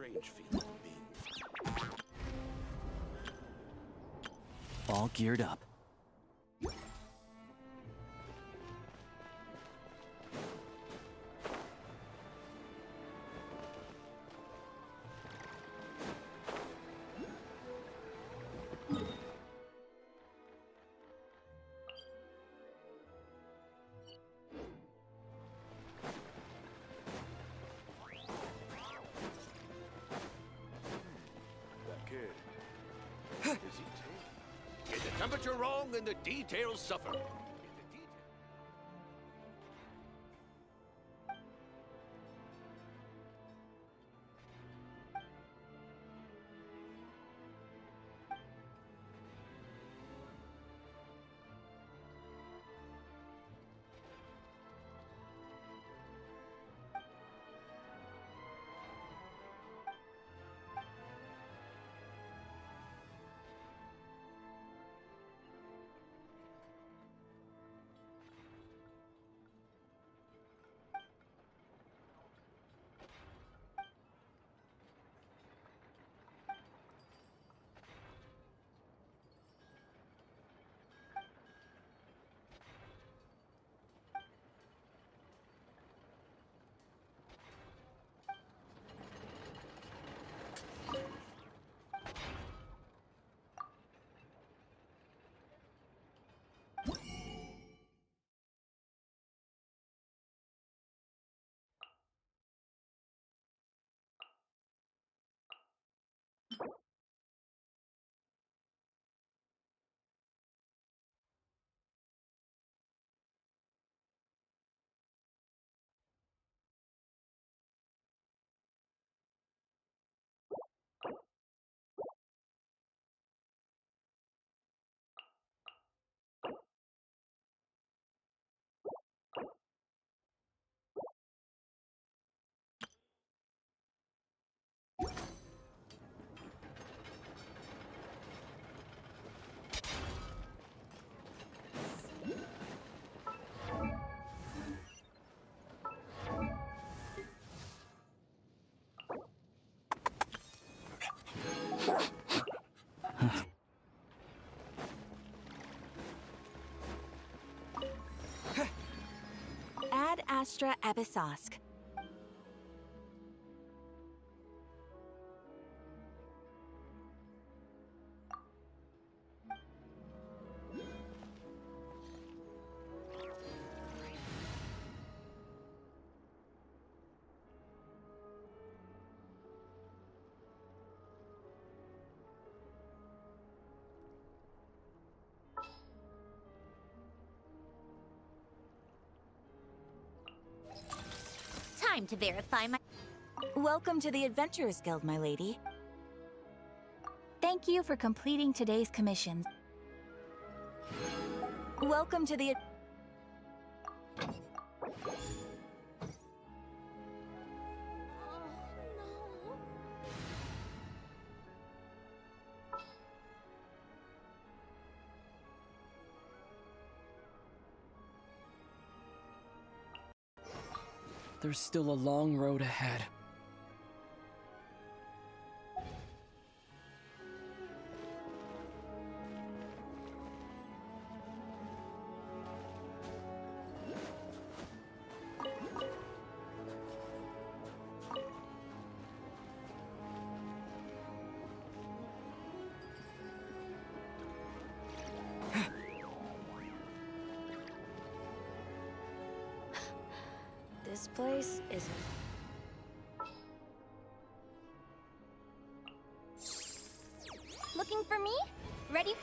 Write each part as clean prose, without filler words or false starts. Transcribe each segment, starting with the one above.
strange feeling being... All geared up. Get the temperature wrong and the details suffer. Ad Astra Abyssosque. Time to verify my... Welcome to the Adventurers Guild, my lady. Thank you for completing today's commissions. Welcome to the... There's still a long road ahead. This place is... Looking for me? Ready?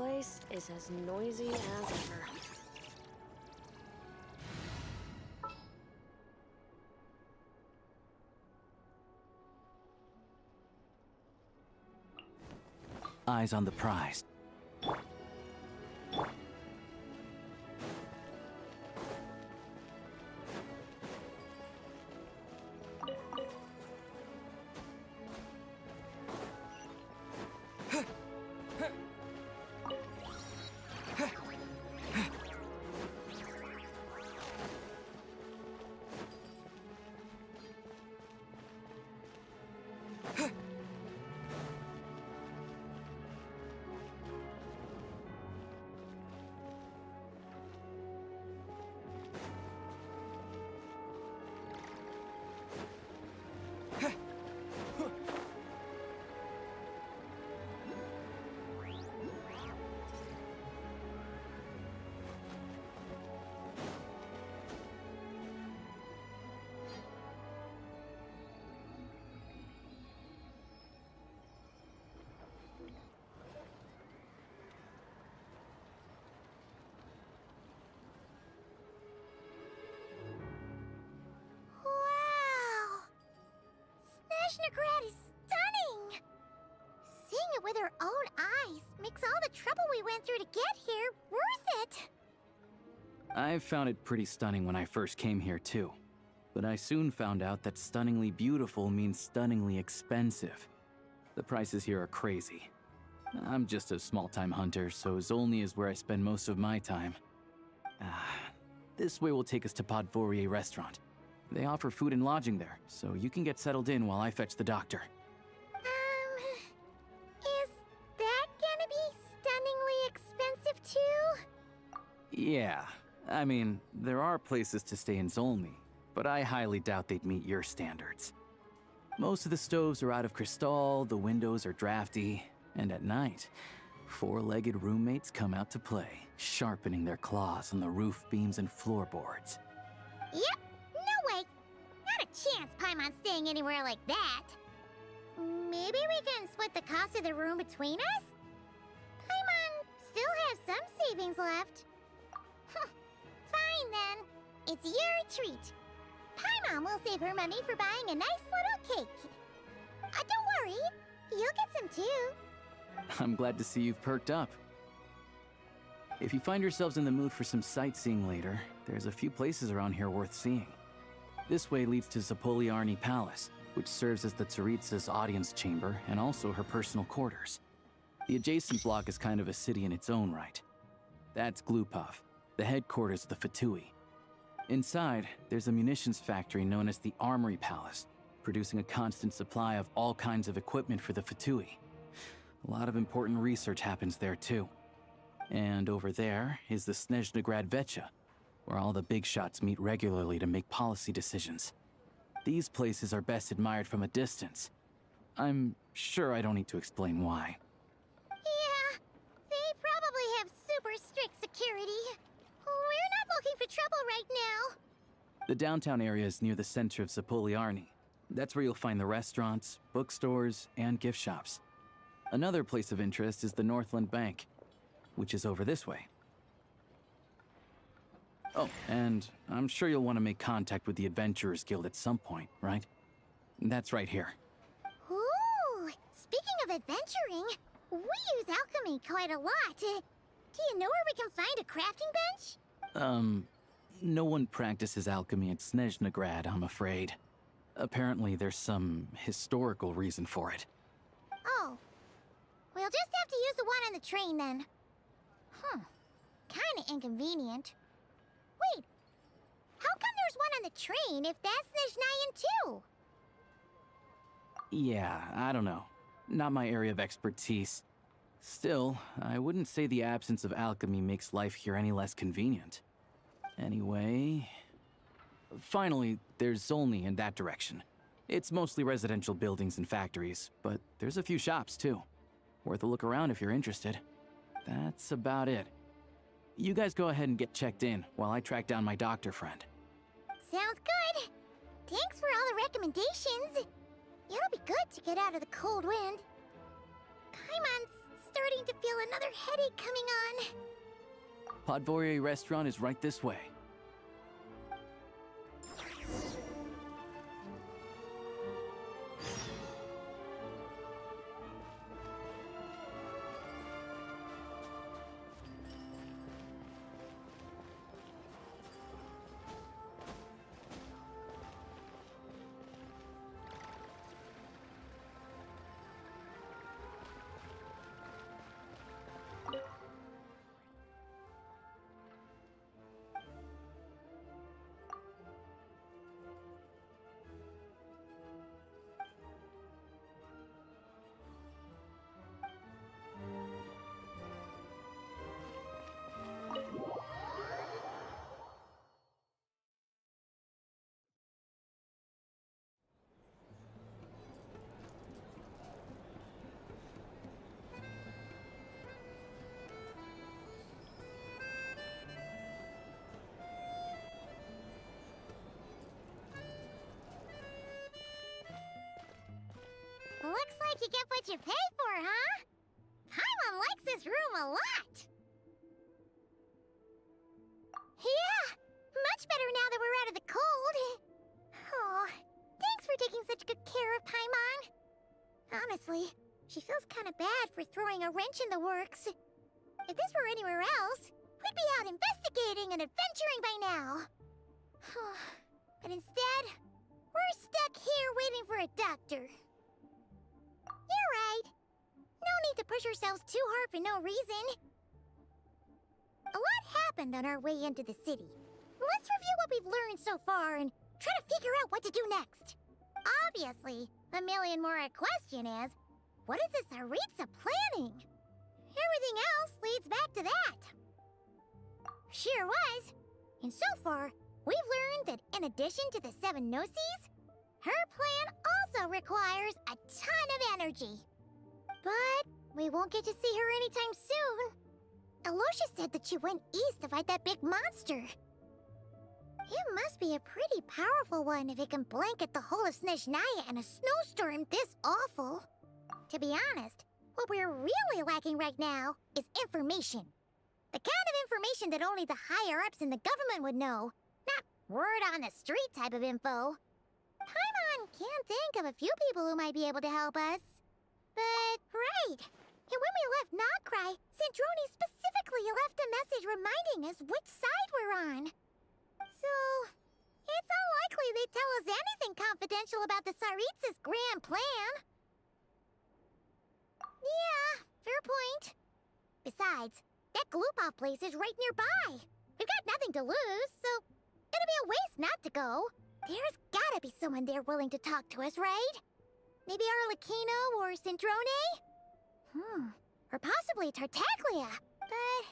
place is as noisy as ever. Eyes on the prize. Wow! Snezhnaya is stunning! Seeing it with our own eyes makes all the trouble we went through to get here worth it! I found it pretty stunning when I first came here too. But I soon found out that stunningly beautiful means stunningly expensive. The prices here are crazy. I'm just a small-time hunter, so Zolny is where I spend most of my time. This way will take us to Podvorier restaurant. They offer food and lodging there, so you can get settled in while I fetch the doctor. Is that gonna be stunningly expensive too? Yeah, I mean, there are places to stay in Zolny, but I highly doubt they'd meet your standards. Most of the stoves are out of crystal, the windows are drafty, and at night, four-legged roommates come out to play, sharpening their claws on the roof beams and floorboards. Yep, no way! Not a chance Paimon's staying anywhere like that! Maybe we can split the cost of the room between us? Paimon still has some savings left. Fine then, it's your treat. Paimon will save her money for buying a nice little cake. Don't worry, you'll get some too. I'm glad to see you've perked up. If you find yourselves in the mood for some sightseeing later, there's a few places around here worth seeing. This way leads to Zapoliarny Palace, which serves as the Tsaritsa's audience chamber and also her personal quarters. The adjacent block is kind of a city in its own right. That's Glupov, the headquarters of the Fatui. Inside, there's a munitions factory known as the Armory Palace, producing a constant supply of all kinds of equipment for the Fatui. A lot of important research happens there too. And over there is the Snezhnaya Vecha, where all the big shots meet regularly to make policy decisions. These places are best admired from a distance. I'm sure I don't need to explain why. Yeah, they probably have super strict security. We're not looking for trouble right now. The downtown area is near the center of Zapoliarny. That's where you'll find the restaurants, bookstores, and gift shops. Another place of interest is the Northland Bank, which is over this way. Oh, and I'm sure you'll want to make contact with the Adventurers Guild at some point, right? That's right here. Ooh, speaking of adventuring, we use alchemy quite a lot. Do you know where we can find a crafting bench? No one practices alchemy at Snezhnaya, I'm afraid. Apparently there's some historical reason for it. Oh. We'll just have to use the one on the train then. Kinda inconvenient. Wait, how come there's one on the train if that's Snezhnayan too? Yeah, I don't know. Not my area of expertise. Still, I wouldn't say the absence of alchemy makes life here any less convenient. Anyway... Finally, there's Zolny in that direction. It's mostly residential buildings and factories, but there's a few shops too. Worth a look around if you're interested. That's about it. You guys go ahead and get checked in while I track down my doctor friend. Sounds good. Thanks for all the recommendations. It'll be good to get out of the cold wind. Paimon's starting to feel another headache coming on. Podvory restaurant is right this way. Looks like you get what you pay for, huh? Paimon likes this room a lot. Yeah, much better now that we're out of the cold. Oh, thanks for taking such good care of Paimon. Honestly, she feels kind of bad for throwing a wrench in the works. If this were anywhere else, we'd be out investigating and adventuring by now. But instead, we're stuck here waiting for a doctor. You're right. No need to push ourselves too hard for no reason. A lot happened on our way into the city. Let's review what we've learned so far and try to figure out what to do next. Obviously, the million more question is, what is this Saritsa planning? Everything else leads back to that. Sure was. And so far, we've learned that in addition to the 7 Gnosis, her plan also requires a ton of energy. But we won't get to see her anytime soon. Alosha said that she went east to fight that big monster. It must be a pretty powerful one if it can blanket the whole of Snezhnaya in a snowstorm this awful. To be honest, what we're really lacking right now is information. The kind of information that only the higher-ups in the government would know, not word on the street type of info. Paimon can think of a few people who might be able to help us. But, right. And when we left Nagcry, Sandrone specifically left a message reminding us which side we're on. So, it's unlikely they'd tell us anything confidential about the Saritsa's grand plan. Yeah, fair point. Besides, that Glupov place is right nearby. We've got nothing to lose, so it'll be a waste not to go. There's gotta be someone there willing to talk to us, right? Maybe Arlecchino or Sandrone? Or possibly Tartaglia. But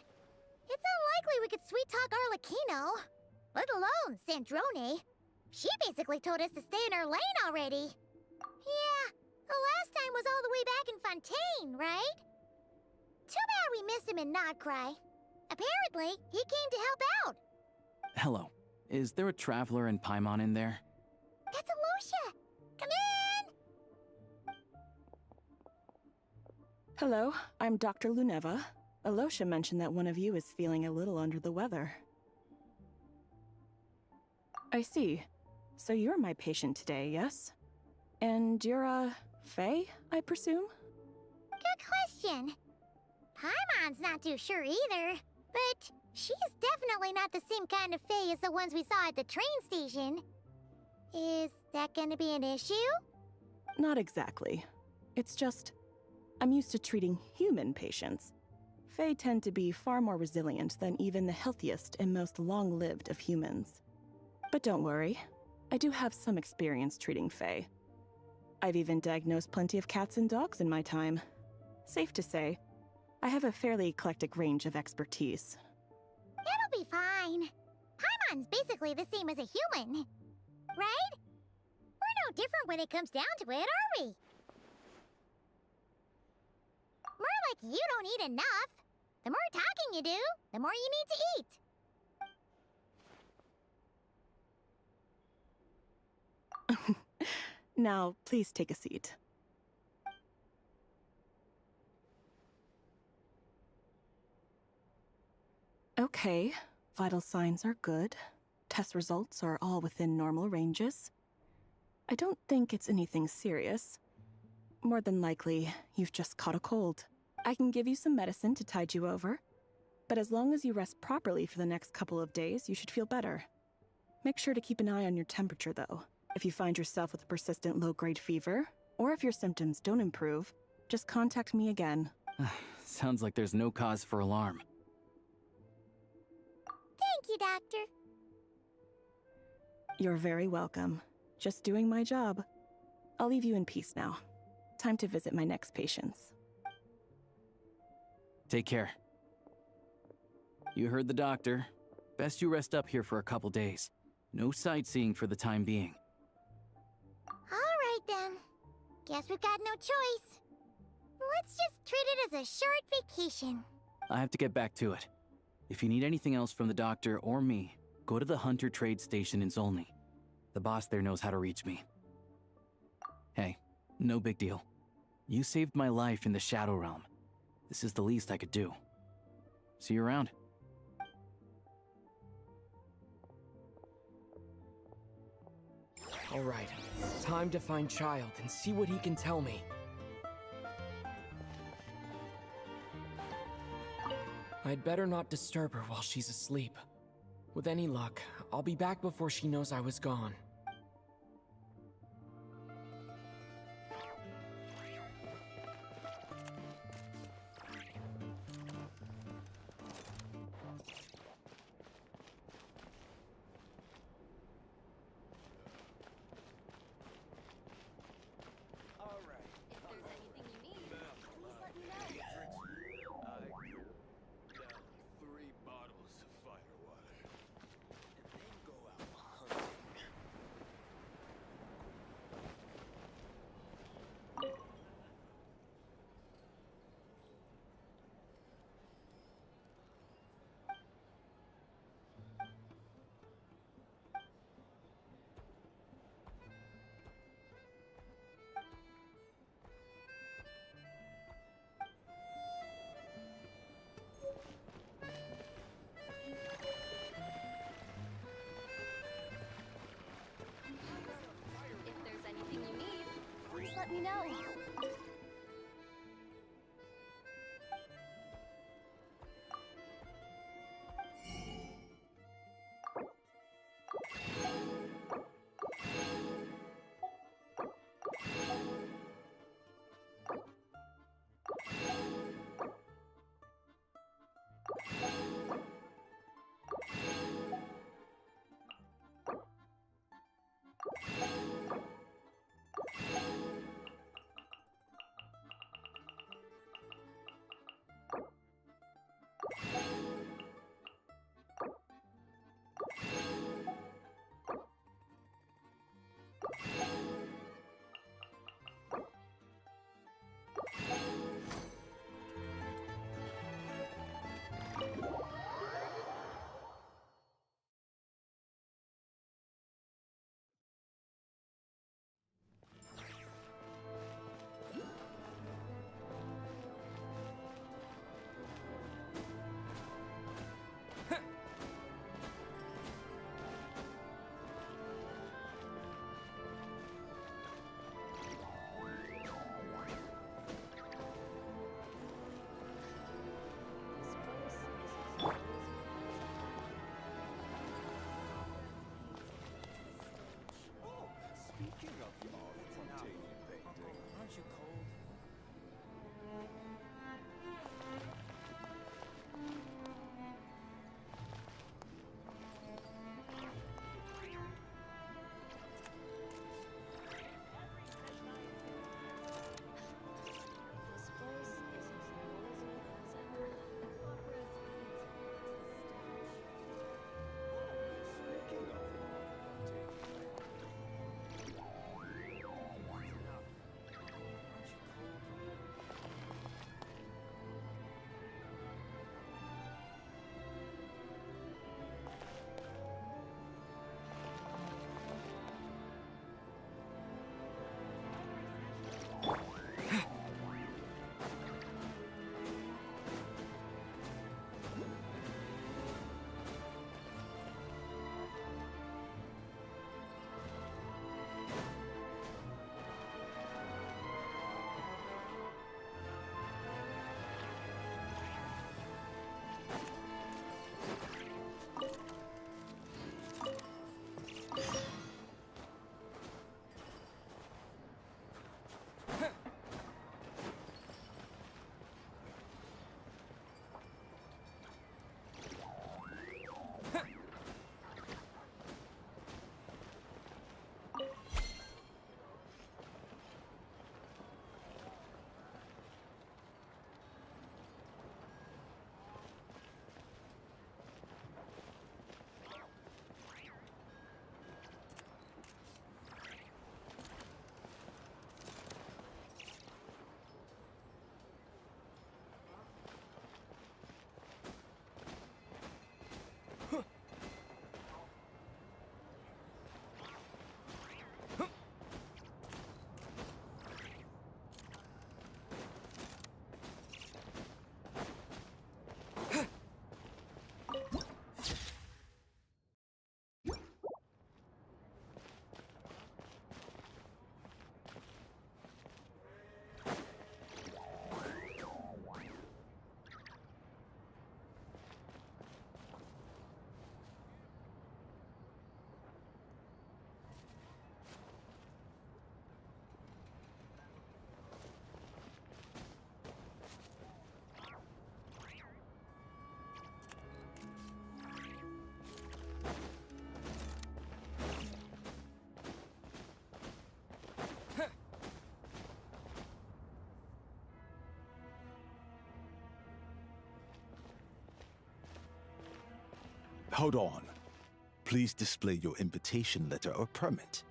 it's unlikely we could sweet-talk Arlecchino. Let alone Sandrone. She basically told us to stay in our lane already. Yeah, the last time was all the way back in Fontaine, right? Too bad we missed him in Nagcry. Apparently, he came to help out. Hello. Is there a traveler and Paimon in there? That's Alosha! Come in! Hello, I'm Dr. Luneva. Alosha mentioned that one of you is feeling a little under the weather. I see. So you're my patient today, yes? And you're, Faye, I presume? Good question. Paimon's not too sure either, but she's definitely not the same kind of Fae as the ones we saw at the train station. Is that gonna be an issue? Not exactly. It's just, I'm used to treating human patients. Fae tend to be far more resilient than even the healthiest and most long-lived of humans. But don't worry, I do have some experience treating Fae. I've even diagnosed plenty of cats and dogs in my time. Safe to say, I have a fairly eclectic range of expertise. It'll be fine. Paimon's basically the same as a human, right? We're no different when it comes down to it, are we? More like you don't eat enough. The more talking you do, the more you need to eat. Now, please take a seat. Okay, vital signs are good. Test results are all within normal ranges. I don't think it's anything serious. More than likely, you've just caught a cold. I can give you some medicine to tide you over. But as long as you rest properly for the next couple of days, you should feel better. Make sure to keep an eye on your temperature, though. If you find yourself with a persistent low-grade fever, or if your symptoms don't improve, just contact me again. Sounds like there's no cause for alarm. Thank you, Doctor. You're very welcome. Just doing my job. I'll leave you in peace now. Time to visit my next patients. Take care. You heard the doctor. Best you rest up here for a couple days. No sightseeing for the time being. Alright then. Guess we've got no choice. Let's just treat it as a short vacation. I have to get back to it. If you need anything else from the doctor or me, go to the Hunter Trade Station in Zolny. The boss there knows how to reach me. Hey, no big deal. You saved my life in the Shadow Realm. This is the least I could do. See you around. All right, time to find Child and see what he can tell me. I'd better not disturb her while she's asleep. With any luck, I'll be back before she knows I was gone. Three bottles of firewater. And then go out hunting. If there's anything you need, please let me know. Hold on. Please display your invitation letter or permit.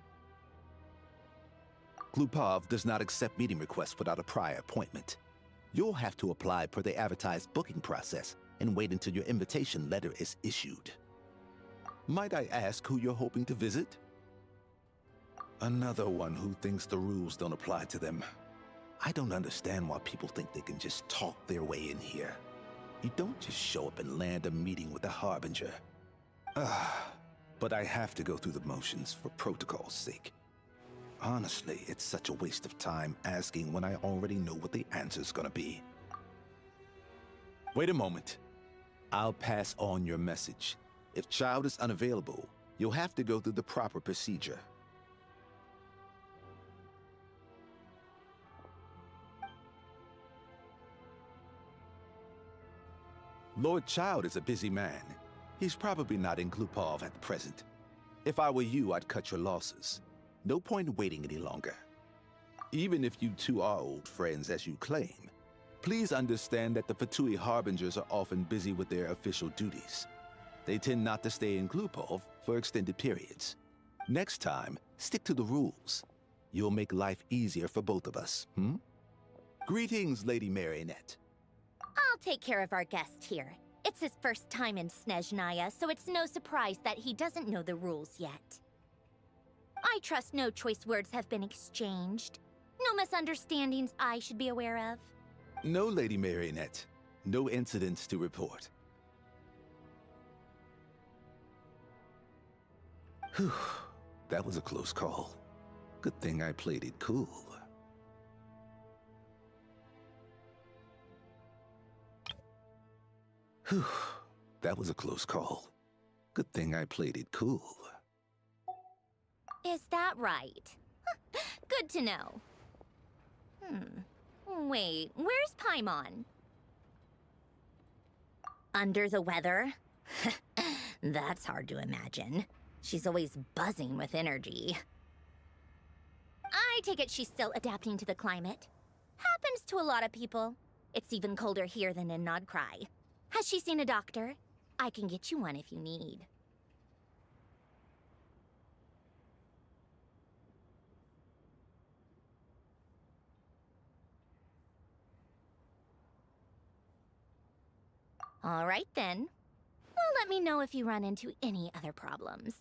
Glupov does not accept meeting requests without a prior appointment. You'll have to apply per the advertised booking process and wait until your invitation letter is issued. Might I ask who you're hoping to visit? Another one who thinks the rules don't apply to them. I don't understand why people think they can just talk their way in here. You don't just show up and land a meeting with the Harbinger. But I have to go through the motions for protocol's sake. Honestly, it's such a waste of time asking when I already know what the answer's gonna be. Wait a moment. I'll pass on your message. If Child is unavailable, you'll have to go through the proper procedure. Lord Child is a busy man. He's probably not in Glupov at present. If I were you, I'd cut your losses. No point waiting any longer. Even if you two are old friends as you claim, please understand that the Fatui Harbingers are often busy with their official duties. They tend not to stay in Glupov for extended periods. Next time, stick to the rules. You'll make life easier for both of us, Greetings, Lady Marionette. I'll take care of our guest here. It's his first time in Snezhnaya, so it's no surprise that he doesn't know the rules yet. I trust no choice words have been exchanged. No misunderstandings I should be aware of. No, Lady Marionette. No incidents to report. Whew. That was a close call. Good thing I played it cool. Whew. That was a close call. Good thing I played it cool. Is that right? Good to know. Wait, where's Paimon? Under the weather? That's hard to imagine. She's always buzzing with energy. I take it she's still adapting to the climate. Happens to a lot of people. It's even colder here than in Nodcry. Has she seen a doctor? I can get you one if you need. All right then. Well, let me know if you run into any other problems.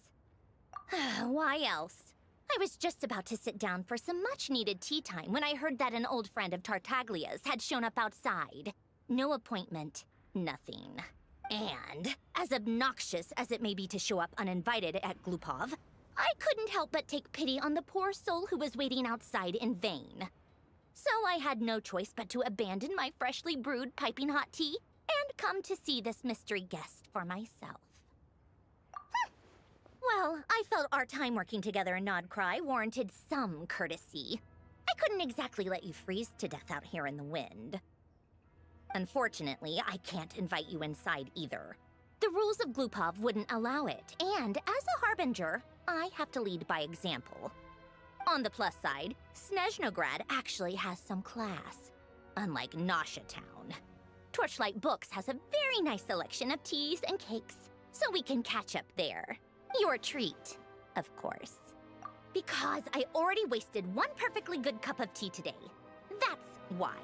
Why else? I was just about to sit down for some much-needed tea time when I heard that an old friend of Tartaglia's had shown up outside. No appointment, nothing. And, as obnoxious as it may be to show up uninvited at Glupov, I couldn't help but take pity on the poor soul who was waiting outside in vain. So I had no choice but to abandon my freshly brewed piping hot tea and come to see this mystery guest for myself. Well, I felt our time working together in Nodcry warranted some courtesy. I couldn't exactly let you freeze to death out here in the wind. Unfortunately, I can't invite you inside either. The rules of Glupov wouldn't allow it, and as a Harbinger, I have to lead by example. On the plus side, Snezhnograd actually has some class, unlike Nasha Town. Torchlight Books has a very nice selection of teas and cakes, so we can catch up there. Your treat, of course. Because I already wasted one perfectly good cup of tea today. That's why.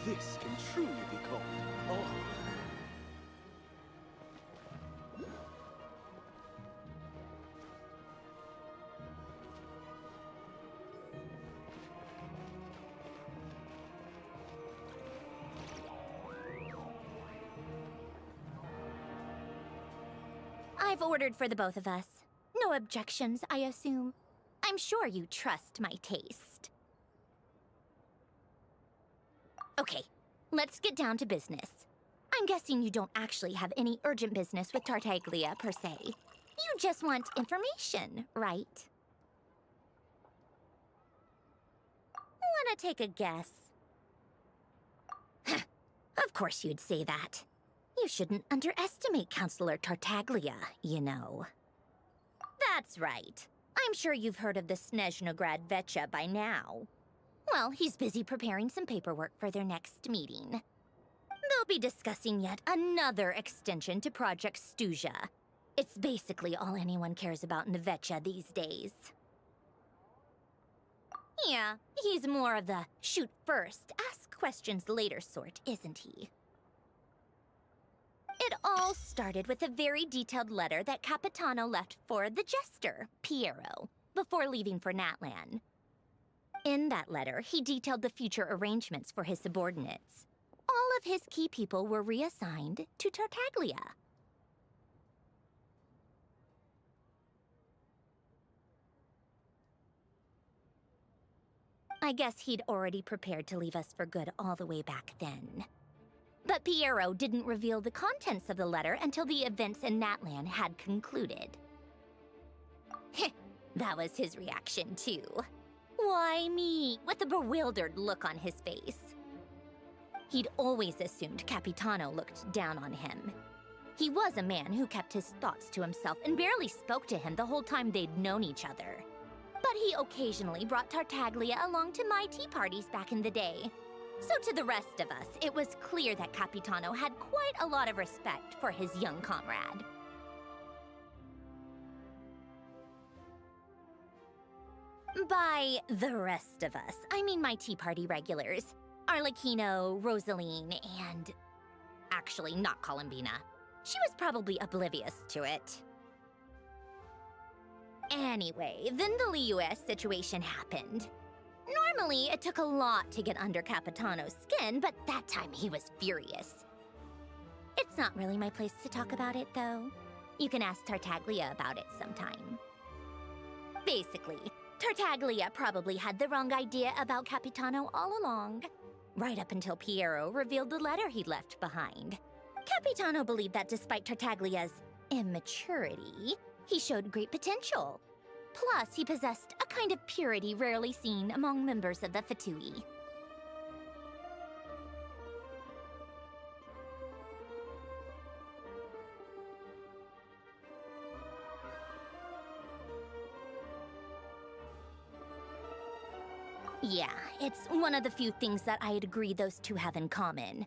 This can truly be called art. I've ordered for the both of us. No objections, I assume. I'm sure you trust my taste. Okay, let's get down to business. I'm guessing you don't actually have any urgent business with Tartaglia, per se. You just want information, right? Wanna take a guess? Of course you'd say that. You shouldn't underestimate Counselor Tartaglia, you know. That's right. I'm sure you've heard of the Snezhnaya Vetcha by now. Well, he's busy preparing some paperwork for their next meeting. They'll be discussing yet another extension to Project Stuzha. It's basically all anyone cares about in the Vetcha these days. Yeah, he's more of the shoot first, ask questions later sort, isn't he? It all started with a very detailed letter that Capitano left for the jester, Piero, before leaving for Natlan. In that letter, he detailed the future arrangements for his subordinates. All of his key people were reassigned to Tartaglia. I guess he'd already prepared to leave us for good all the way back then. But Piero didn't reveal the contents of the letter until the events in Natlan had concluded. That was his reaction, too. Why me? With a bewildered look on his face. He'd always assumed Capitano looked down on him. He was a man who kept his thoughts to himself and barely spoke to him the whole time they'd known each other. But he occasionally brought Tartaglia along to my tea parties back in the day. So to the rest of us, it was clear that Capitano had quite a lot of respect for his young comrade. By the rest of us, I mean my tea party regulars. Arlecchino, Rosaline, and... actually, not Columbina. She was probably oblivious to it. Anyway, then the Liu's situation happened. Normally, it took a lot to get under Capitano's skin, but that time he was furious. It's not really my place to talk about it, though. You can ask Tartaglia about it sometime. Basically, Tartaglia probably had the wrong idea about Capitano all along. Right up until Piero revealed the letter he'd left behind. Capitano believed that despite Tartaglia's immaturity, he showed great potential. Plus, he possessed a kind of purity rarely seen among members of the Fatui. Yeah, it's one of the few things that I'd agree those two have in common.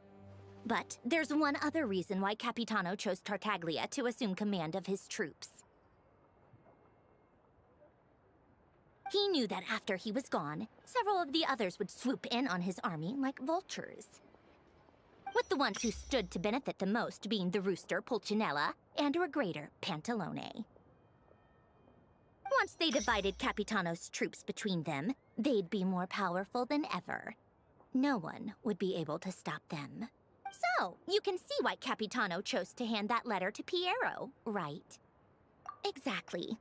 But there's one other reason why Capitano chose Tartaglia to assume command of his troops. He knew that after he was gone, several of the others would swoop in on his army like vultures. With the ones who stood to benefit the most being the rooster Pulcinella and Regrator Pantalone. Once they divided Capitano's troops between them, they'd be more powerful than ever. No one would be able to stop them. So, you can see why Capitano chose to hand that letter to Piero, right? Exactly.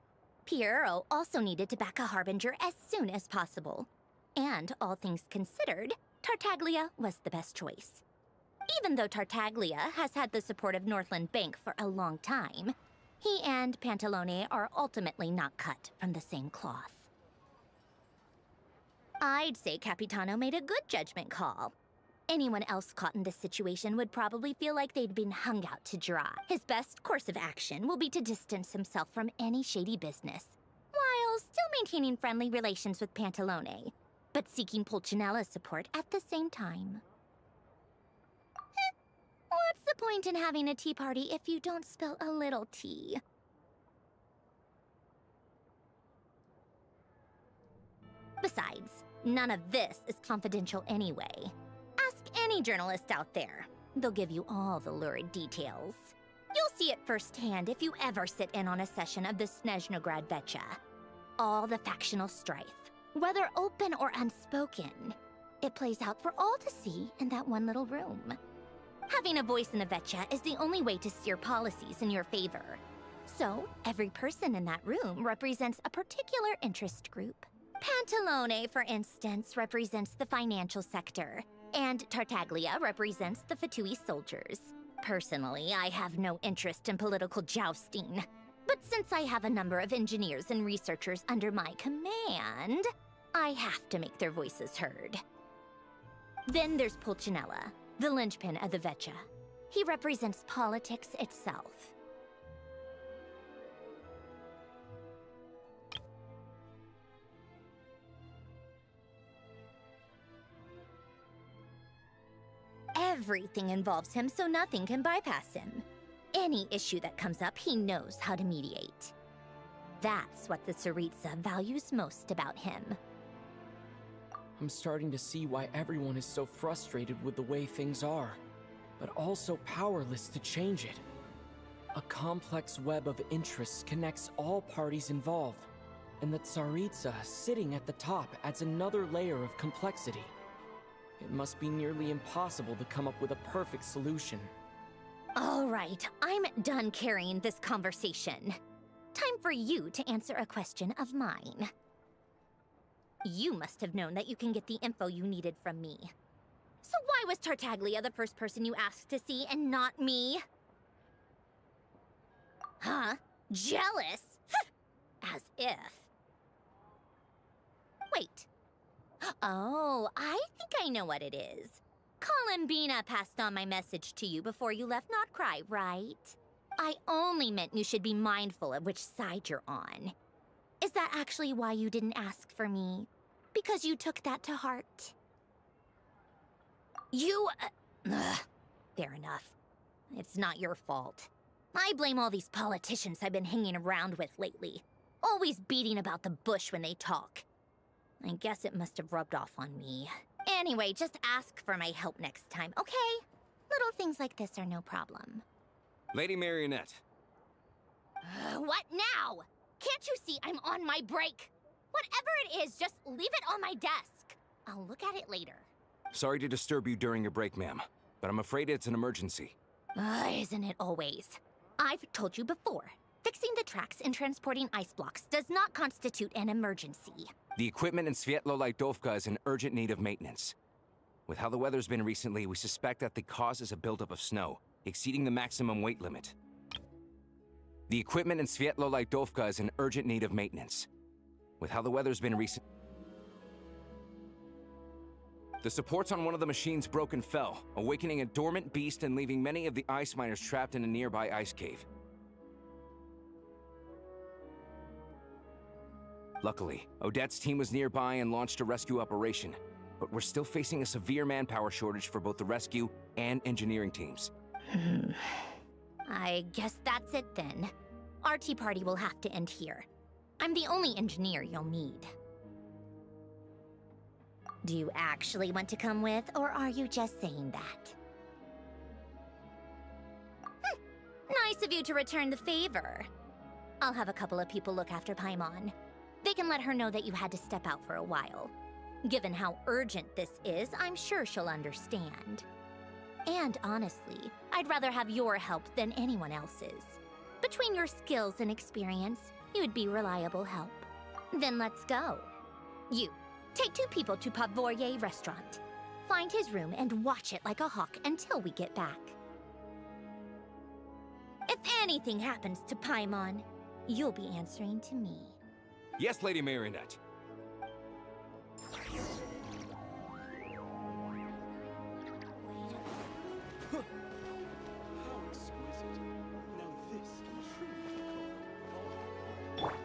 Piero also needed to back a harbinger as soon as possible. And, all things considered, Tartaglia was the best choice. Even though Tartaglia has had the support of Northland Bank for a long time, he and Pantalone are ultimately not cut from the same cloth. I'd say Capitano made a good judgment call. Anyone else caught in this situation would probably feel like they'd been hung out to dry. His best course of action will be to distance himself from any shady business, while still maintaining friendly relations with Pantalone, but seeking Pulcinella's support at the same time. What's the point in having a tea party if you don't spill a little tea? Besides, none of this is confidential anyway. Ask any journalist out there. They'll give you all the lurid details. You'll see it firsthand if you ever sit in on a session of the Snezhnaya. All the factional strife, whether open or unspoken, it plays out for all to see in that one little room. Having a voice in the Vecha is the only way to steer policies in your favor. So, every person in that room represents a particular interest group. Pantalone, for instance, represents the financial sector, and Tartaglia represents the Fatui soldiers. Personally, I have no interest in political jousting. But since I have a number of engineers and researchers under my command, I have to make their voices heard. Then there's Pulcinella, the linchpin of the Vecha. He represents politics itself. Everything involves him, so nothing can bypass him. Any issue that comes up, he knows how to mediate. That's what the Tsaritsa values most about him. I'm starting to see why everyone is so frustrated with the way things are, but also powerless to change it. A complex web of interests connects all parties involved, and the Tsaritsa sitting at the top adds another layer of complexity. It must be nearly impossible to come up with a perfect solution. All right, I'm done carrying this conversation. Time for you to answer a question of mine. You must have known that you can get the info you needed from me. So why was Tartaglia the first person you asked to see and not me? Huh? Jealous? As if. Wait. Oh, I think I know what it is. Columbina passed on my message to you before you left Notcry, right? I only meant you should be mindful of which side you're on. Is that actually why you didn't ask for me? Because you took that to heart? Fair enough. It's not your fault. I blame all these politicians I've been hanging around with lately. Always beating about the bush when they talk. I guess it must have rubbed off on me. Anyway, just ask for my help next time, okay? Little things like this are no problem. Lady Marionette. What now? Can't you see I'm on my break? Whatever it is, just leave it on my desk. I'll look at it later. Sorry to disturb you during your break, ma'am, but I'm afraid it's an emergency. Isn't it always? I've told you before. Fixing the tracks and transporting ice blocks does not constitute an emergency. The equipment in Svietlolaitovka is in urgent need of maintenance. With how the weather's been recently, we suspect that the cause is a buildup of snow, exceeding the maximum weight limit. The equipment in Svietlolaitovka is in urgent need of maintenance. With how the weather's been recent... The supports on one of the machines broke and fell, awakening a dormant beast and leaving many of the ice miners trapped in a nearby ice cave. Luckily, Odette's team was nearby and launched a rescue operation, but we're still facing a severe manpower shortage for both the rescue and engineering teams. I guess that's it then. Our tea party will have to end here. I'm the only engineer you'll need. Do you actually want to come with, or are you just saying that? Nice of you to return the favor. I'll have a couple of people look after Paimon. They can let her know that you had to step out for a while. Given how urgent this is, I'm sure she'll understand. And honestly, I'd rather have your help than anyone else's. Between your skills and experience, you'd be reliable help. Then let's go. You, take 2 people to Pavorier restaurant. Find his room and watch it like a hawk until we get back. If anything happens to Paimon, you'll be answering to me. Yes, Lady Marionette. How exquisite. Now this can truly be called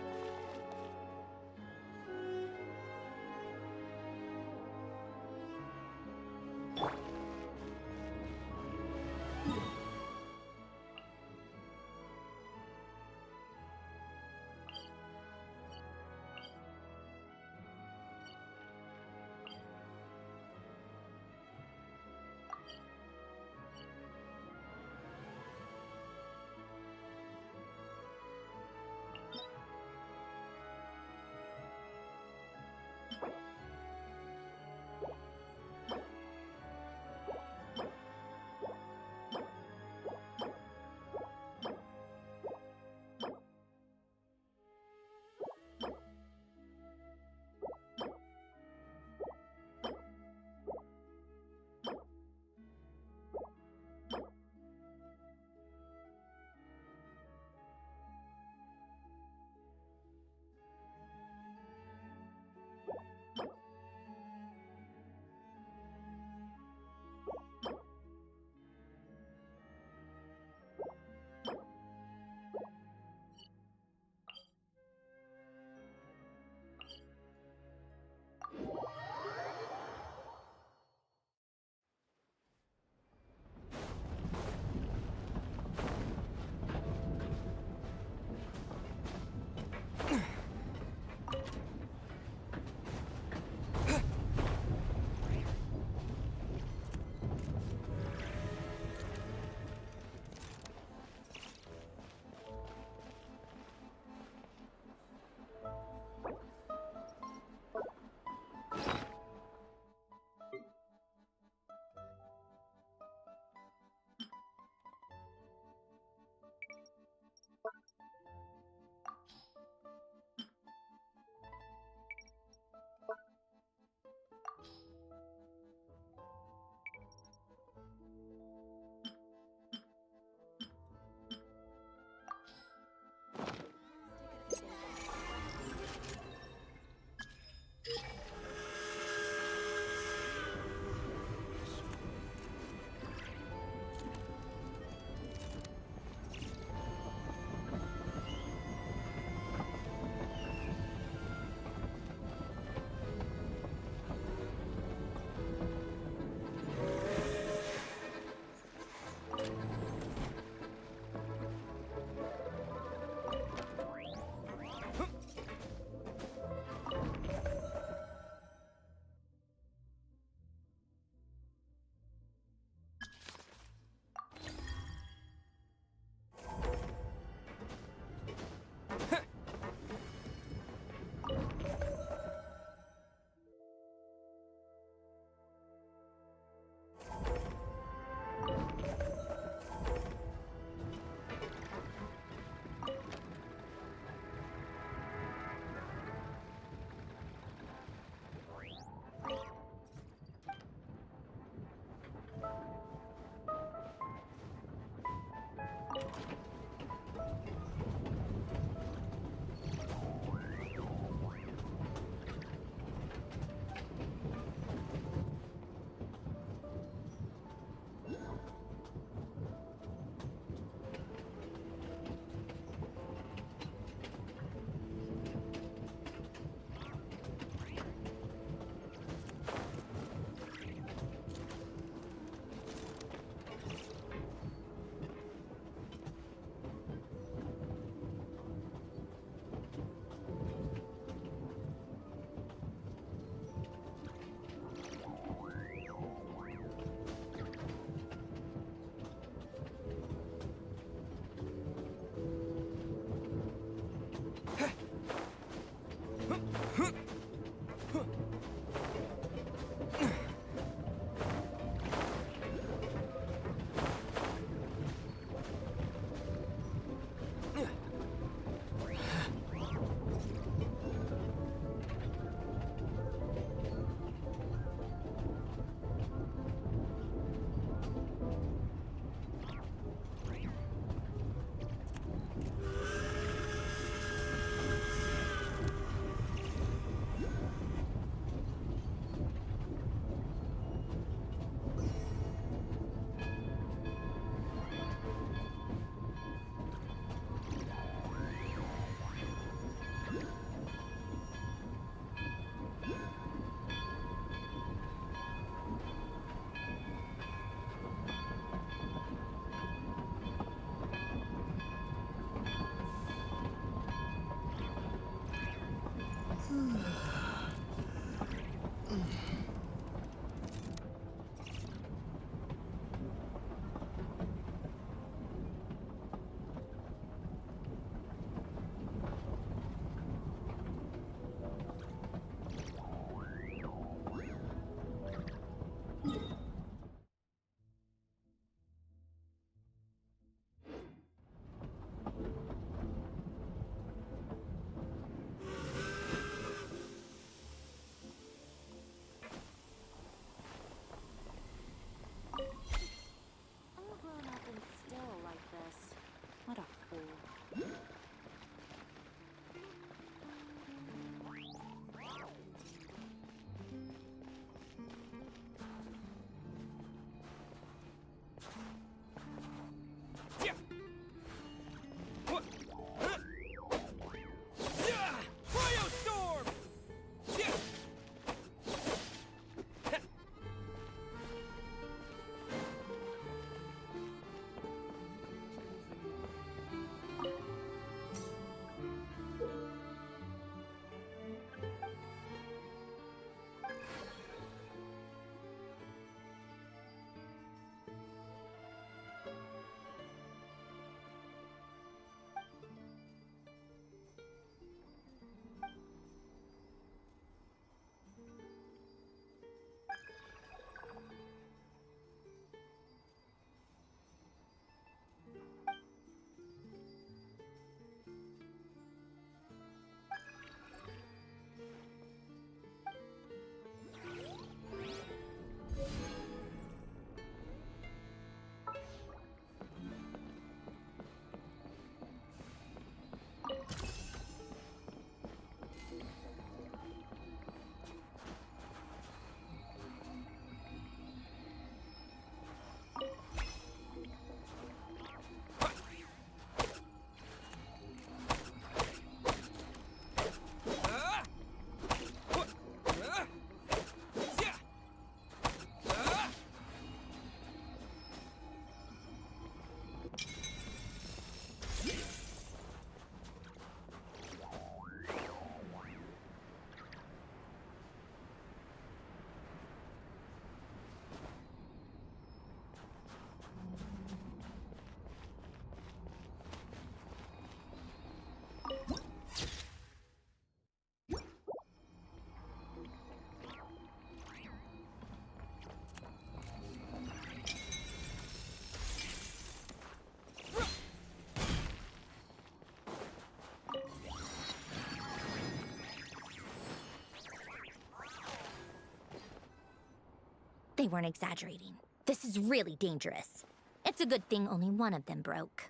they weren't exaggerating. This is really dangerous. It's a good thing only one of them broke.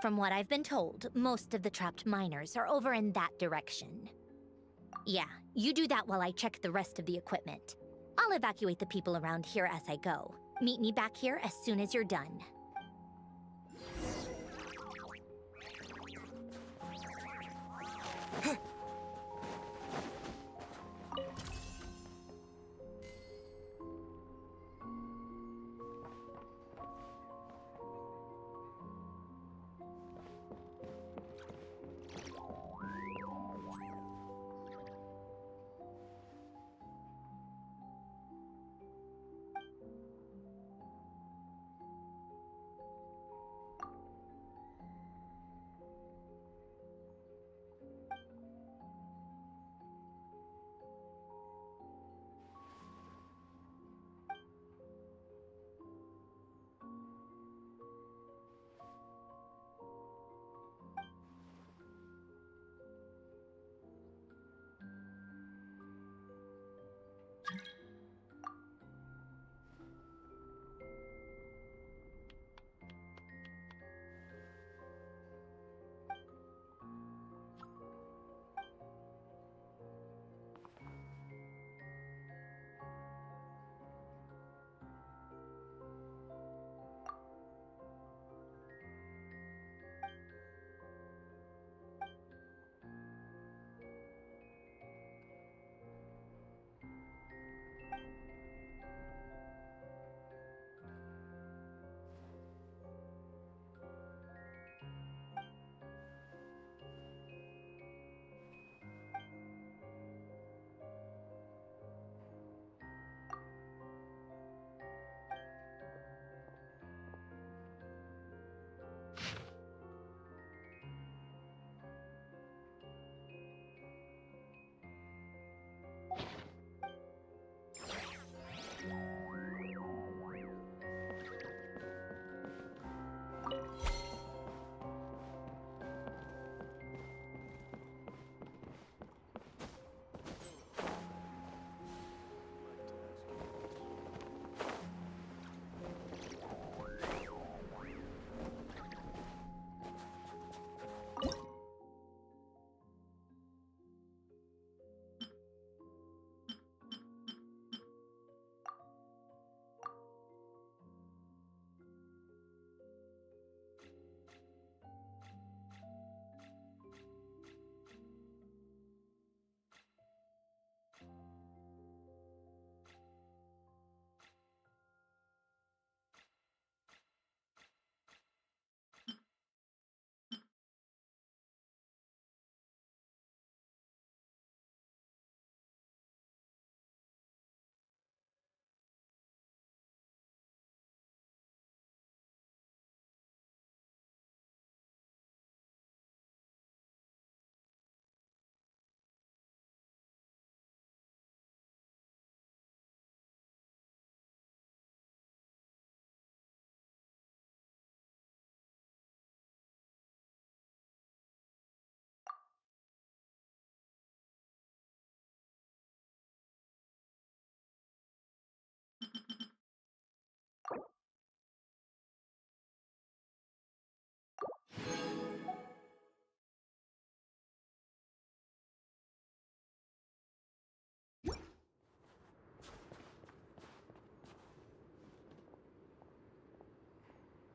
From what I've been told, most of the trapped miners are over in that direction. Yeah, you do that while I check the rest of the equipment. I'll evacuate the people around here as I go. Meet me back here as soon as you're done.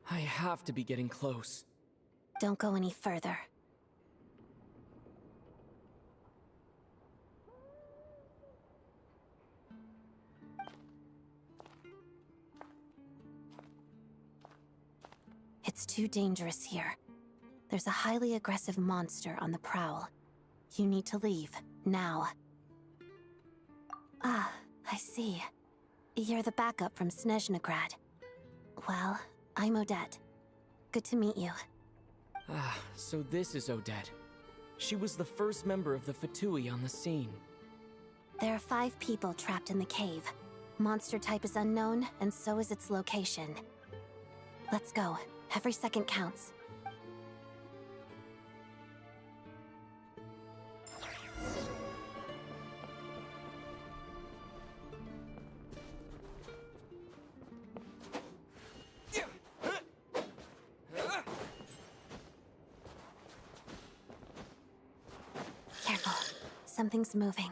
I have to be getting close. Don't go any further. It's too dangerous here. There's a highly aggressive monster on the prowl. You need to leave, now. Ah, I see. You're the backup from Snezhnaya. Well, I'm Odette. Good to meet you. Ah, so this is Odette. She was the first member of the Fatui on the scene. There are 5 people trapped in the cave. Monster type is unknown, and so is its location. Let's go. Every second counts. Something's moving.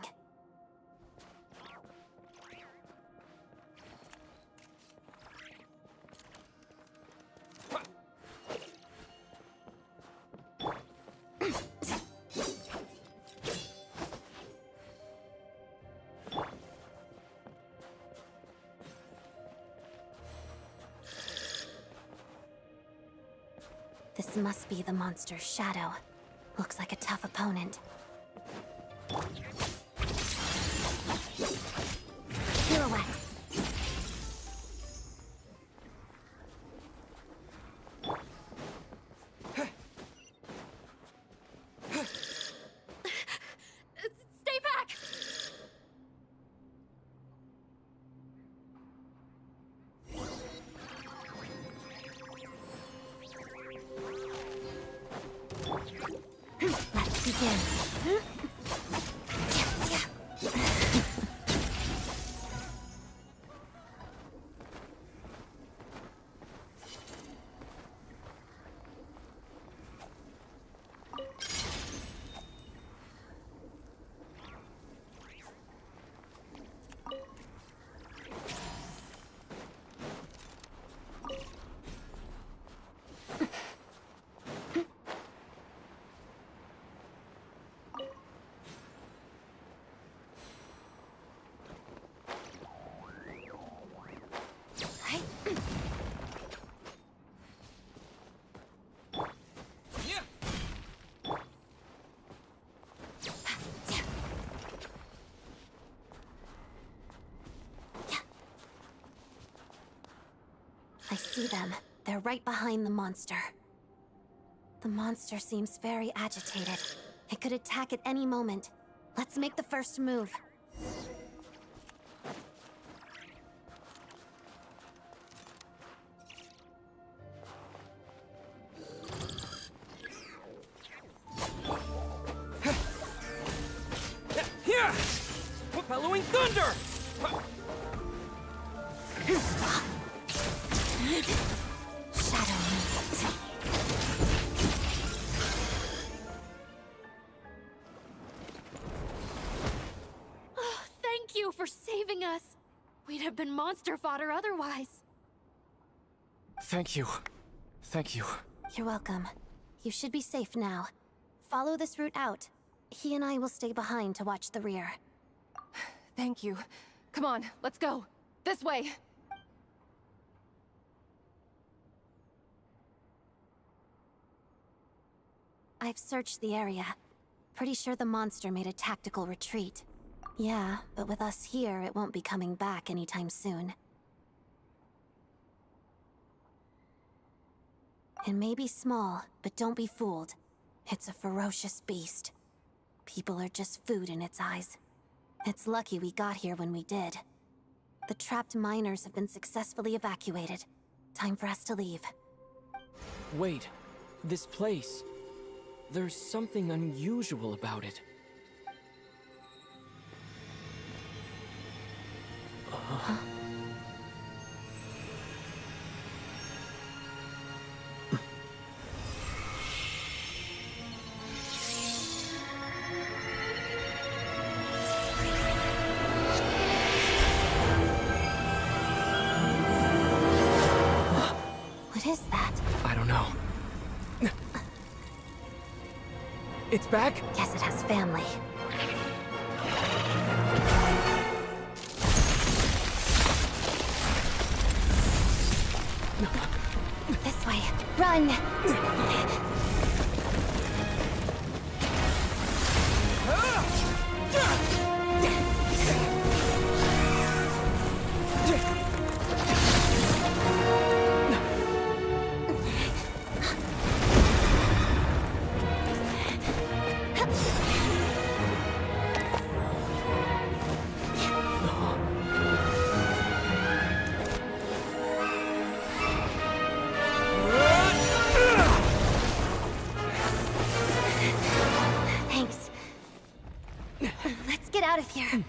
This must be the monster's shadow. Looks like a tough opponent. Pirouette. Stay back! Let's begin. I see them. They're right behind the monster. The monster seems very agitated. It could attack at any moment. Let's make the first move. Here! Bellowing thunder! Shadow movement. Thank you for saving us. We'd have been monster fodder otherwise. Thank you. Thank you. You're welcome. You should be safe now. Follow this route out. He and I will stay behind to watch the rear. Thank you. Come on, let's go. This way. I've searched the area. Pretty sure the monster made a tactical retreat. Yeah, but with us here, it won't be coming back anytime soon. It may be small, but don't be fooled. It's a ferocious beast. People are just food in its eyes. It's lucky we got here when we did. The trapped miners have been successfully evacuated. Time for us to leave. Wait, this place. There's something unusual about it. What is that? I don't know. It's back? Guess it has family. This way. Run! Thanks. Let's get out of here.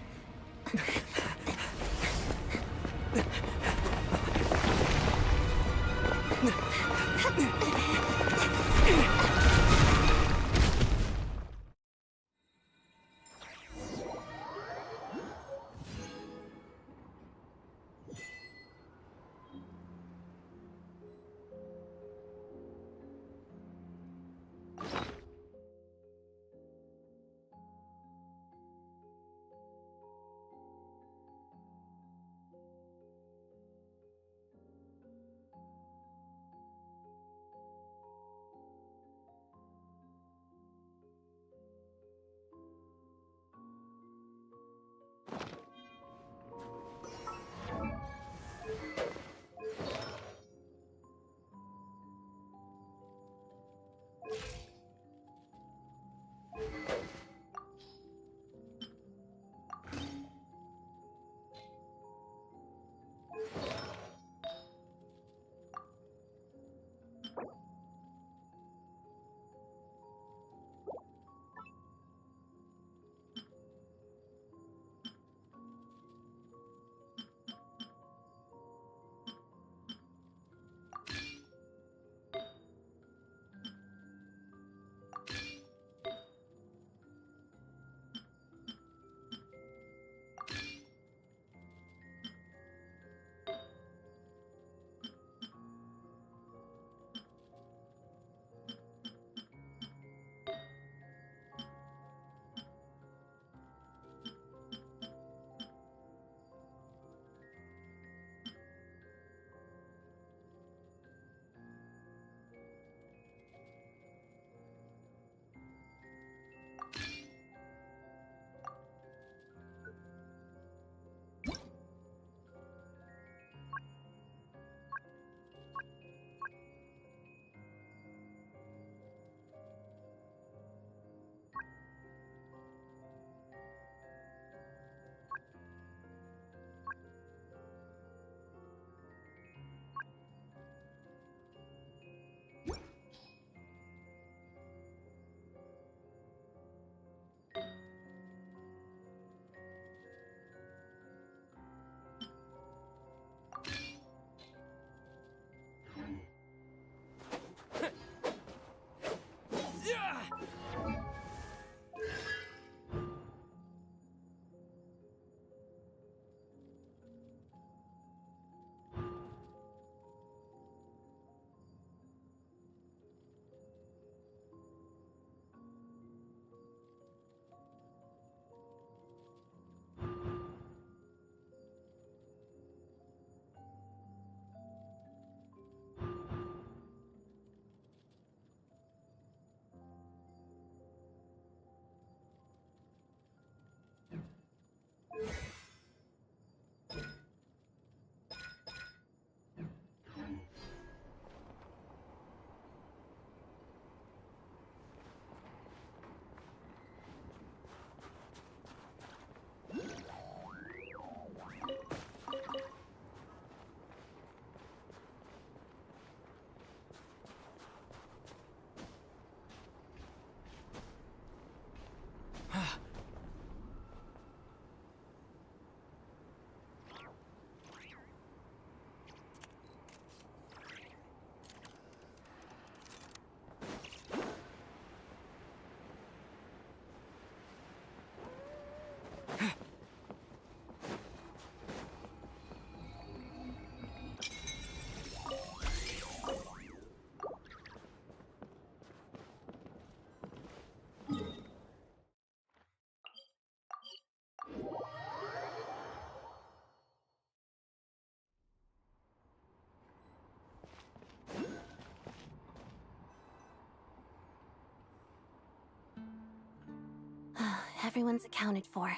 Everyone's accounted for.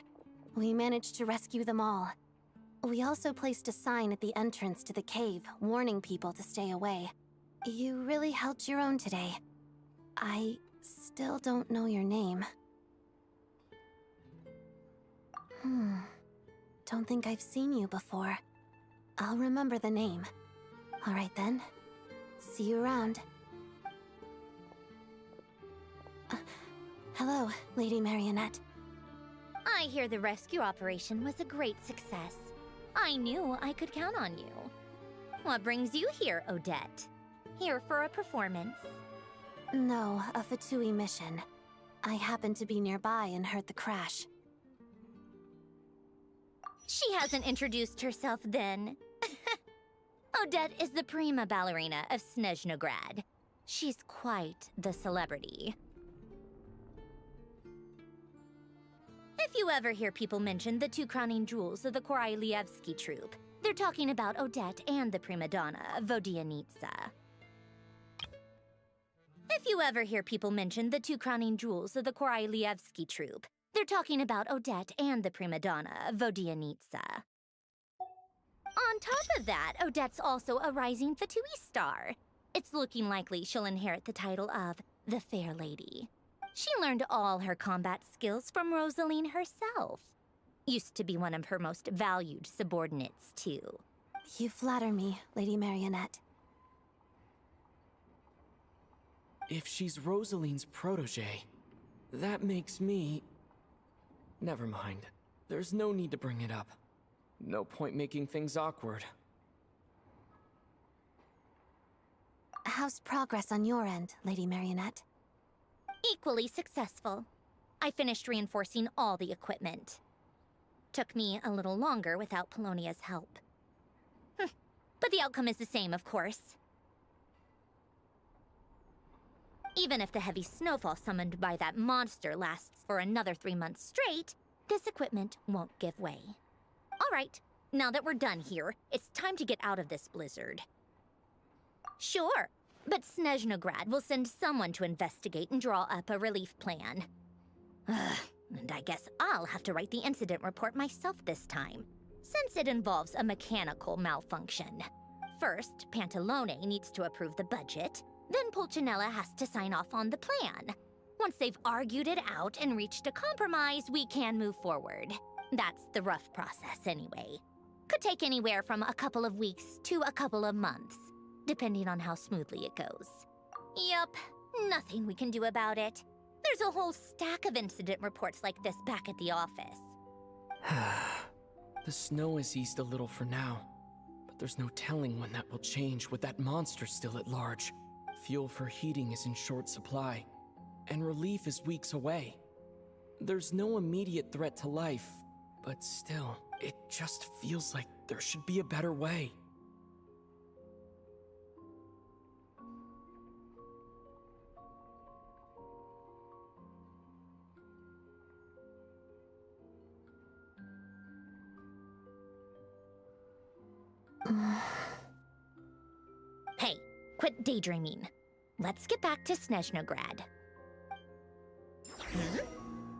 We managed to rescue them all. We also placed a sign at the entrance to the cave, warning people to stay away. You really held your own today. I still don't know your name. Don't think I've seen you before. I'll remember the name. All right then. See you around. Hello, Lady Marionette. I hear the rescue operation was a great success. I knew I could count on you. What brings you here, Odette? Here for a performance? No, a Fatui mission. I happened to be nearby and heard the crash. She hasn't introduced herself then. Odette is the prima ballerina of Snezhnaya. She's quite the celebrity. If you ever hear people mention the two crowning jewels of the Korolievsky troupe, they're talking about Odette and the prima donna, Vodianitsa. If you ever hear people mention the two crowning jewels of the Korolievsky troupe, they're talking about Odette and the prima donna, Vodianitsa. On top of that, Odette's also a rising Fatui star. It's looking likely she'll inherit the title of the Fair Lady. She learned all her combat skills from Rosaline herself. Used to be one of her most valued subordinates, too. You flatter me, Lady Marionette. If she's Rosaline's protege, that makes me... Never mind. There's no need to bring it up. No point making things awkward. How's progress on your end, Lady Marionette? Equally successful. I finished reinforcing all the equipment. Took me a little longer without Polonia's help. But the outcome is the same, of course. Even if the heavy snowfall summoned by that monster lasts for another 3 months straight, this equipment won't give way. All right, now that we're done here, it's time to get out of this blizzard. Sure, but Snezhnaya will send someone to investigate and draw up a relief plan. And I guess I'll have to write the incident report myself this time, since it involves a mechanical malfunction. First, Pantalone needs to approve the budget, then Pulcinella has to sign off on the plan. Once they've argued it out and reached a compromise, we can move forward. That's the rough process anyway. Could take anywhere from a couple of weeks to a couple of months, depending on how smoothly it goes. Yup, nothing we can do about it. There's a whole stack of incident reports like this back at the office. The snow has eased a little for now, but there's no telling when that will change with that monster still at large. Fuel for heating is in short supply, and relief is weeks away. There's no immediate threat to life, but still, it just feels like there should be a better way. Hey, quit daydreaming. Let's get back to Snezhnaya.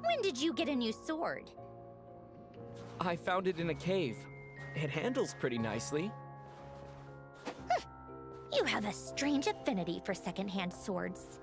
When did you get a new sword? I found it in a cave. It handles pretty nicely. You have a strange affinity for second-hand swords.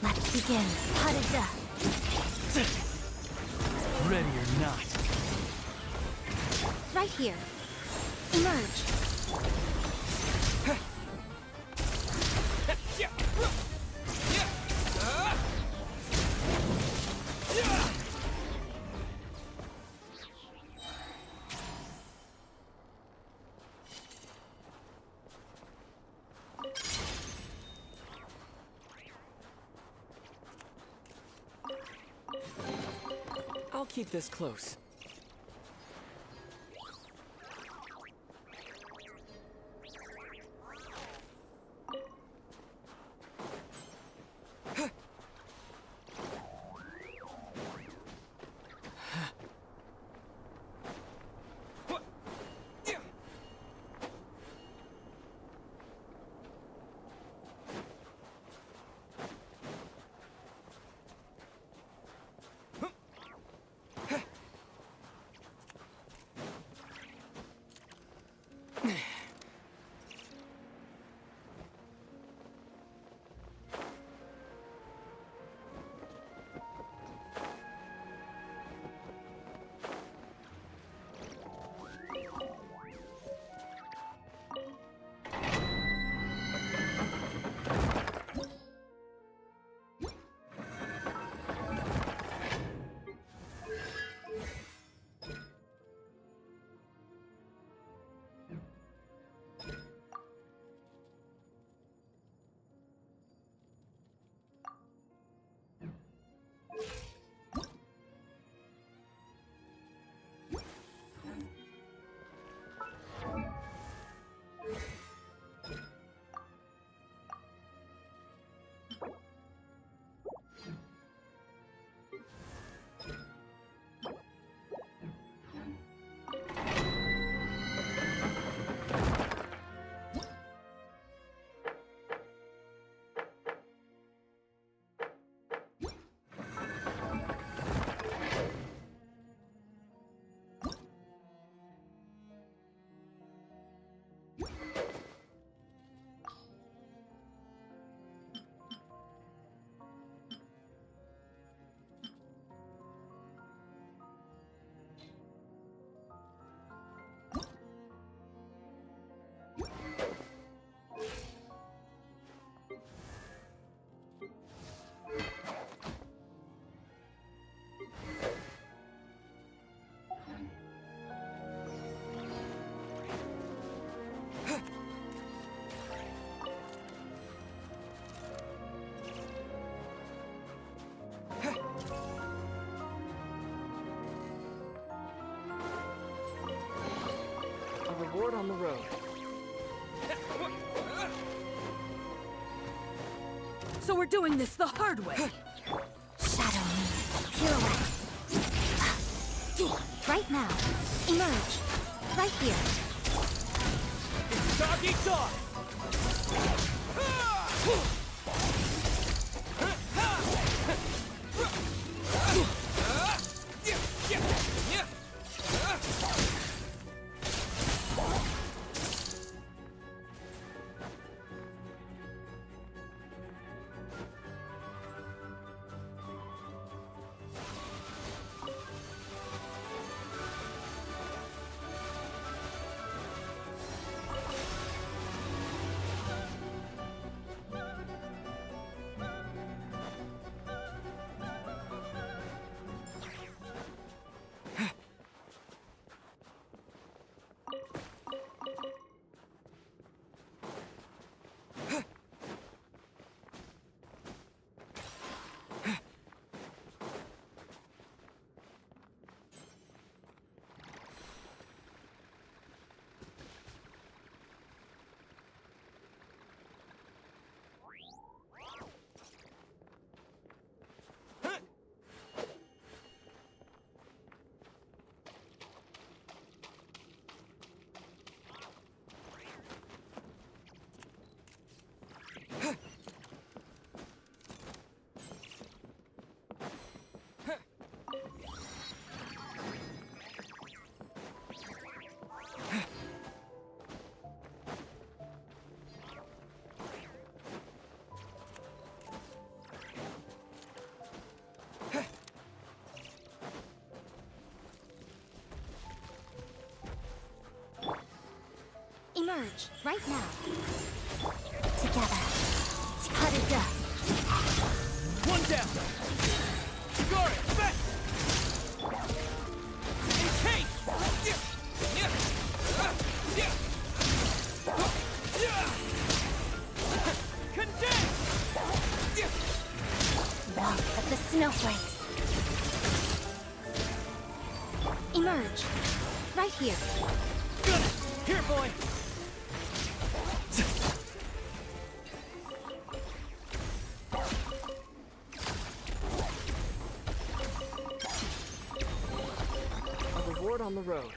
Let's begin. Harada. Ready or not. Right here. Emerge. I'll keep this close. Reward on the road. So we're doing this the hard way. Shadow me. Pirouette. Right now. Emerge. Right here. Dog eat dog! Emerge, right now. Together. Tadada. One down! Guard it! Back! Encase! Condense! Waltz of the snowflakes. Emerge, right here. Got it! Here, boy! A reward on the road.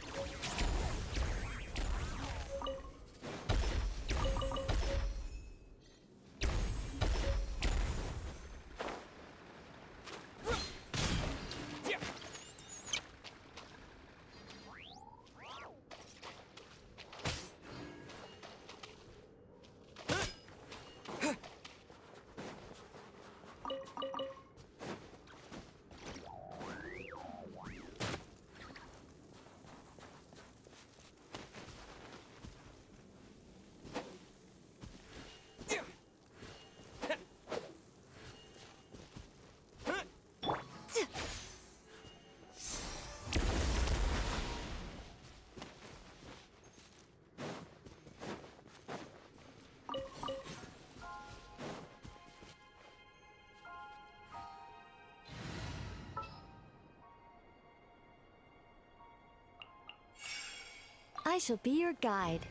I shall be your guide.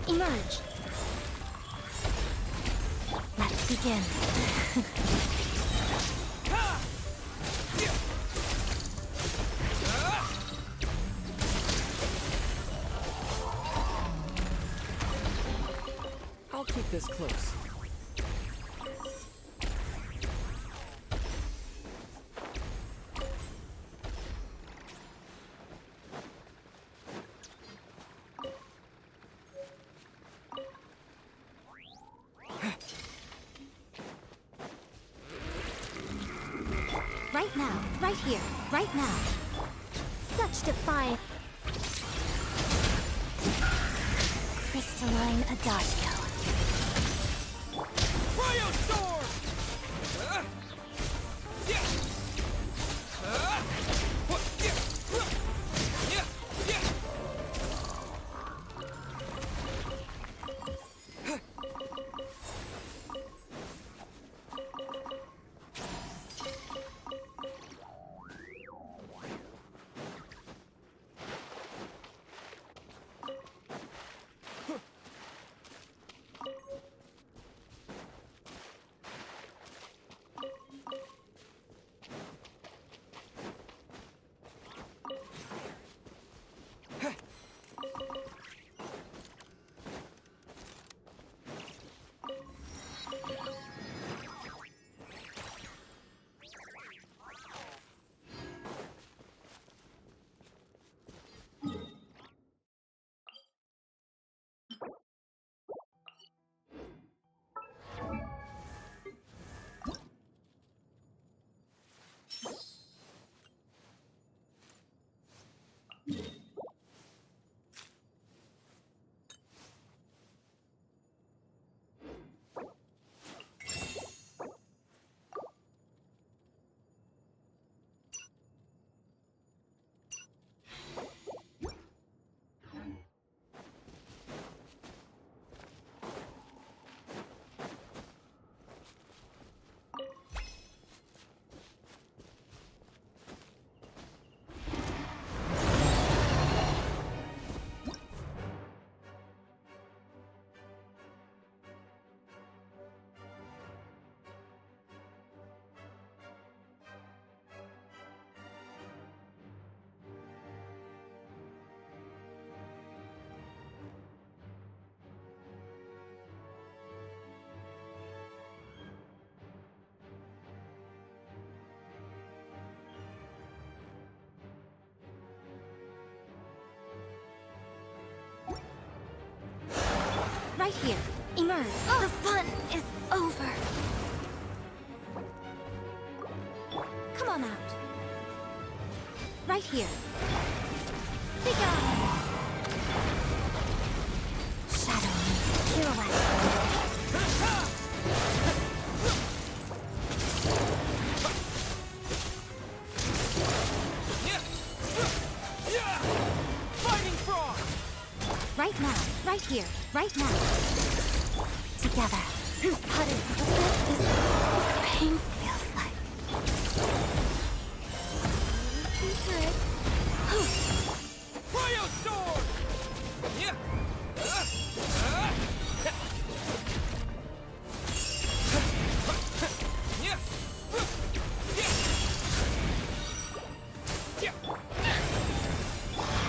Emerge. Let's begin. I'll keep this close. Right now, right here, right now. Such defiant. Crystalline Adagio. Cryo Storm! here. Emerge. The fun is over. Come on out. Right here. Be gone. Shadow me. Pirouette. Right now, right here, right now. Together. What is what pain feels like. Cryo sword! Yeah.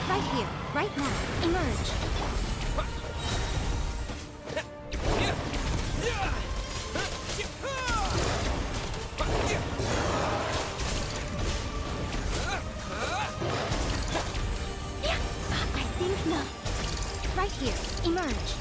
Right here, right now. Emerge. I think not. Right here. Emerge.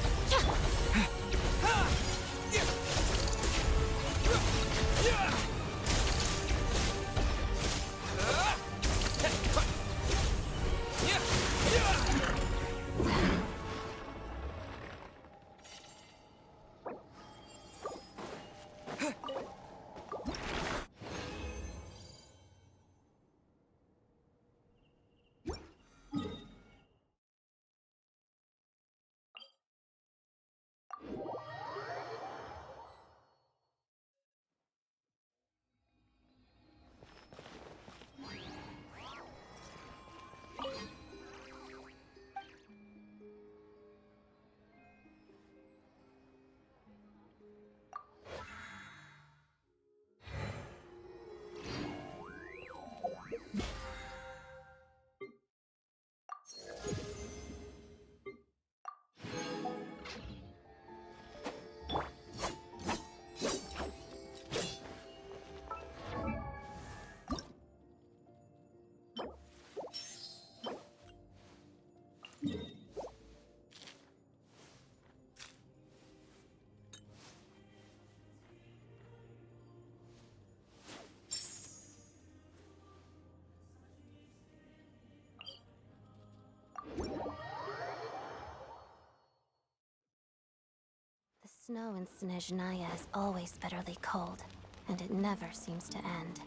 The snow in Snezhnaya is always bitterly cold, and it never seems to end.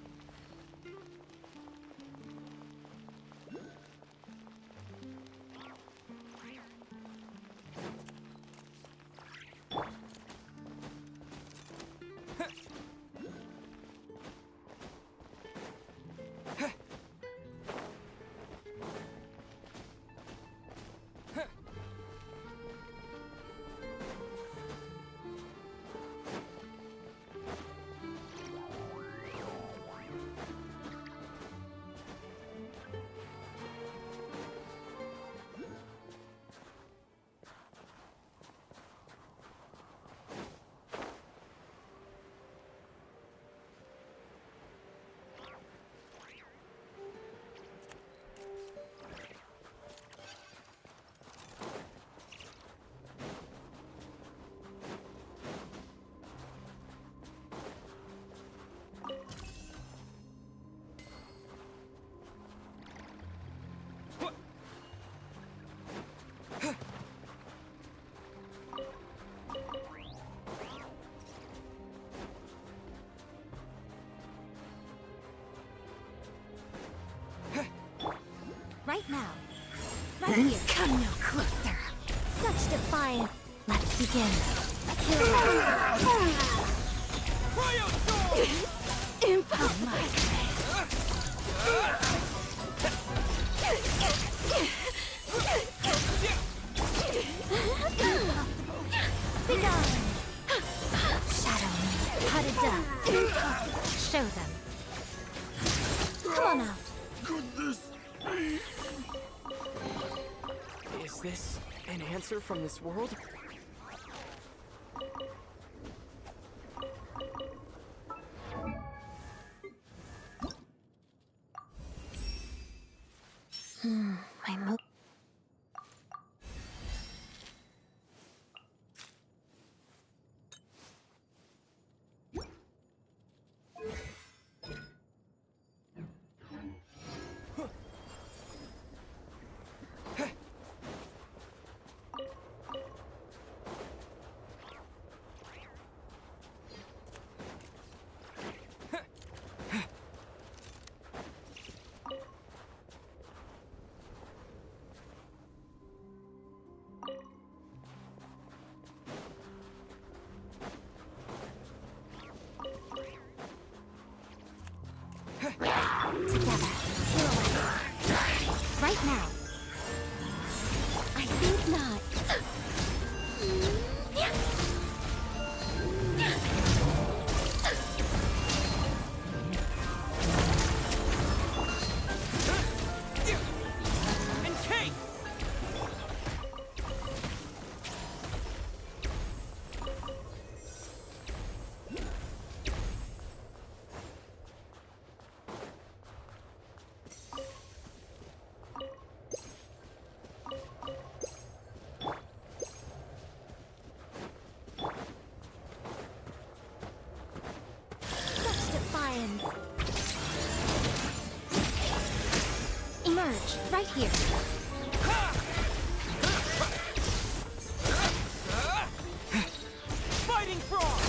Right now. Right here. Come no closer. Such defiance. Let's begin. Be gone. Shadow me. How to done. Show them. Come on out. Is this an answer from this world? My move. right now. I think not. Emerge, right here. Fighting frog!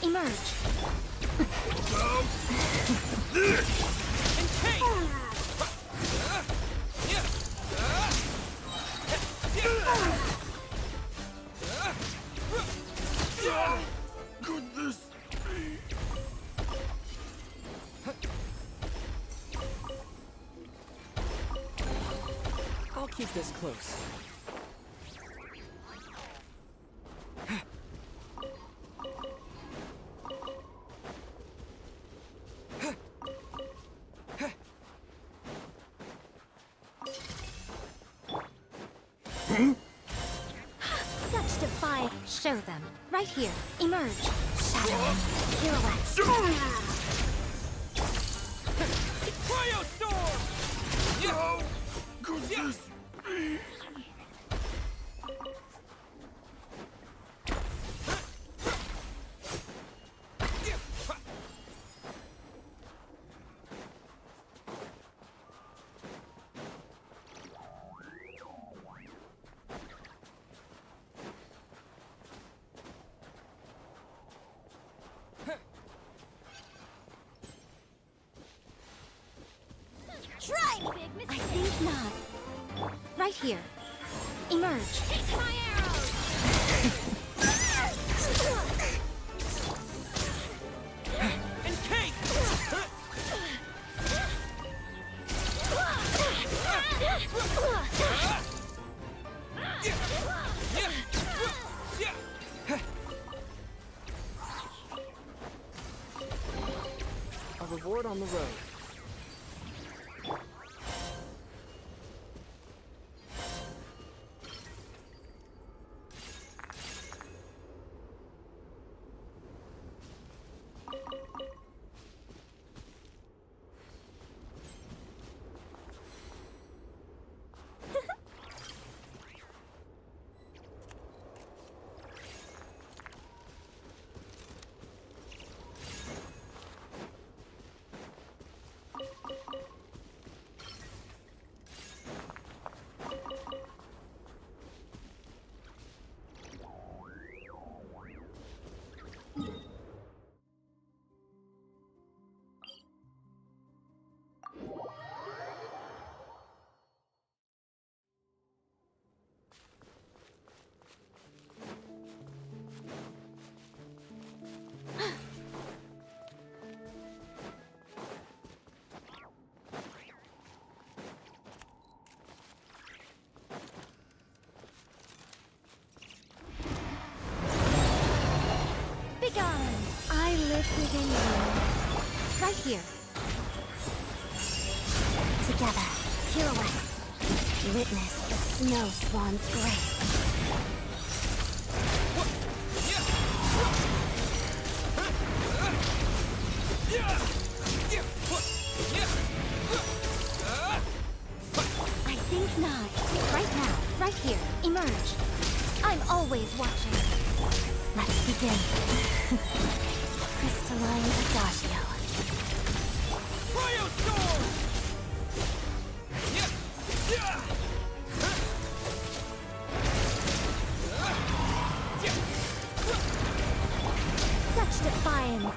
Emerge. Goodness me. I'll keep this close. Such defiance. Show them. Right here. Emerge. Shadow. Pirouette. Cryo storm! No! Goodness me. Try me, big mistake. I think not. Right here. Emerge. Take my arrows! And cake! A reward on the road. Begone! I live within you. Right here. Together, pirouette. Witness the snow swan's grace. I think not. Right now, right here. Emerge. I'm always watching. Let's begin. Crystalline Adagio. Such defiance.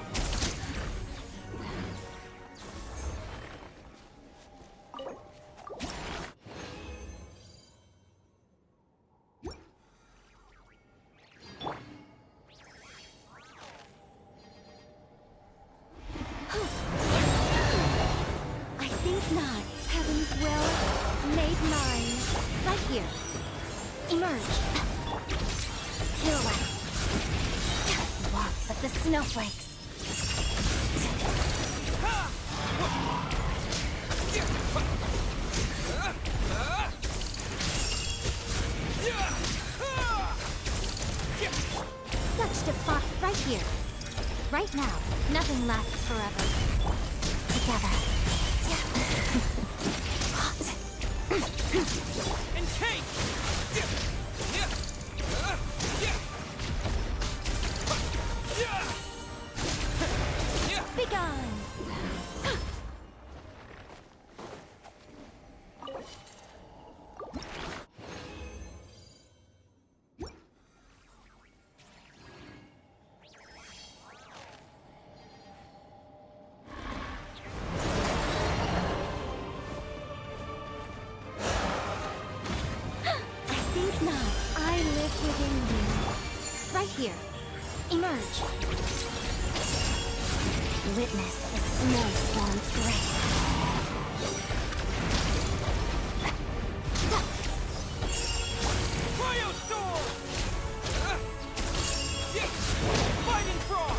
I think not. Heaven's will made mine. Right here. Emerge. Pirouette. Walks of the snowflakes. Such defiance. Right here. Right now. Nothing lasts forever. Together. And take! Begone! Think not. I live within you. Right here. Emerge. Witness the snow swan's grace. Cryostorm! Fighting frog!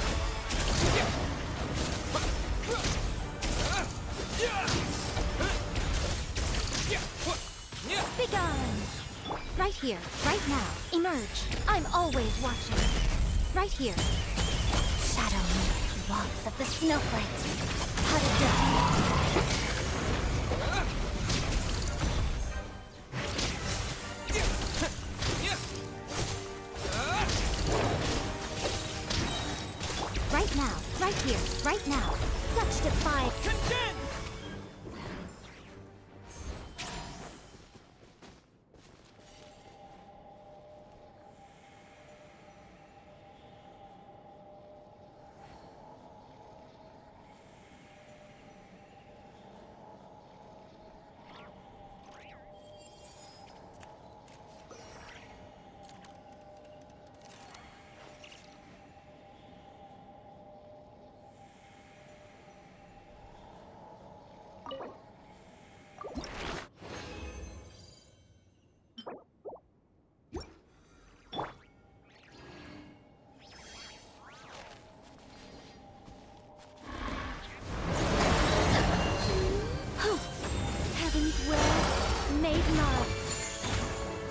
Begone! Right here, right now. Emerge. I'm always watching. Right here. Shadow me. Walks of the snowflakes. How to do. Right now, right here, right now. Such defiance. Condense! Heaven's will made mine.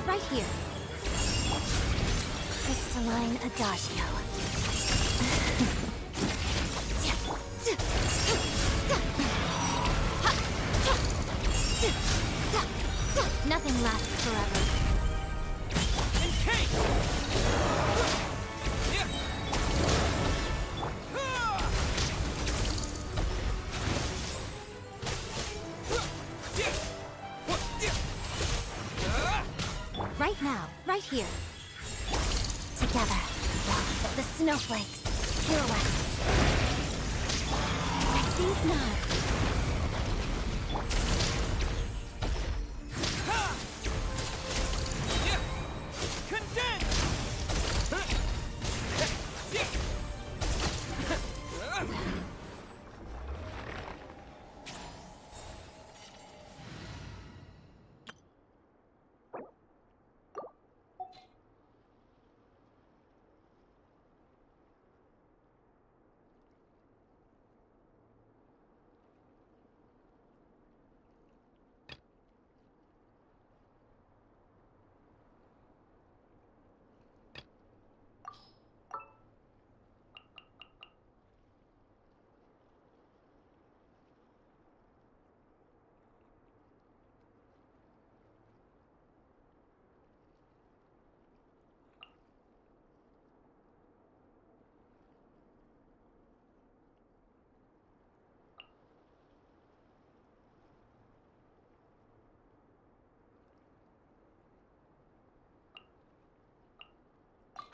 Right here. Crystalline Adagio. Nothing lasts forever. And take! Right now, right here. Together, walks of the snowflakes. Pirouette. I think not.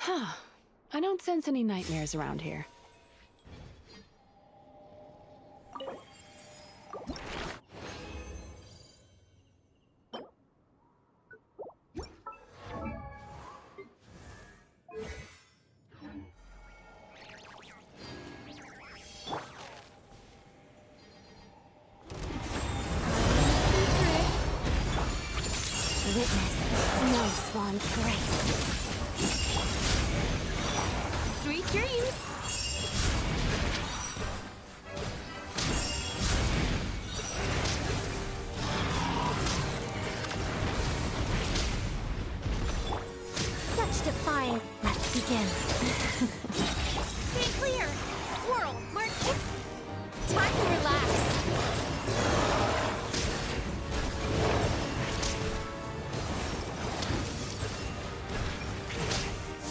I don't sense any nightmares around here. Witness the snow swan's grace. Sweet dreams! Such defiance. Let's begin. Stay clear! Swirl! Mark! Time to relax!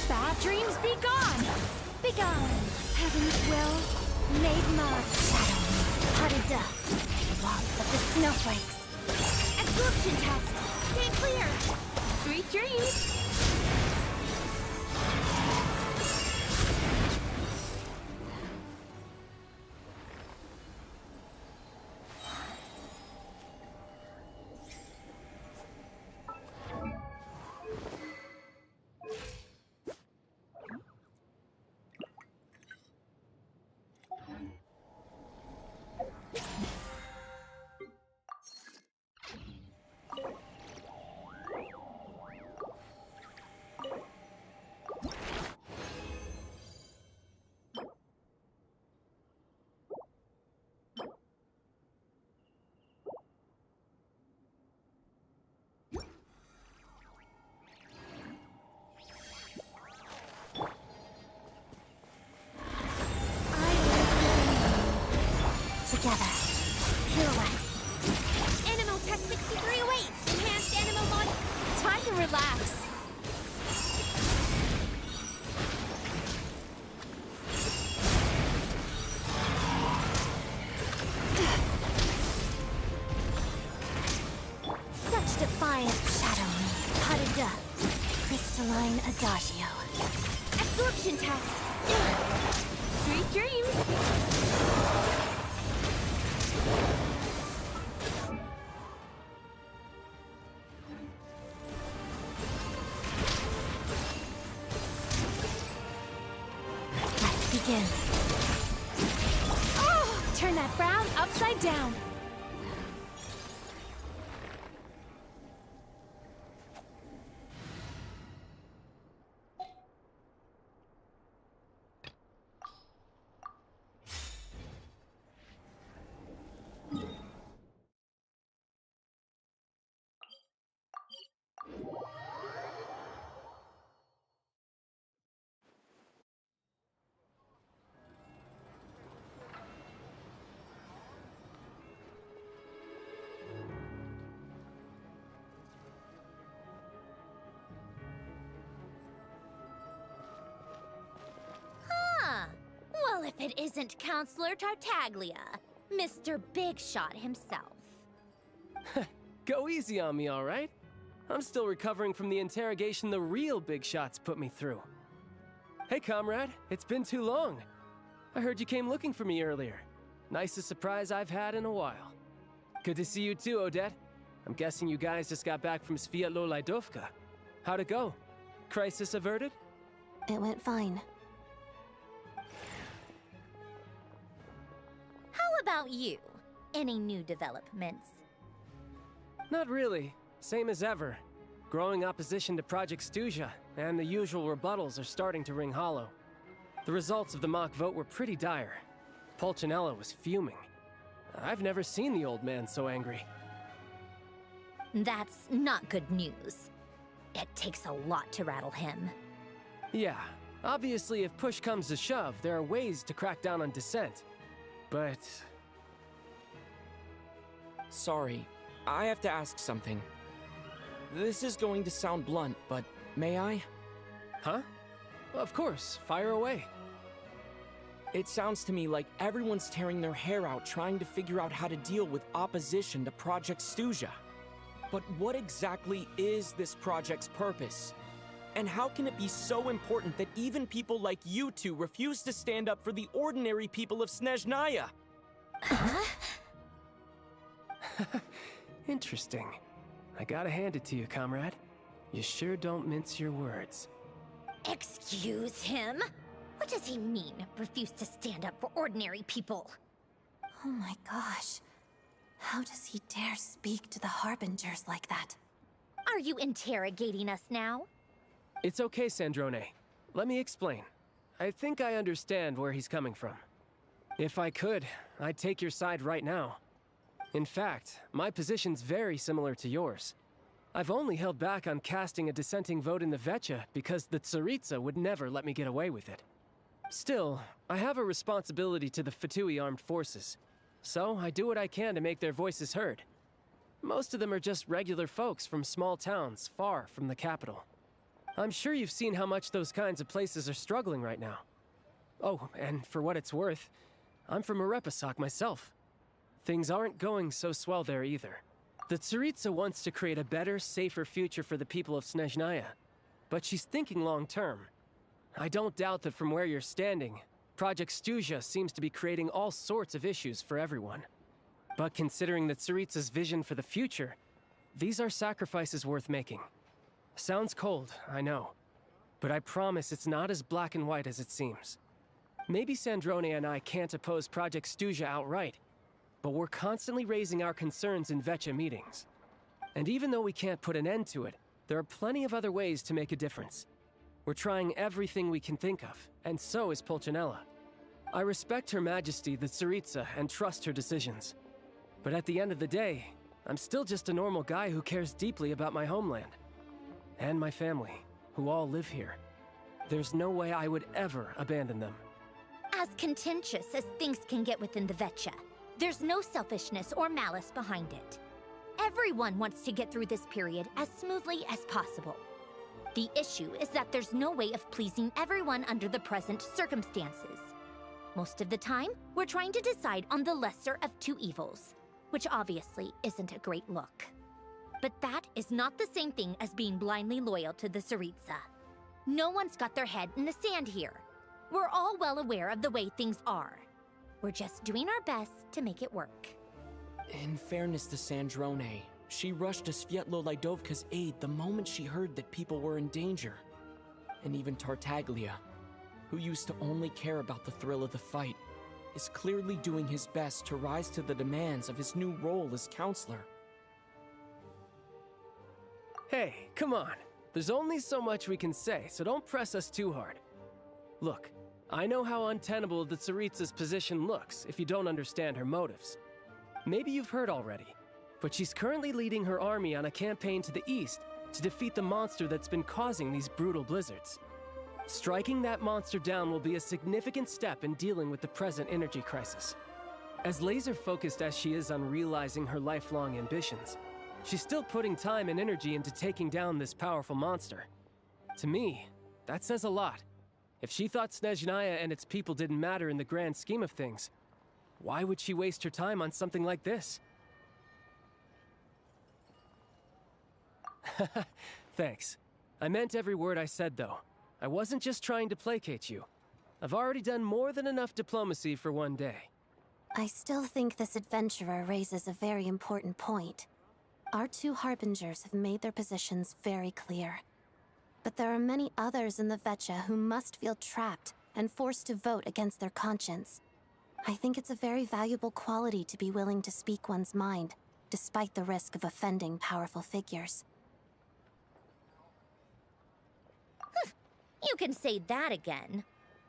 Bad dreams be gone! Be gone. Heaven's will, made mud. Shadow me, potted dust. Walks of the snowflakes. Absorption test! Stay clear! Sweet dreams! Together. Pirouette. Animal Tech 6308! Enhanced animal mod... Time to relax! Such defiance. Shadow me, potted dust. Crystalline adagio. Absorption test! Sweet dreams! Let's begin. Oh! Turn that frown upside down! Well, if it isn't Counselor Tartaglia, Mr. Big Shot himself. Go easy on me, all right? I'm still recovering from the interrogation the real Big Shots put me through. Hey, comrade, it's been too long. I heard you came looking for me earlier. Nicest surprise I've had in a while. Good to see you too, Odette. I'm guessing you guys just got back from Sviatlo-Lajdovka. How'd it go? Crisis averted? It went fine. How about you? Any new developments? Not really. Same as ever. Growing opposition to Project Stuzha, and the usual rebuttals are starting to ring hollow. The results of the mock vote were pretty dire. Pulcinella was fuming. I've never seen the old man so angry. That's not good news. It takes a lot to rattle him. Yeah, obviously if push comes to shove, there are ways to crack down on dissent. But... Sorry, I have to ask something. This is going to sound blunt, but may I? Huh? Of course, fire away. It sounds to me like everyone's tearing their hair out trying to figure out how to deal with opposition to Project Stuzha. But what exactly is this project's purpose? And how can it be so important that even people like you two refuse to stand up for the ordinary people of Snezhnaya? Interesting. I gotta hand it to you, comrade. You sure don't mince your words. Excuse him? What does he mean, refuse to stand up for ordinary people? Oh my gosh. How does he dare speak to the Harbingers like that? Are you interrogating us now? It's okay, Sandrone. Let me explain. I think I understand where he's coming from. If I could, I'd take your side right now. In fact, my position's very similar to yours. I've only held back on casting a dissenting vote in the Vecha because the Tsaritsa would never let me get away with it. Still, I have a responsibility to the Fatui armed forces, so I do what I can to make their voices heard. Most of them are just regular folks from small towns far from the capital. I'm sure you've seen how much those kinds of places are struggling right now. Oh, and for what it's worth, I'm from Arepasak myself. Things aren't going so swell there either. The Tsaritsa wants to create a better, safer future for the people of Snezhnaya, but she's thinking long-term. I don't doubt that from where you're standing, Project Stuzha seems to be creating all sorts of issues for everyone. But considering the Tsaritsa's vision for the future, these are sacrifices worth making. Sounds cold, I know. But I promise it's not as black and white as it seems. Maybe Sandrone and I can't oppose Project Stuzha outright, but we're constantly raising our concerns in Vecha meetings. And even though we can't put an end to it, there are plenty of other ways to make a difference. We're trying everything we can think of, and so is Pulcinella. I respect Her Majesty, the Tsaritsa, and trust her decisions. But at the end of the day, I'm still just a normal guy who cares deeply about my homeland. And my family, who all live here. There's no way I would ever abandon them. As contentious as things can get within the Vecha, there's no selfishness or malice behind it. Everyone wants to get through this period as smoothly as possible. The issue is that there's no way of pleasing everyone under the present circumstances. Most of the time, we're trying to decide on the lesser of two evils, which obviously isn't a great look. But that is not the same thing as being blindly loyal to the Tsaritsa. No one's got their head in the sand here. We're all well aware of the way things are. We're just doing our best to make it work. In fairness to Sandrone, she rushed to Svietlolaidovka's aid the moment she heard that people were in danger. And even Tartaglia, who used to only care about the thrill of the fight, is clearly doing his best to rise to the demands of his new role as counselor. Hey, come on. There's only so much we can say, so don't press us too hard. Look, I know how untenable the Tsaritsa's position looks if you don't understand her motives. Maybe you've heard already, but she's currently leading her army on a campaign to the east to defeat the monster that's been causing these brutal blizzards. Striking that monster down will be a significant step in dealing with the present energy crisis. As laser-focused as she is on realizing her lifelong ambitions, she's still putting time and energy into taking down this powerful monster. To me, that says a lot. If she thought Snezhnaya and its people didn't matter in the grand scheme of things, why would she waste her time on something like this? Thanks. I meant every word I said, though. I wasn't just trying to placate you. I've already done more than enough diplomacy for one day. I still think this adventurer raises a very important point. Our two Harbingers have made their positions very clear. But there are many others in the Vecha who must feel trapped and forced to vote against their conscience. I think it's a very valuable quality to be willing to speak one's mind, despite the risk of offending powerful figures. You can say that again.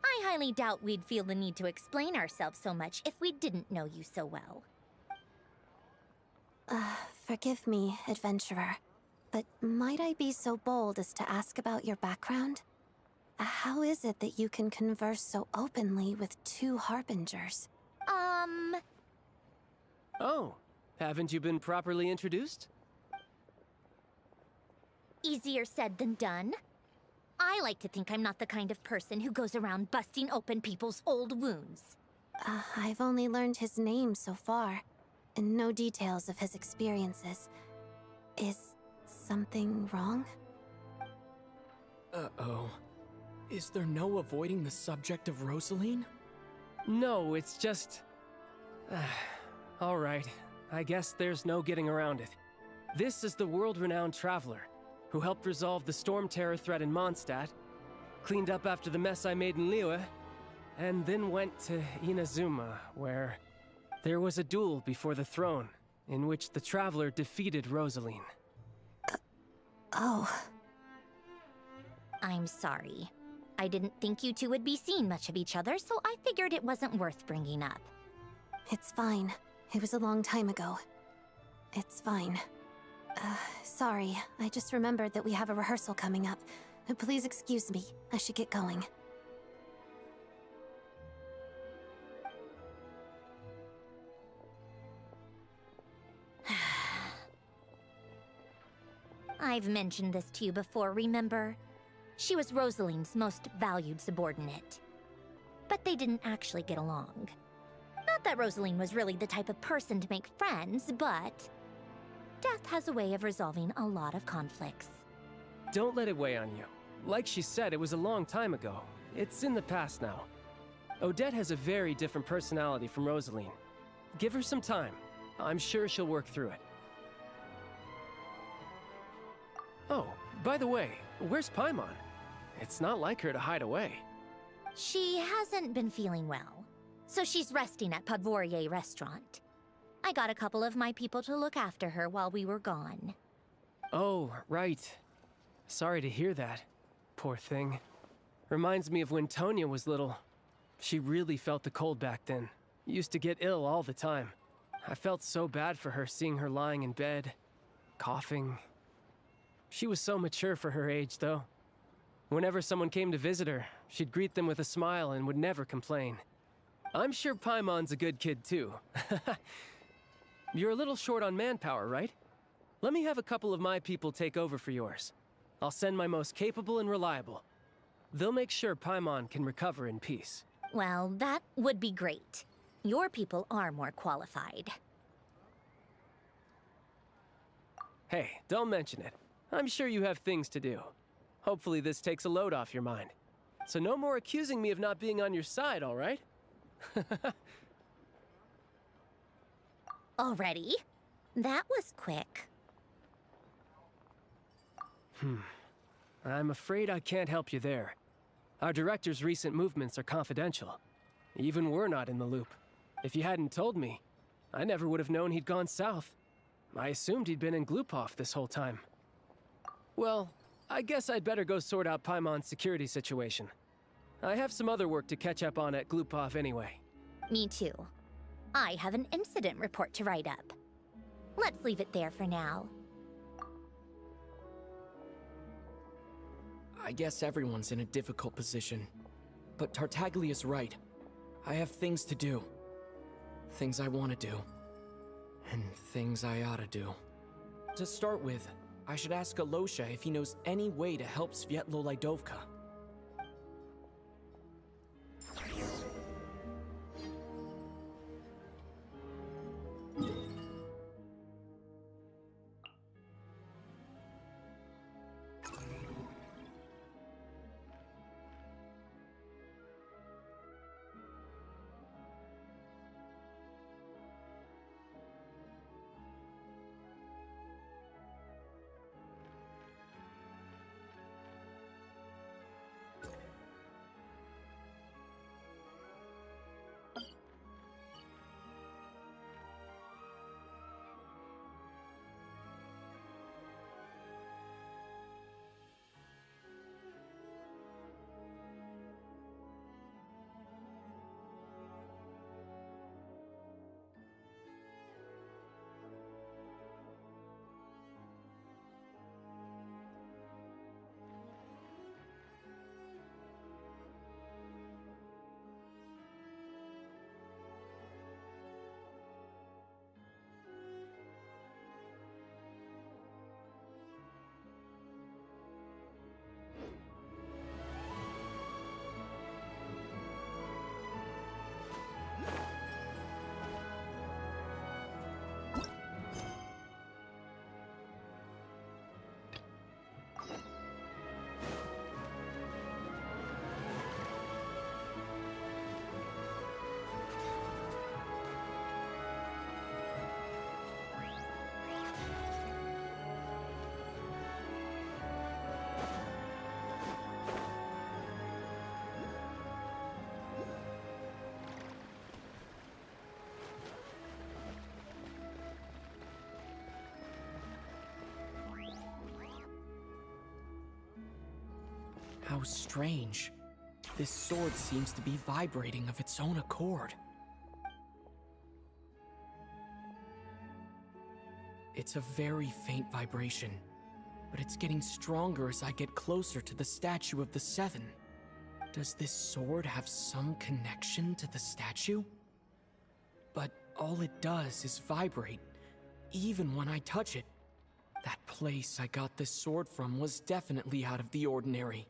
I highly doubt we'd feel the need to explain ourselves so much if we didn't know you so well. Forgive me, adventurer, but might I be so bold as to ask about your background? How is it that you can converse so openly with two Harbingers? Oh, haven't you been properly introduced? Easier said than done. I like to think I'm not the kind of person who goes around busting open people's old wounds. I've only learned his name so far, and no details of his experiences. Is something wrong? Uh-oh. Is there no avoiding the subject of Rosaline? No, it's just... Alright, I guess there's no getting around it. This is the world-renowned traveler, who helped resolve the storm terror threat in Mondstadt, cleaned up after the mess I made in Liyue, and then went to Inazuma, where there was a duel before the throne, in which the traveler defeated Rosaline. Oh. I'm sorry. I didn't think you two would be seeing much of each other, so I figured it wasn't worth bringing up. It's fine. It was a long time ago. It's fine. Sorry. I just remembered that we have a rehearsal coming up. Please excuse me. I should get going. I've mentioned this to you before, remember? She was Rosaline's most valued subordinate. But they didn't actually get along. Not that Rosaline was really the type of person to make friends, but death has a way of resolving a lot of conflicts. Don't let it weigh on you. Like she said, it was a long time ago. It's in the past now. Odette has a very different personality from Rosaline. Give her some time. I'm sure she'll work through it. Oh, by the way, where's Paimon? It's not like her to hide away. She hasn't been feeling well, so she's resting at Podvorier Restaurant. I got a couple of my people to look after her while we were gone. Oh, right. Sorry to hear that. Poor thing. Reminds me of when Tonya was little. She really felt the cold back then. Used to get ill all the time. I felt so bad for her seeing her lying in bed, coughing. She was so mature for her age, though. Whenever someone came to visit her, she'd greet them with a smile and would never complain. I'm sure Paimon's a good kid, too. You're a little short on manpower, right? Let me have a couple of my people take over for yours. I'll send my most capable and reliable. They'll make sure Paimon can recover in peace. Well, that would be great. Your people are more qualified. Hey, don't mention it. I'm sure you have things to do. Hopefully this takes a load off your mind. So no more accusing me of not being on your side, all right? Already? That was quick. I'm afraid I can't help you there. Our director's recent movements are confidential. Even we're not in the loop. If you hadn't told me, I never would have known he'd gone south. I assumed he'd been in Glupov this whole time. Well, I guess I'd better go sort out Paimon's security situation. I have some other work to catch up on at Glupov anyway. Me too. I have an incident report to write up. Let's leave it there for now. I guess everyone's in a difficult position. But Tartaglia's right. I have things to do. Things I want to do. And things I ought to do. To start with, I should ask Alosha if he knows any way to help Svietlo Lydovka. How strange. This sword seems to be vibrating of its own accord. It's a very faint vibration, but it's getting stronger as I get closer to the statue of the Seven. Does this sword have some connection to the statue? But all it does is vibrate, even when I touch it. That place I got this sword from was definitely out of the ordinary.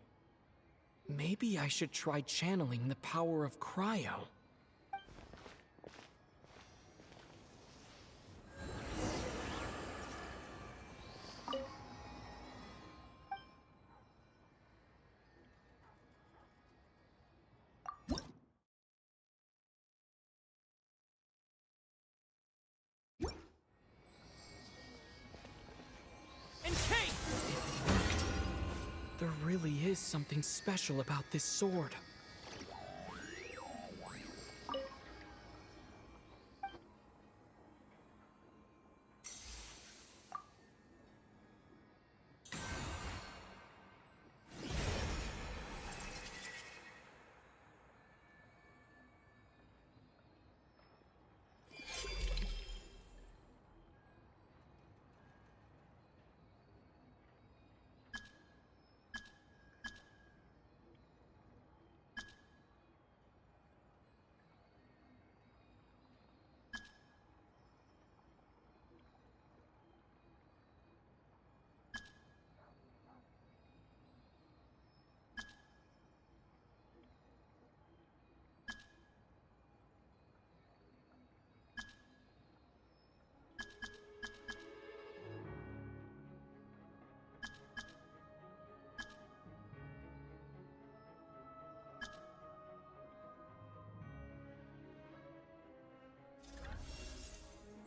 Maybe I should try channeling the power of cryo. There really is something special about this sword.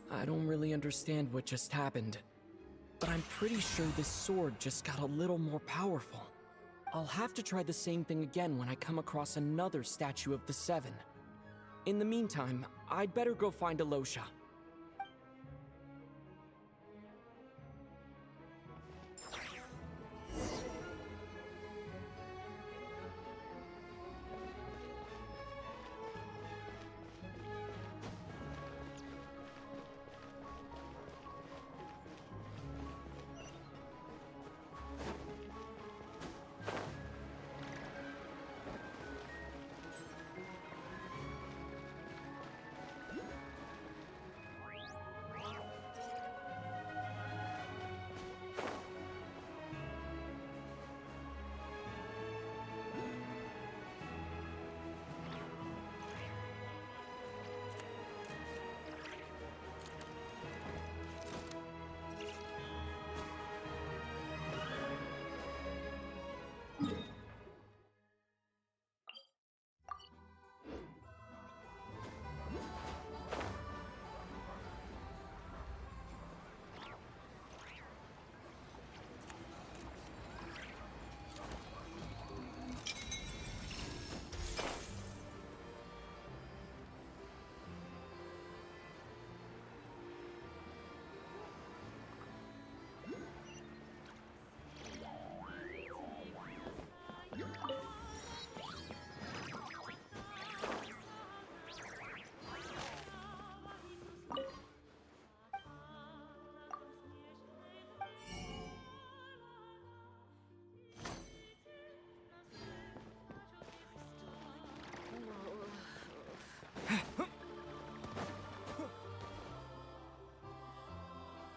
I don't really understand what just happened, but I'm pretty sure this sword just got a little more powerful. I'll have to try the same thing again when I come across another statue of the Seven. In the meantime, I'd better go find Alosha.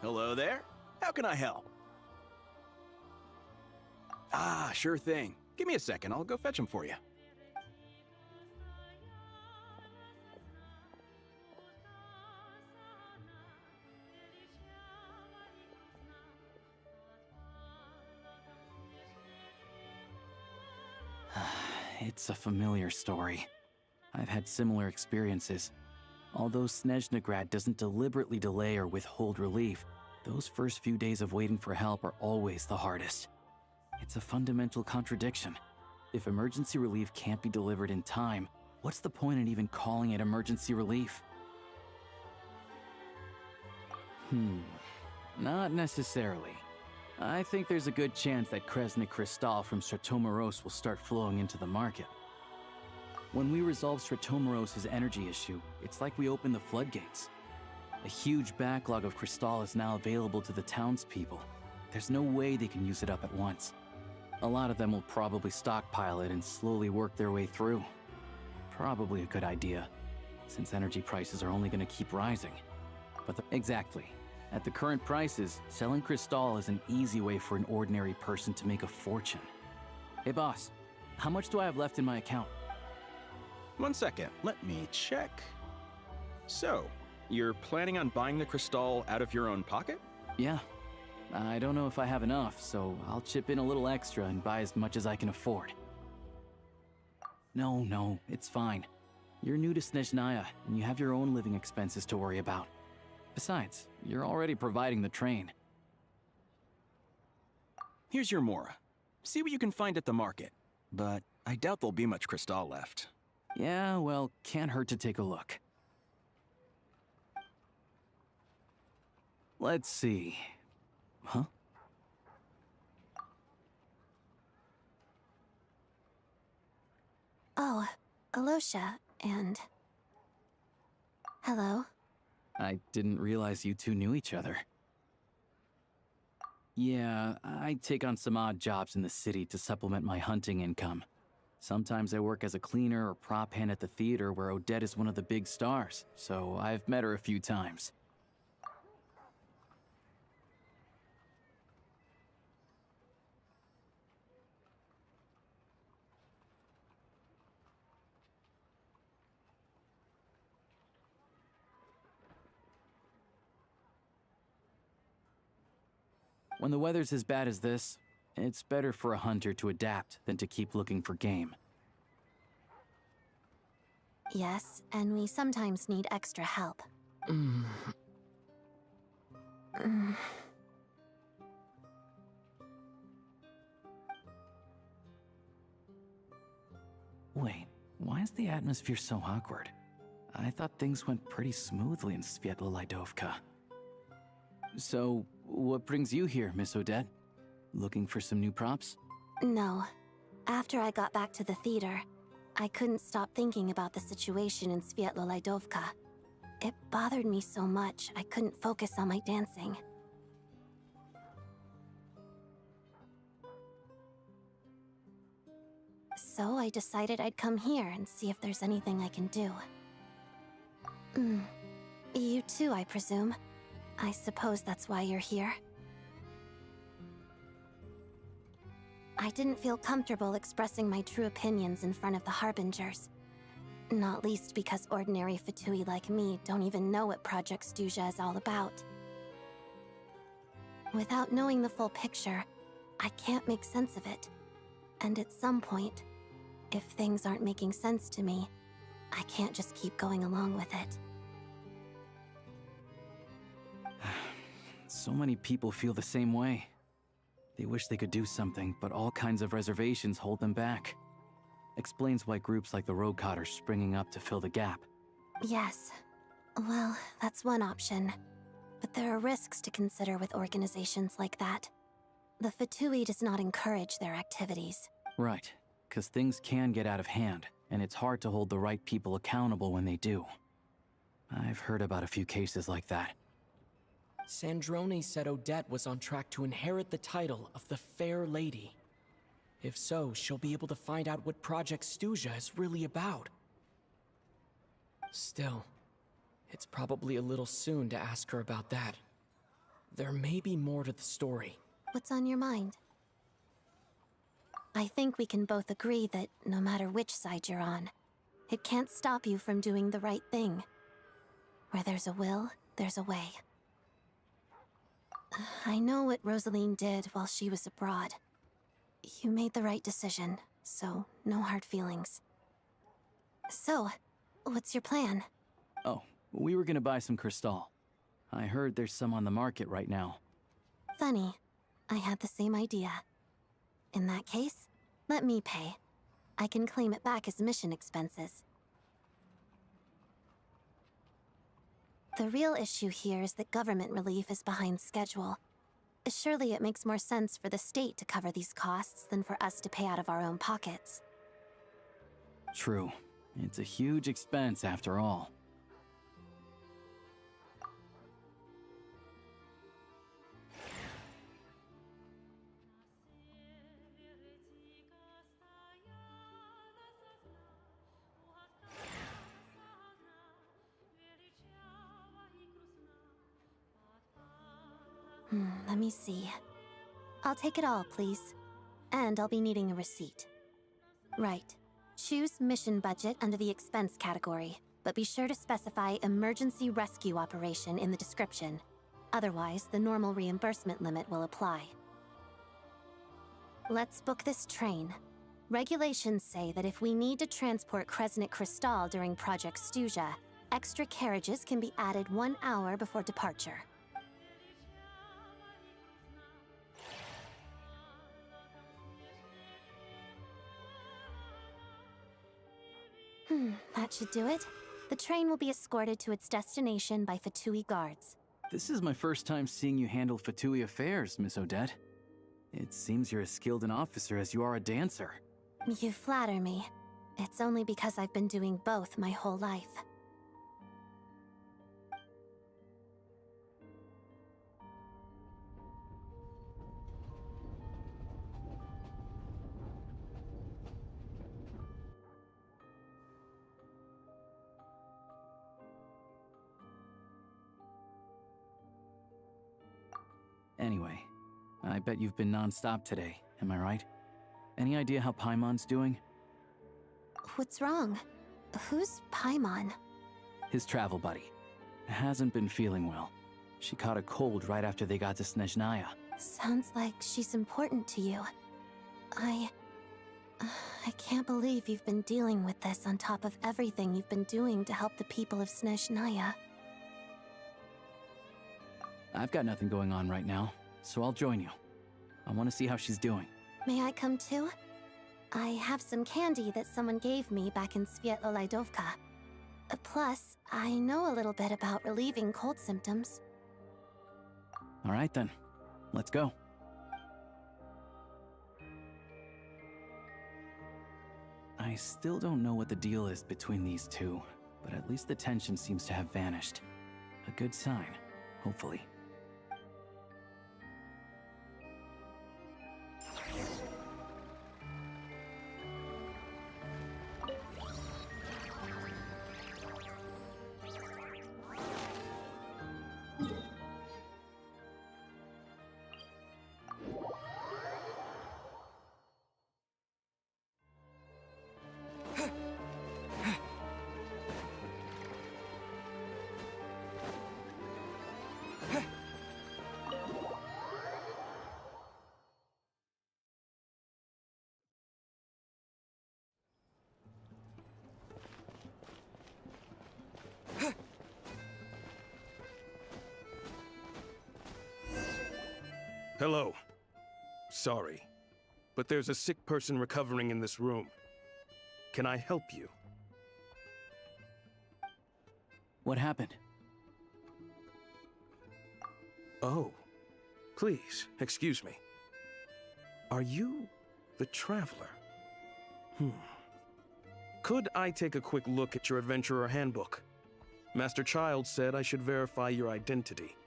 Hello there. How can I help? Ah, sure thing. Give me a second. I'll go fetch him for you. It's a familiar story. I've had similar experiences. Although Snezhnaya doesn't deliberately delay or withhold relief, those first few days of waiting for help are always the hardest. It's a fundamental contradiction. If emergency relief can't be delivered in time, what's the point in even calling it emergency relief? Not necessarily. I think there's a good chance that Kresnik Crystal from Stratomeros will start flowing into the market. When we resolve Stratomeros' energy issue, it's like we open the floodgates. A huge backlog of Crystal is now available to the townspeople. There's no way they can use it up at once. A lot of them will probably stockpile it and slowly work their way through. Probably a good idea, since energy prices are only going to keep rising. But exactly. At the current prices, selling Crystal is an easy way for an ordinary person to make a fortune. Hey boss, how much do I have left in my account? 1 second, let me check. So, you're planning on buying the Crystal out of your own pocket? Yeah. I don't know if I have enough, so I'll chip in a little extra and buy as much as I can afford. No, it's fine. You're new to Snezhnaya, and you have your own living expenses to worry about. Besides, you're already providing the train. Here's your Mora. See what you can find at the market, but I doubt there'll be much Crystal left. Yeah, well, can't hurt to take a look. Let's see. Huh? Oh, Alosha, and... Hello. I didn't realize you two knew each other. Yeah, I take on some odd jobs in the city to supplement my hunting income. Sometimes I work as a cleaner or prop hand at the theater where Odette is one of the big stars, so I've met her a few times. When the weather's as bad as this, it's better for a hunter to adapt than to keep looking for game. Yes, and we sometimes need extra help. Wait, why is the atmosphere so awkward? I thought things went pretty smoothly in Svietlolaidovka. So, what brings you here, Miss Odette? Looking for some new props? No. After I got back to the theater, I couldn't stop thinking about the situation in Svietlolaidovka. It bothered me so much, I couldn't focus on my dancing. So I decided I'd come here and see if there's anything I can do. You too, I presume. I suppose that's why you're here. I didn't feel comfortable expressing my true opinions in front of the Harbingers. Not least because ordinary Fatui like me don't even know what Project Stuzha is all about. Without knowing the full picture, I can't make sense of it. And at some point, if things aren't making sense to me, I can't just keep going along with it. So many people feel the same way. They wish they could do something, but all kinds of reservations hold them back. Explains why groups like the Roadcott are springing up to fill the gap. Yes. Well, that's one option. But there are risks to consider with organizations like that. The Fatui does not encourage their activities. Right, because things can get out of hand, and it's hard to hold the right people accountable when they do. I've heard about a few cases like that. Sandrone said Odette was on track to inherit the title of the Fair Lady. If so, she'll be able to find out what Project Stuzha is really about. Still, it's probably a little soon to ask her about that. There may be more to the story. What's on your mind? I think we can both agree that no matter which side you're on, it can't stop you from doing the right thing. Where there's a will, there's a way. I know what Rosaline did while she was abroad. You made the right decision, so no hard feelings. So, what's your plan? Oh, we were gonna buy some Crystal. I heard there's some on the market right now. Funny. I had the same idea. In that case, let me pay. I can claim it back as mission expenses. The real issue here is that government relief is behind schedule. Surely it makes more sense for the state to cover these costs than for us to pay out of our own pockets. True. It's a huge expense after all. Let me see. I'll take it all, please. And I'll be needing a receipt. Right. Choose mission budget under the expense category, but be sure to specify emergency rescue operation in the description. Otherwise, the normal reimbursement limit will apply. Let's book this train. Regulations say that if we need to transport Kresnik Crystal during Project Stuja, extra carriages can be added 1 hour before departure. That should do it. The train will be escorted to its destination by Fatui guards. This is my first time seeing you handle Fatui affairs, Miss Odette. It seems you're as skilled an officer as you are a dancer. You flatter me. It's only because I've been doing both my whole life. Anyway, I bet you've been non-stop today, am I right? Any idea how Paimon's doing? What's wrong? Who's Paimon? His travel buddy. Hasn't been feeling well. She caught a cold right after they got to Snezhnaya. Sounds like she's important to you. I can't believe you've been dealing with this on top of everything you've been doing to help the people of Snezhnaya. I've got nothing going on right now, so I'll join you. I want to see how she's doing. May I come too? I have some candy that someone gave me back in Svietlolaidovka. Plus, I know a little bit about relieving cold symptoms. All right then, let's go. I still don't know what the deal is between these two, but at least the tension seems to have vanished. A good sign, hopefully. Hello. Sorry, but there's a sick person recovering in this room. Can I help you? What happened? Oh. Please, excuse me. Are you the Traveler? Could I take a quick look at your Adventurer Handbook? Master Child said I should verify your identity.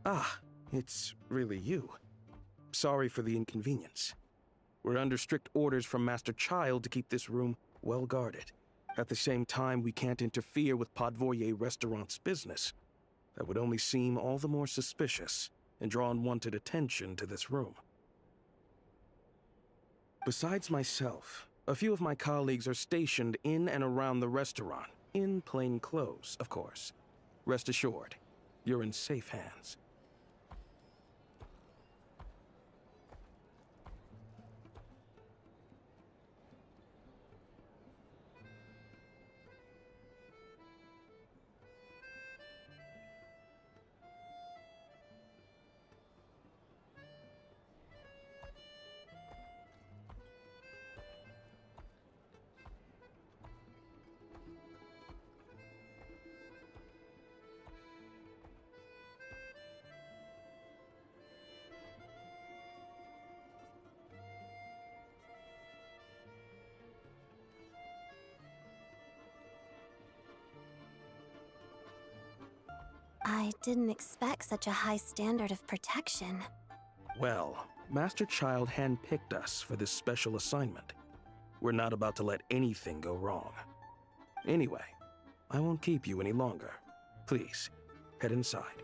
Ah, it's really you. Sorry for the inconvenience. We're under strict orders from Master Child to keep this room well guarded. At the same time, we can't interfere with Podvoye Restaurant's business. That would only seem all the more suspicious and draw unwanted attention to this room. Besides myself, a few of my colleagues are stationed in and around the restaurant, in plain clothes, of course. Rest assured, you're in safe hands. I didn't expect such a high standard of protection. Well, Master Child handpicked us for this special assignment. We're not about to let anything go wrong. Anyway, I won't keep you any longer. Please, head inside.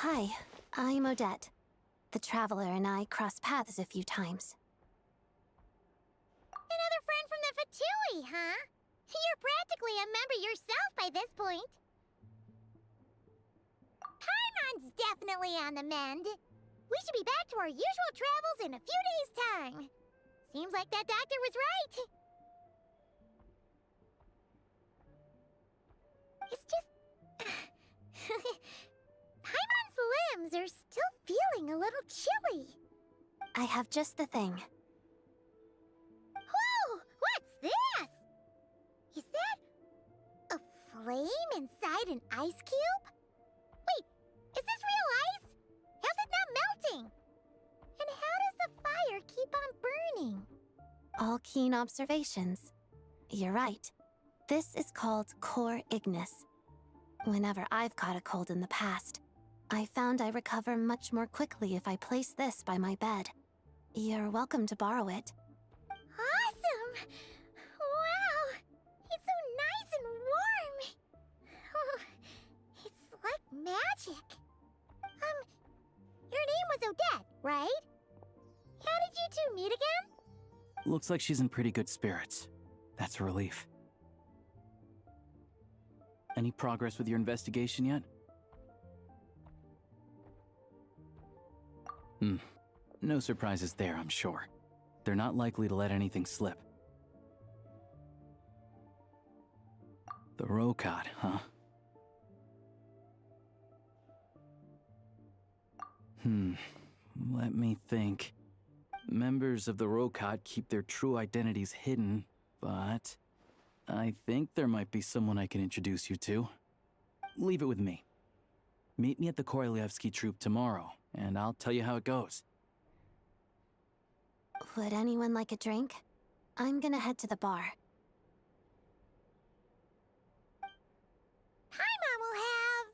Hi, I'm Odette. The Traveler and I crossed paths a few times. Another friend from the Fatui, huh? You're practically a member yourself by this point. Paimon's definitely on the mend. We should be back to our usual travels in a few days' time. Seems like that doctor was right. It's just... Paimon's limbs are still feeling a little chilly. I have just the thing. Whoa! What's this? Is that a flame inside an ice cube? Wait, is this real ice? How's it not melting? And how does the fire keep on burning? All keen observations. You're right. This is called core ignis. Whenever I've caught a cold in the past, I found I recover much more quickly if I place this by my bed. You're welcome to borrow it. Awesome! Wow! It's so nice and warm! Oh, it's like magic. Your name was Odette, right? How did you two meet again? Looks like she's in pretty good spirits. That's a relief. Any progress with your investigation yet? No surprises there, I'm sure. They're not likely to let anything slip. The Rokad, huh? Let me think. Members of the Rokad keep their true identities hidden, but I think there might be someone I can introduce you to. Leave it with me. Meet me at the Korolyevsky troop tomorrow, and I'll tell you how it goes. Would anyone like a drink? I'm gonna head to the bar. Paimon will have...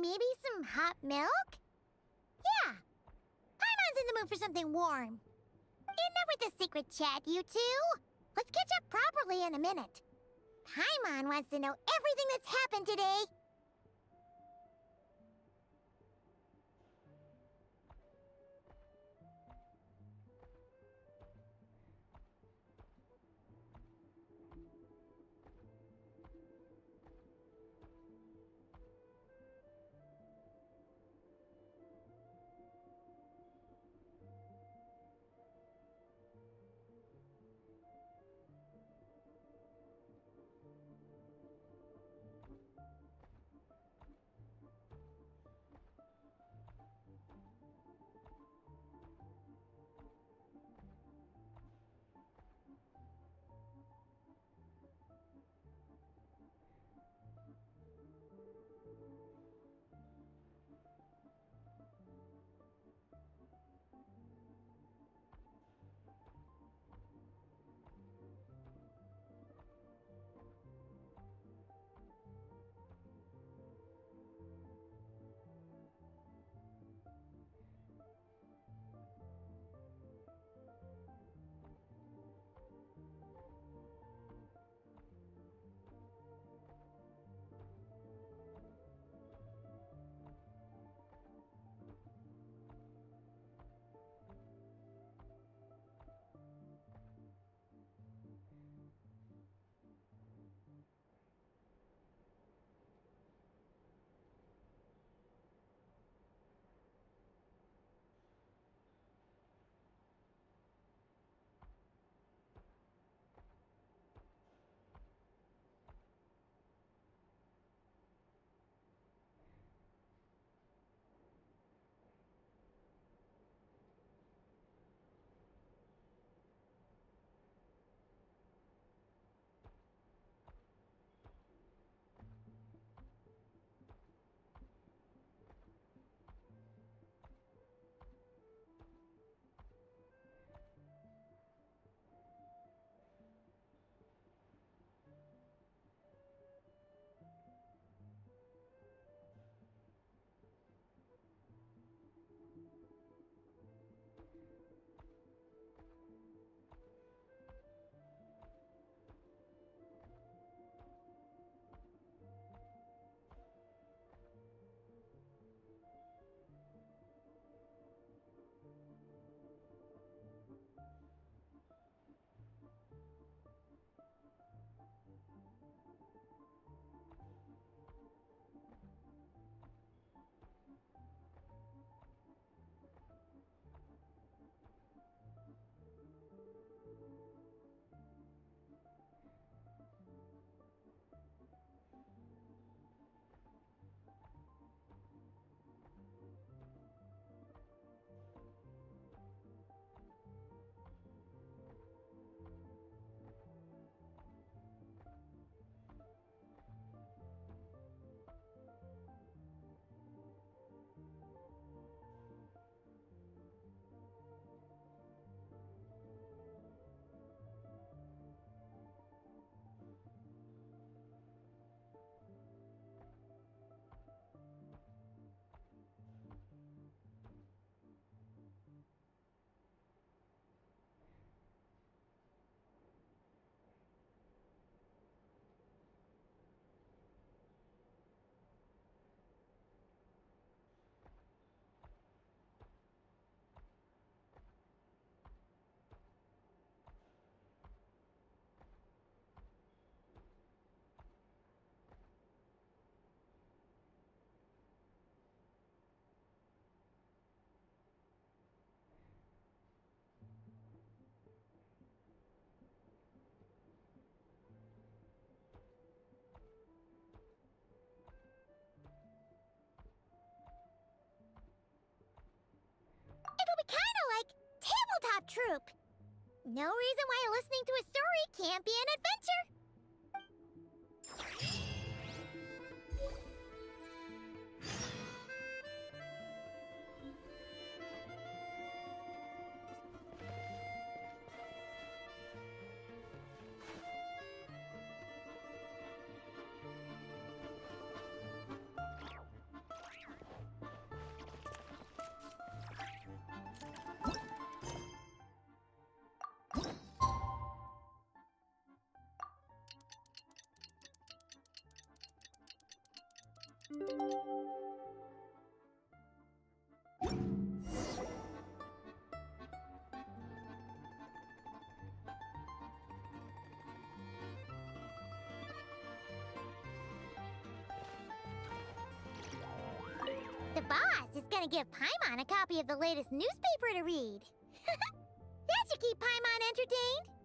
maybe some hot milk? Yeah. Paimon's in the mood for something warm. Enough with the secret chat, you two. Let's catch up properly in a minute. Paimon wants to know everything that's happened today. tabletop troupe. No reason why listening to a story can't be an adventure. The boss is gonna give Paimon a copy of the latest newspaper to read. That should keep Paimon entertained.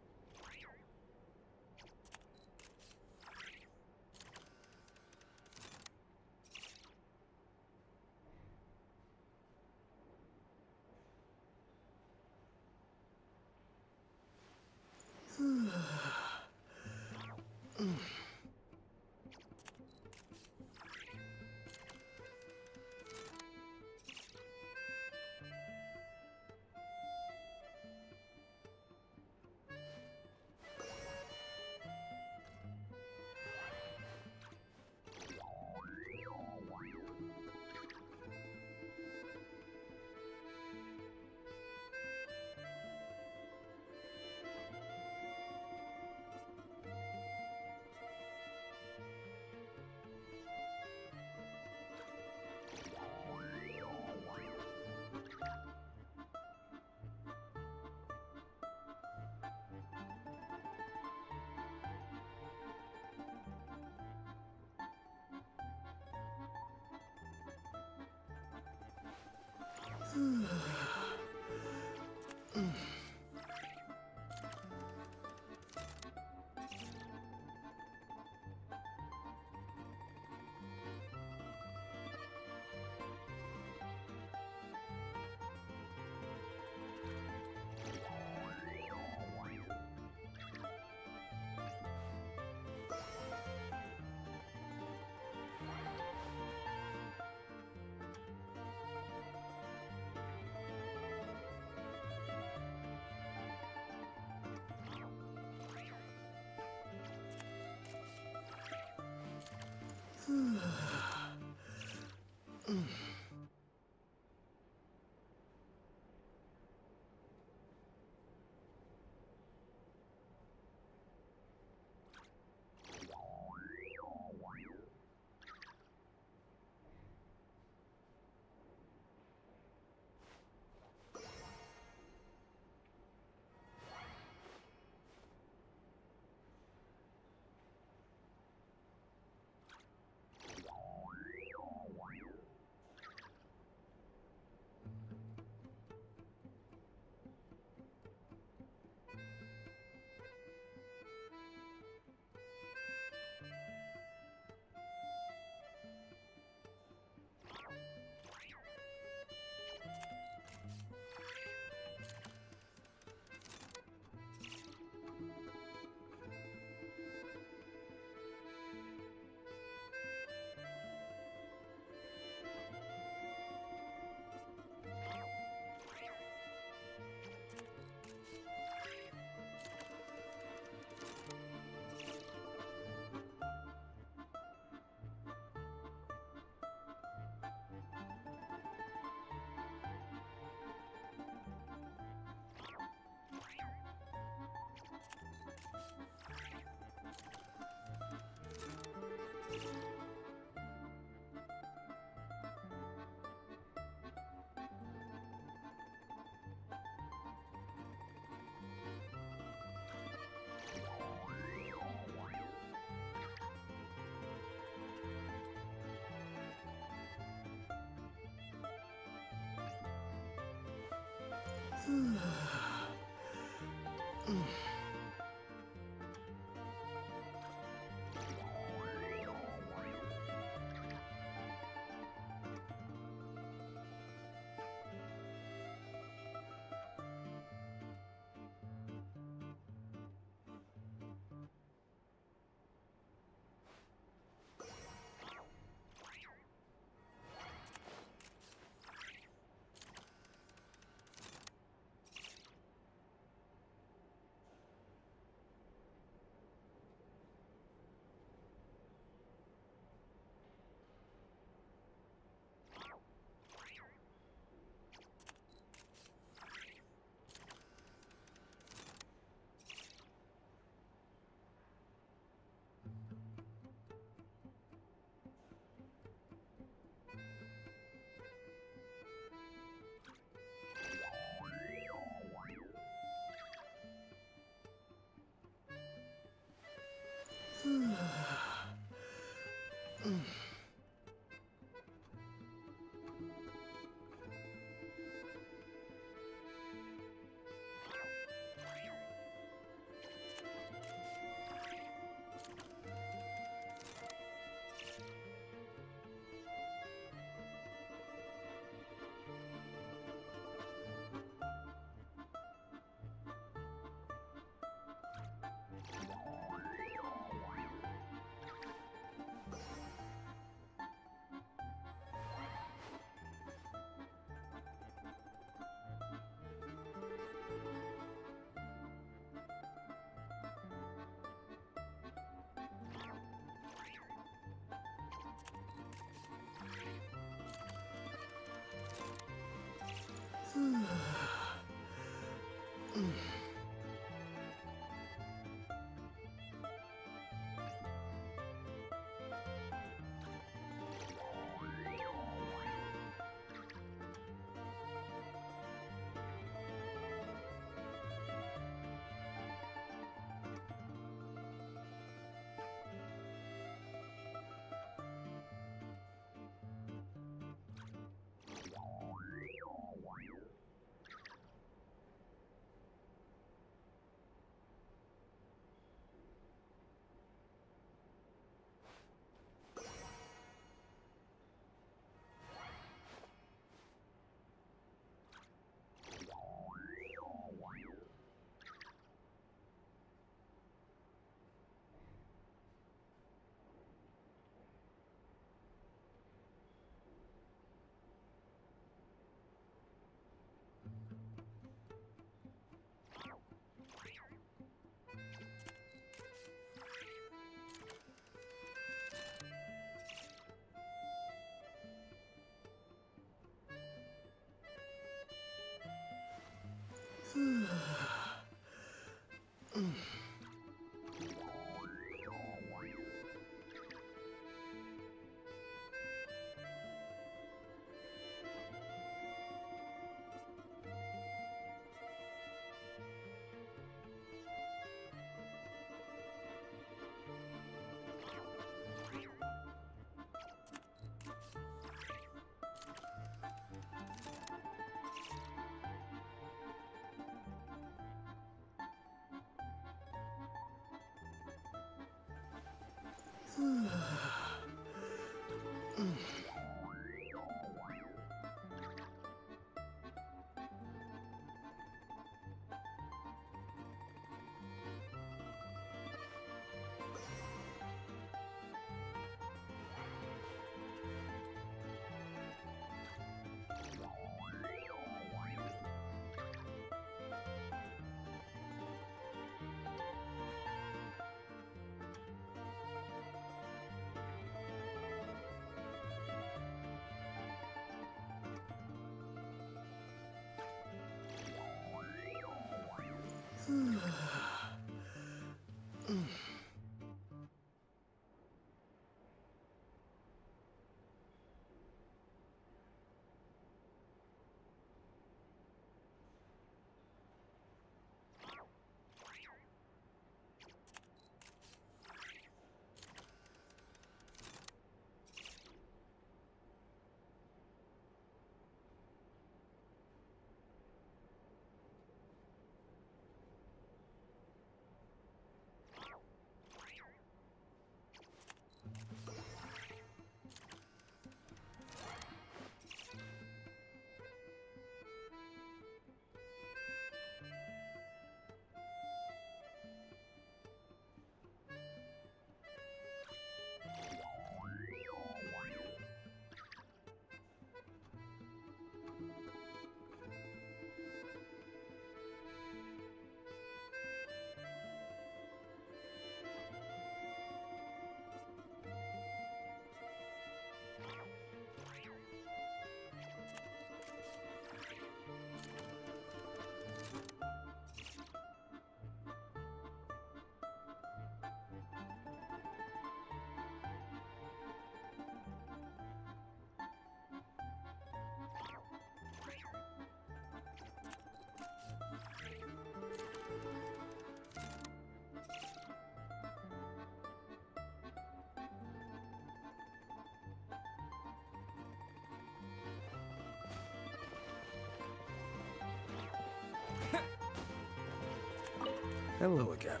Hello again.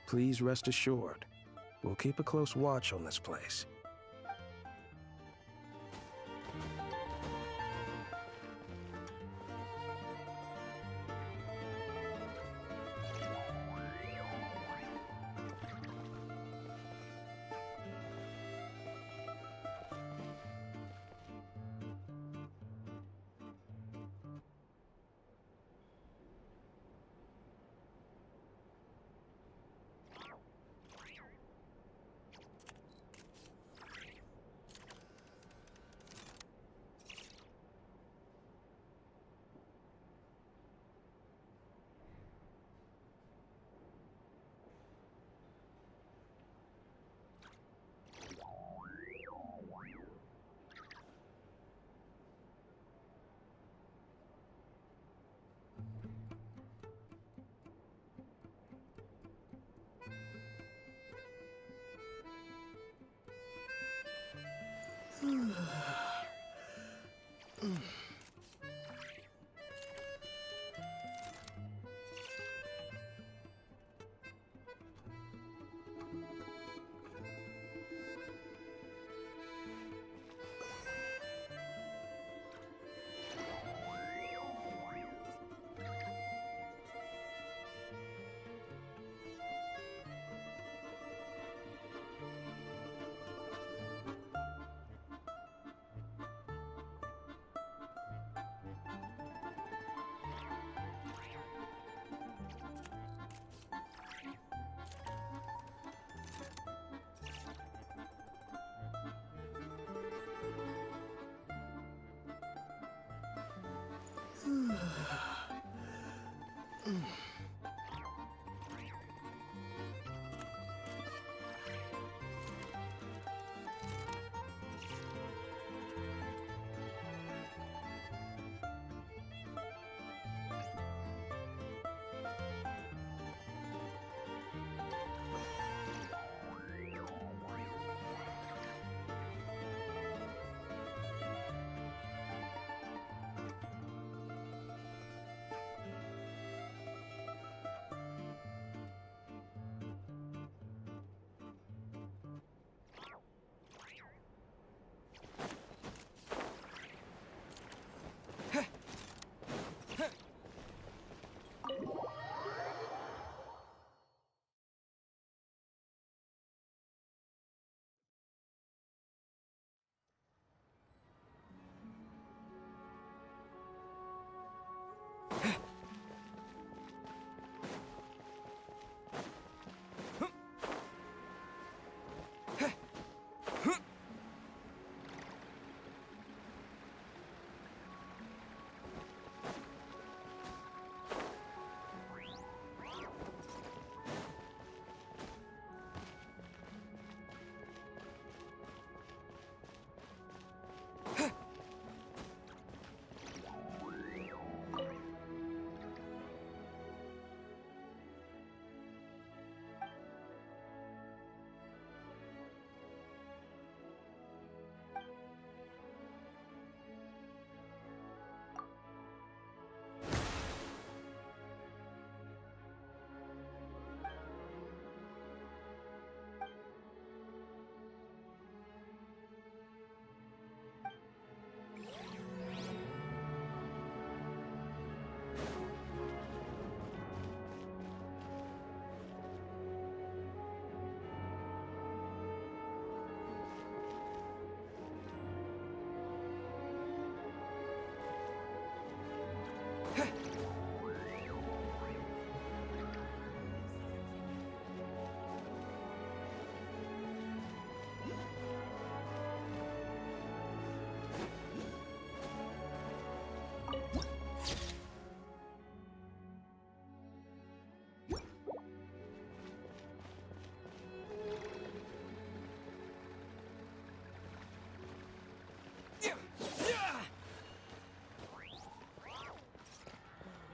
Please rest assured, we'll keep a close watch on this place.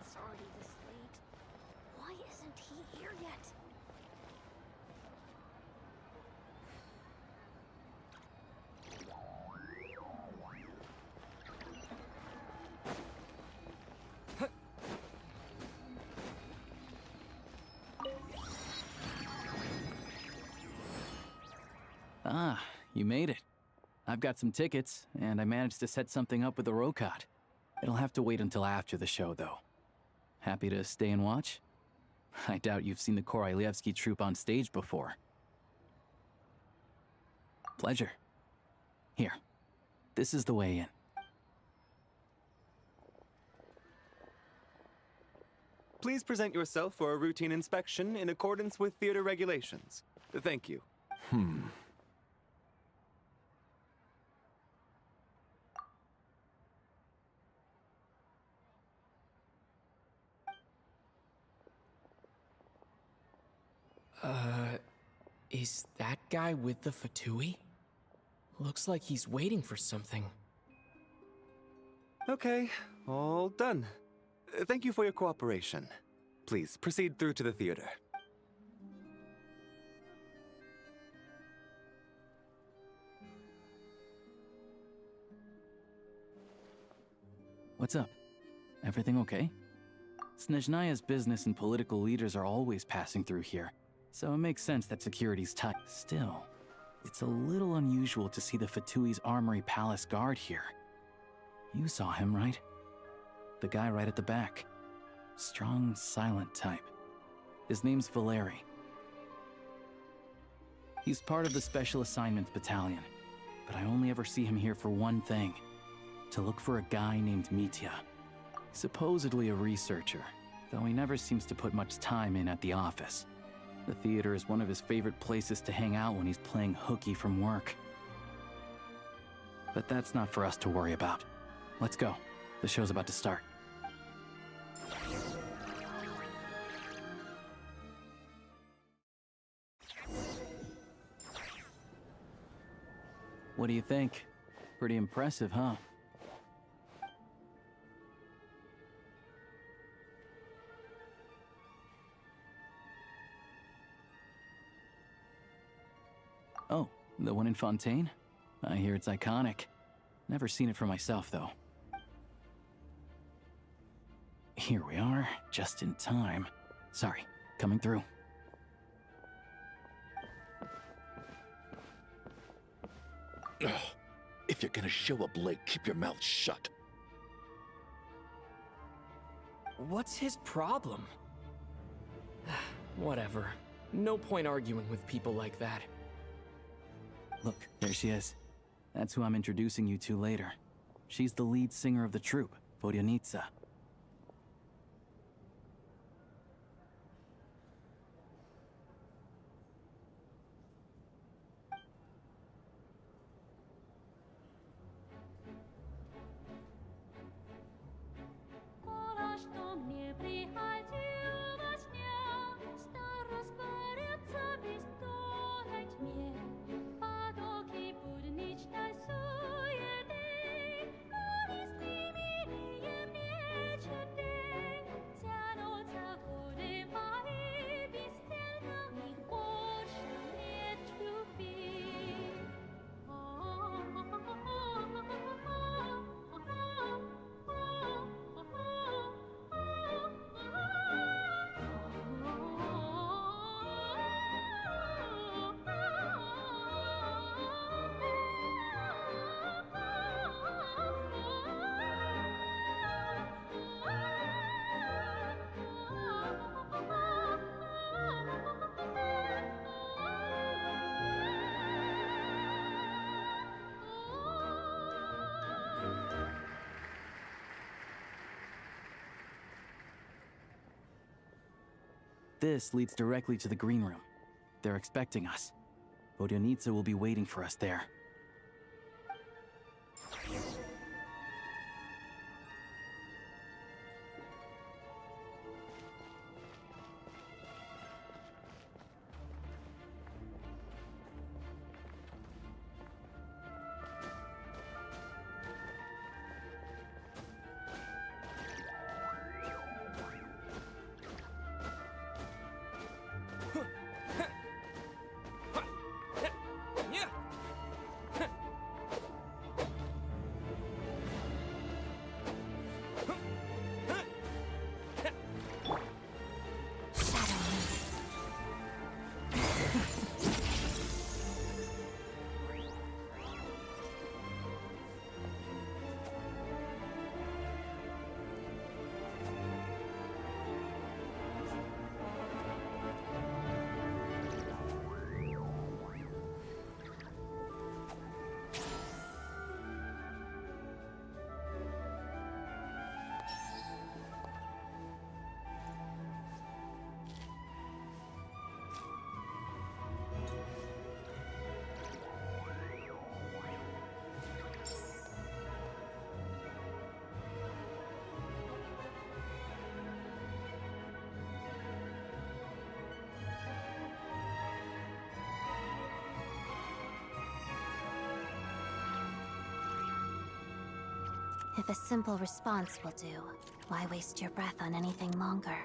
It's already this late. Why isn't he here yet? Ah, you made it. I've got some tickets, and I managed to set something up with the Rokot. It'll have to wait until after the show, though. Happy to stay and watch? I doubt you've seen the Korolyevsky troupe on stage before. Pleasure. Here. This is the way in. Please present yourself for a routine inspection in accordance with theater regulations. Thank you. Is that guy with the Fatui? Looks like he's waiting for something. Okay, all done. Thank you for your cooperation. Please proceed through to the theater. What's up? Everything okay? Snezhnaya's business and political leaders are always passing through here, so it makes sense that security's tight. Still, it's a little unusual to see the Fatui's Armory Palace guard here. You saw him, right? The guy right at the back. Strong, silent type. His name's Valeri. He's part of the Special Assignments Battalion, but I only ever see him here for one thing. To look for a guy named Mitya. Supposedly a researcher, though he never seems to put much time in at the office. The theater is one of his favorite places to hang out when he's playing hooky from work. But that's not for us to worry about. Let's go. The show's about to start. What do you think? Pretty impressive, huh? Oh, the one in Fontaine? I hear it's iconic. Never seen it for myself, though. Here we are, just in time. Sorry, coming through. Ugh. If you're gonna show up late, keep your mouth shut. What's his problem? Whatever. No point arguing with people like that. Look, there she is. That's who I'm introducing you to later. She's the lead singer of the troupe, Vodyanitsa. this leads directly to the green room. They're expecting us. Vodyanitsa will be waiting for us there. If a simple response will do, why waste your breath on anything longer?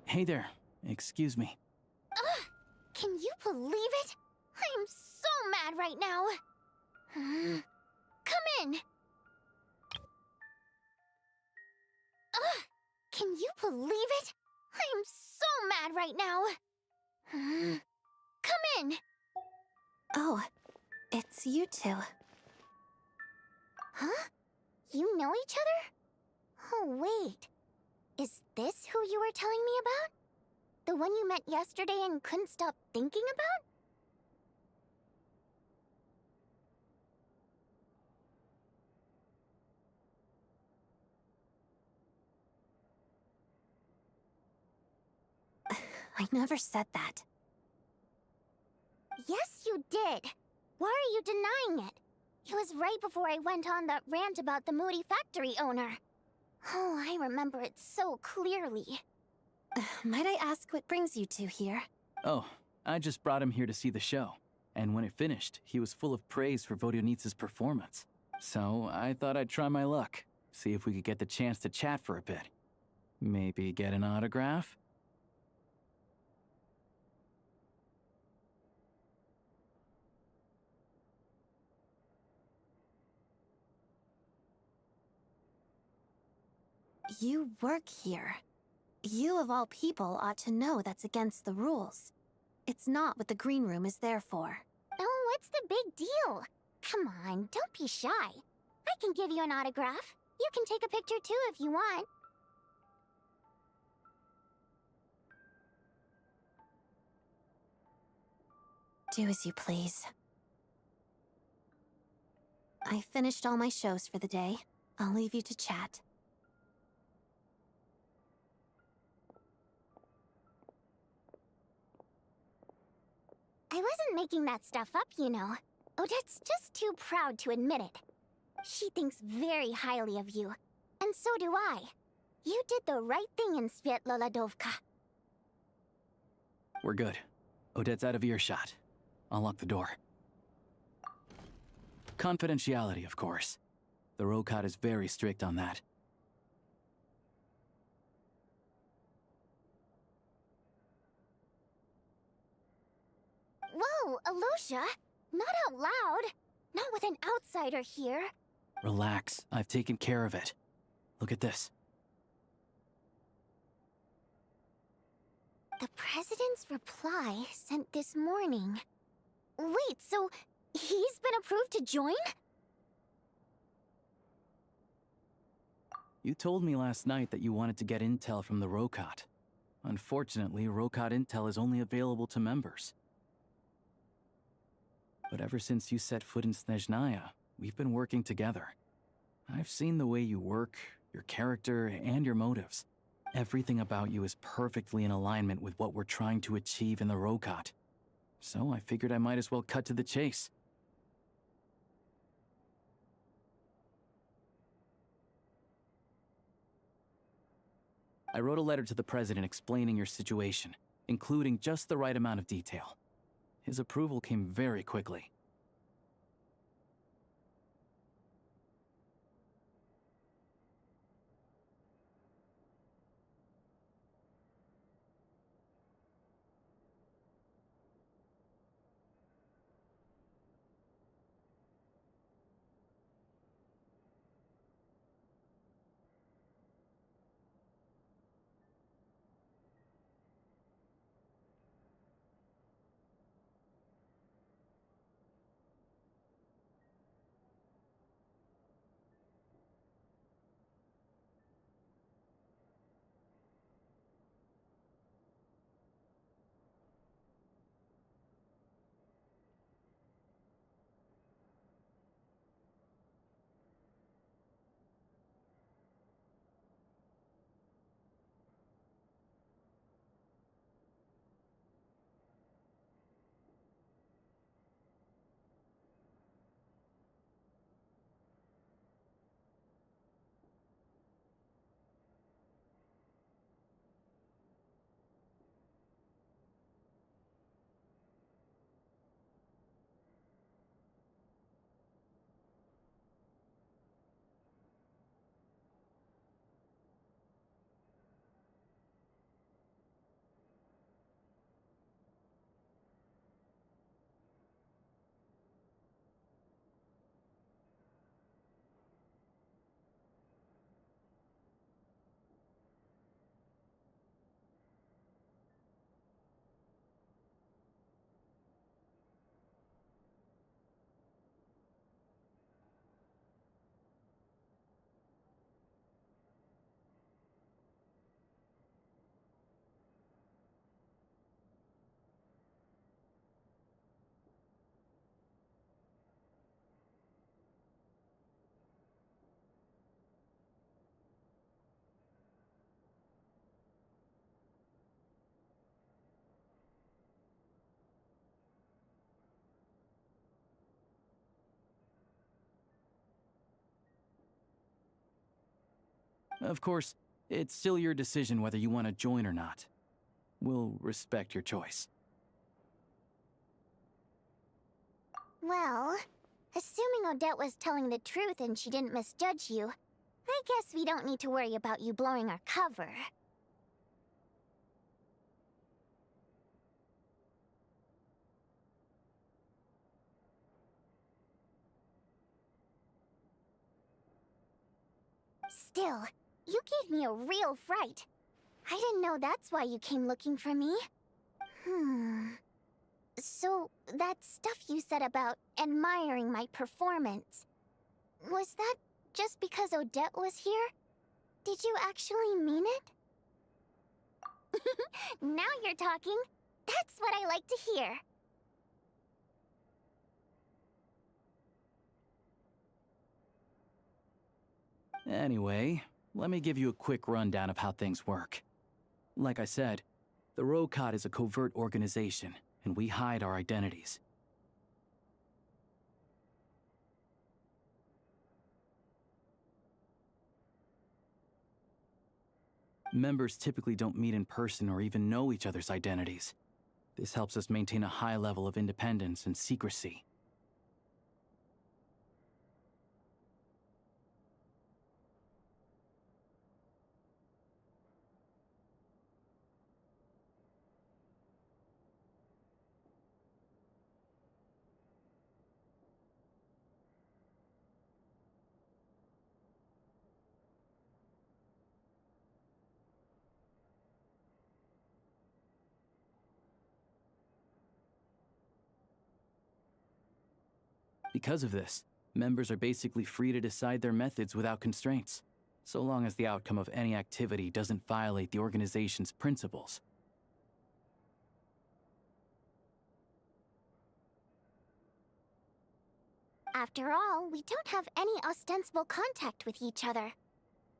Hey there. Excuse me. Ugh! Can you believe it? I am so mad right now. Come in. Ugh! Can you believe it? I am so mad right now. Come in. Oh, it's you two. Huh? You know each other? Oh, wait. Is this who you were telling me about? The one you met yesterday and couldn't stop thinking about? I never said that. Yes, you did. Why are you denying it? It was right before I went on that rant about the moody factory owner. Oh, I remember it so clearly. Might I ask what brings you two here? Oh, I just brought him here to see the show. And when it finished, he was full of praise for Vodyanitsa's performance. So I thought I'd try my luck, see if we could get the chance to chat for a bit. Maybe get an autograph? You work here. You, of all people, ought to know that's against the rules. It's not what the green room is there for. Oh, what's the big deal? Come on, don't be shy. I can give you an autograph. You can take a picture too if you want. Do as you please. I finished all my shows for the day. I'll leave you to chat. I wasn't making that stuff up, you know. Odette's just too proud to admit it. She thinks very highly of you, and so do I. You did the right thing in Svetlolodovka. We're good. Odette's out of earshot. I'll lock the door. Confidentiality, of course. The Rokot is very strict on that. Whoa, Alosia! Not out loud! Not with an outsider here! Relax, I've taken care of it. Look at this. The President's reply sent this morning. Wait, so he's been approved to join? You told me last night that you wanted to get intel from the Rokot. Unfortunately, Rokot intel is only available to members. But ever since you set foot in Snezhnaya, we've been working together. I've seen the way you work, your character, and your motives. Everything about you is perfectly in alignment with what we're trying to achieve in the Rokot. So I figured I might as well cut to the chase. I wrote a letter to the President explaining your situation, including just the right amount of detail. His approval came very quickly. Of course, it's still your decision whether you want to join or not. We'll respect your choice. Well, assuming Odette was telling the truth and she didn't misjudge you, I guess we don't need to worry about you blowing our cover. Still, you gave me a real fright. I didn't know that's why you came looking for me. So, that stuff you said about admiring my performance, was that just because Odette was here? Did you actually mean it? Now you're talking. That's what I like to hear. Anyway, let me give you a quick rundown of how things work. Like I said, the Rokot is a covert organization, and we hide our identities. Members typically don't meet in person or even know each other's identities. This helps us maintain a high level of independence and secrecy. Because of this, members are basically free to decide their methods without constraints, so long as the outcome of any activity doesn't violate the organization's principles. After all, we don't have any ostensible contact with each other.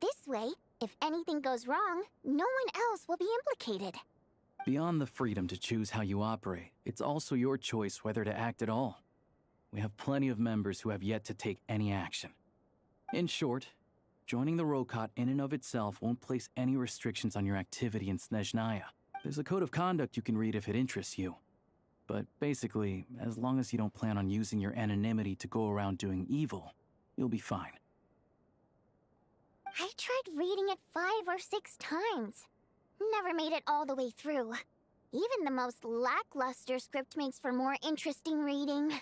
This way, if anything goes wrong, no one else will be implicated. Beyond the freedom to choose how you operate, it's also your choice whether to act at all. We have plenty of members who have yet to take any action. In short, joining the Rokot in and of itself won't place any restrictions on your activity in Snezhnaya. There's a code of conduct you can read if it interests you. But basically, as long as you don't plan on using your anonymity to go around doing evil, you'll be fine. I tried reading it 5 or 6 times. Never made it all the way through. Even the most lackluster script makes for more interesting reading.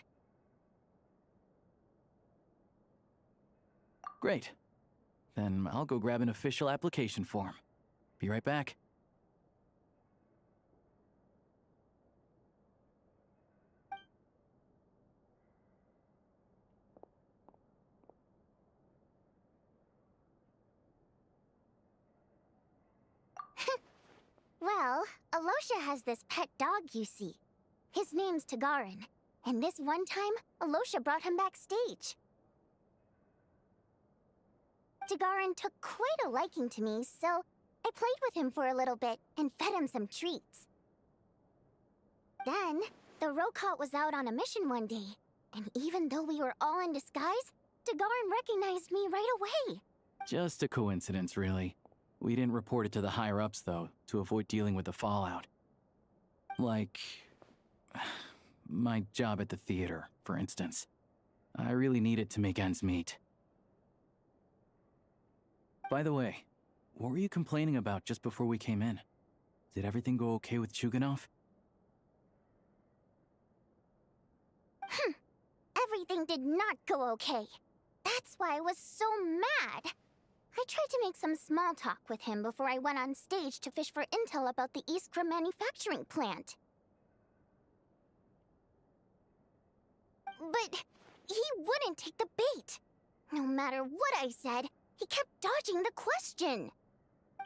Great. Then I'll go grab an official application form. Be right back. Well, Alosha has this pet dog, you see. His name's Tagarin, and this one time, Alosha brought him backstage. Tagarin took quite a liking to me, so I played with him for a little bit and fed him some treats. Then, the Rokot was out on a mission one day, and even though we were all in disguise, Tagarin recognized me right away. Just a coincidence, really. We didn't report it to the higher-ups, though, to avoid dealing with the fallout. Like, my job at the theater, for instance. I really need it to make ends meet. By the way, what were you complaining about just before we came in? Did everything go okay with Chuganov? Everything did not go okay. That's why I was so mad. I tried to make some small talk with him before I went on stage to fish for intel about the Iskra manufacturing plant. But he wouldn't take the bait. No matter what I said, he kept dodging the question.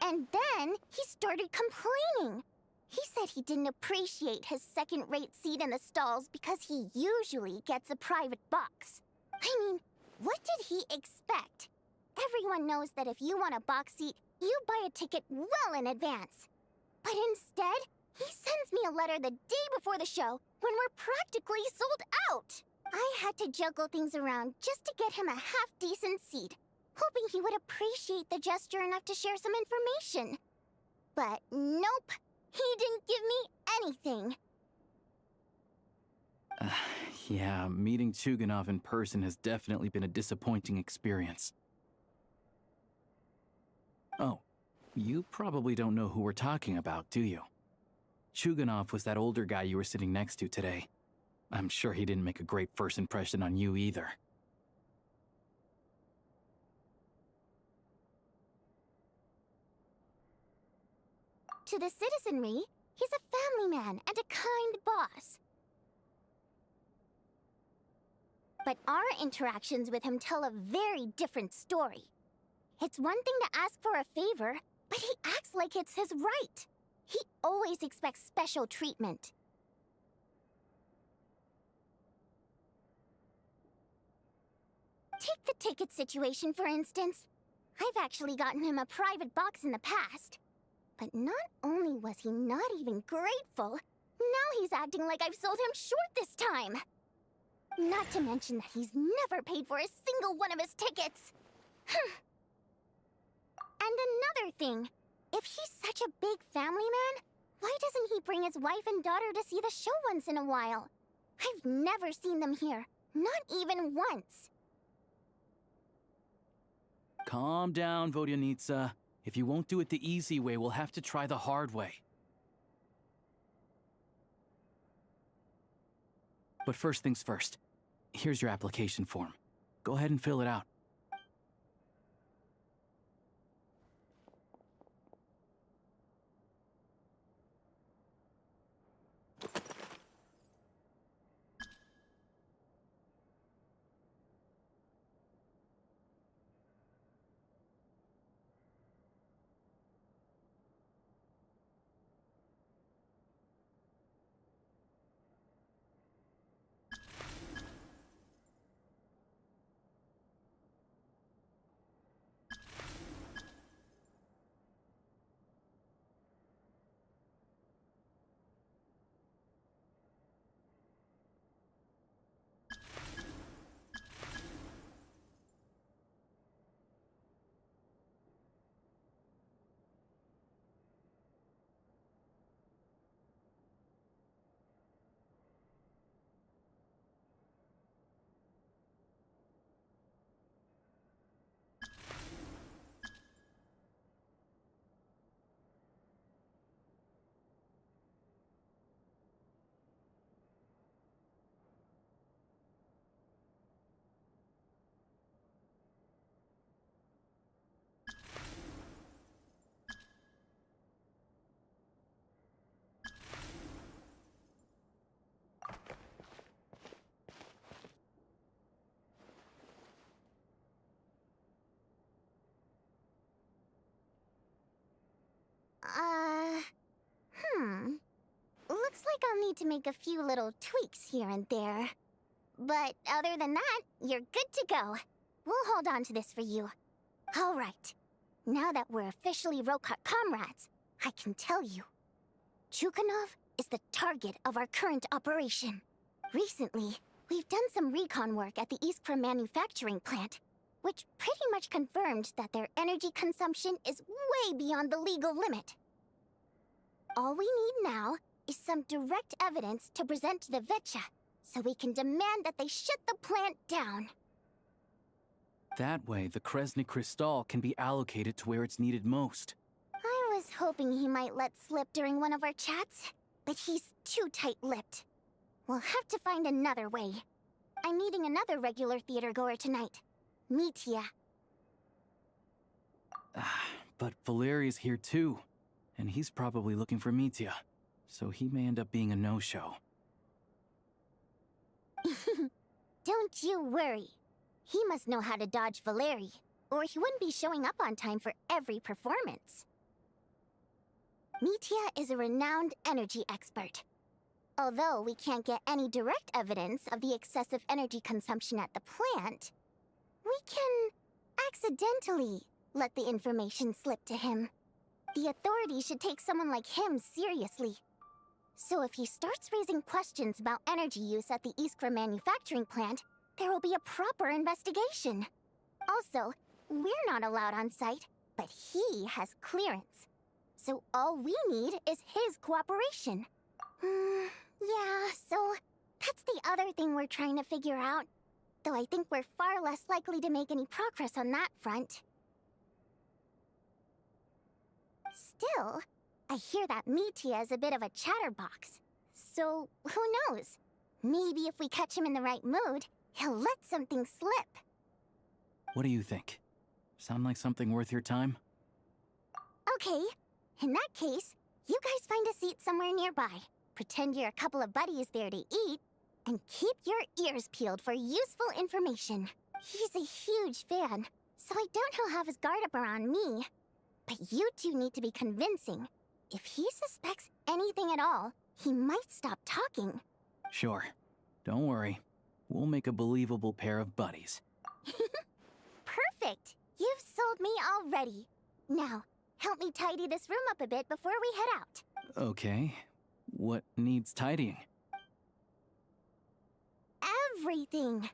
And then he started complaining. He said he didn't appreciate his second-rate seat in the stalls because he usually gets a private box. I mean, what did he expect? Everyone knows that if you want a box seat, you buy a ticket well in advance. But instead, he sends me a letter the day before the show when we're practically sold out. I had to juggle things around just to get him a half-decent seat, hoping he would appreciate the gesture enough to share some information. But nope, he didn't give me anything. Yeah, meeting Chuganov in person has definitely been a disappointing experience. Oh, you probably don't know who we're talking about, do you? Chuganov was that older guy you were sitting next to today. I'm sure he didn't make a great first impression on you either. To the citizenry, he's a family man and a kind boss. But our interactions with him tell a very different story. It's one thing to ask for a favor, but he acts like it's his right. He always expects special treatment. Take the ticket situation, for instance. I've actually gotten him a private box in the past. But not only was he not even grateful, now he's acting like I've sold him short this time. Not to mention that he's never paid for a single one of his tickets. And another thing, if he's such a big family man, why doesn't he bring his wife and daughter to see the show once in a while? I've never seen them here, not even once. Calm down, Vodyanitsa. If you won't do it the easy way, we'll have to try the hard way. But first things first. Here's your application form. Go ahead and fill it out. like I'll need to make a few little tweaks here and there. But other than that, you're good to go. We'll hold on to this for you. All right. Now that we're officially Rokot comrades, I can tell you. Chukhanov is the target of our current operation. Recently, we've done some recon work at the Iskra manufacturing plant, which pretty much confirmed that their energy consumption is way beyond the legal limit. All we need now is some direct evidence to present to the Vetcha, so we can demand that they shut the plant down. That way, the Kresny Crystal can be allocated to where it's needed most. I was hoping he might let slip during one of our chats, but he's too tight-lipped. We'll have to find another way. I'm meeting another regular theater-goer tonight, Mitya. But Valeri's here too, and he's probably looking for Mitya, so he may end up being a no-show. Don't you worry. He must know how to dodge Valeri, or he wouldn't be showing up on time for every performance. Mitya is a renowned energy expert. Although we can't get any direct evidence of the excessive energy consumption at the plant, we can accidentally let the information slip to him. The authorities should take someone like him seriously. So if he starts raising questions about energy use at the Iskra manufacturing plant, there will be a proper investigation. Also, we're not allowed on site, but he has clearance. So all we need is his cooperation. Yeah, so that's the other thing we're trying to figure out. Though I think we're far less likely to make any progress on that front. Still, I hear that Mitya is a bit of a chatterbox. So, who knows? Maybe if we catch him in the right mood, he'll let something slip. What do you think? Sound like something worth your time? Okay, in that case, you guys find a seat somewhere nearby. Pretend you're a couple of buddies there to eat, and keep your ears peeled for useful information. He's a huge fan, so I doubt he'll have his guard up around me. But you two need to be convincing. If he suspects anything at all, he might stop talking. Sure. Don't worry. We'll make a believable pair of buddies. Perfect! You've sold me already. Now, help me tidy this room up a bit before we head out. Okay. What needs tidying? Everything!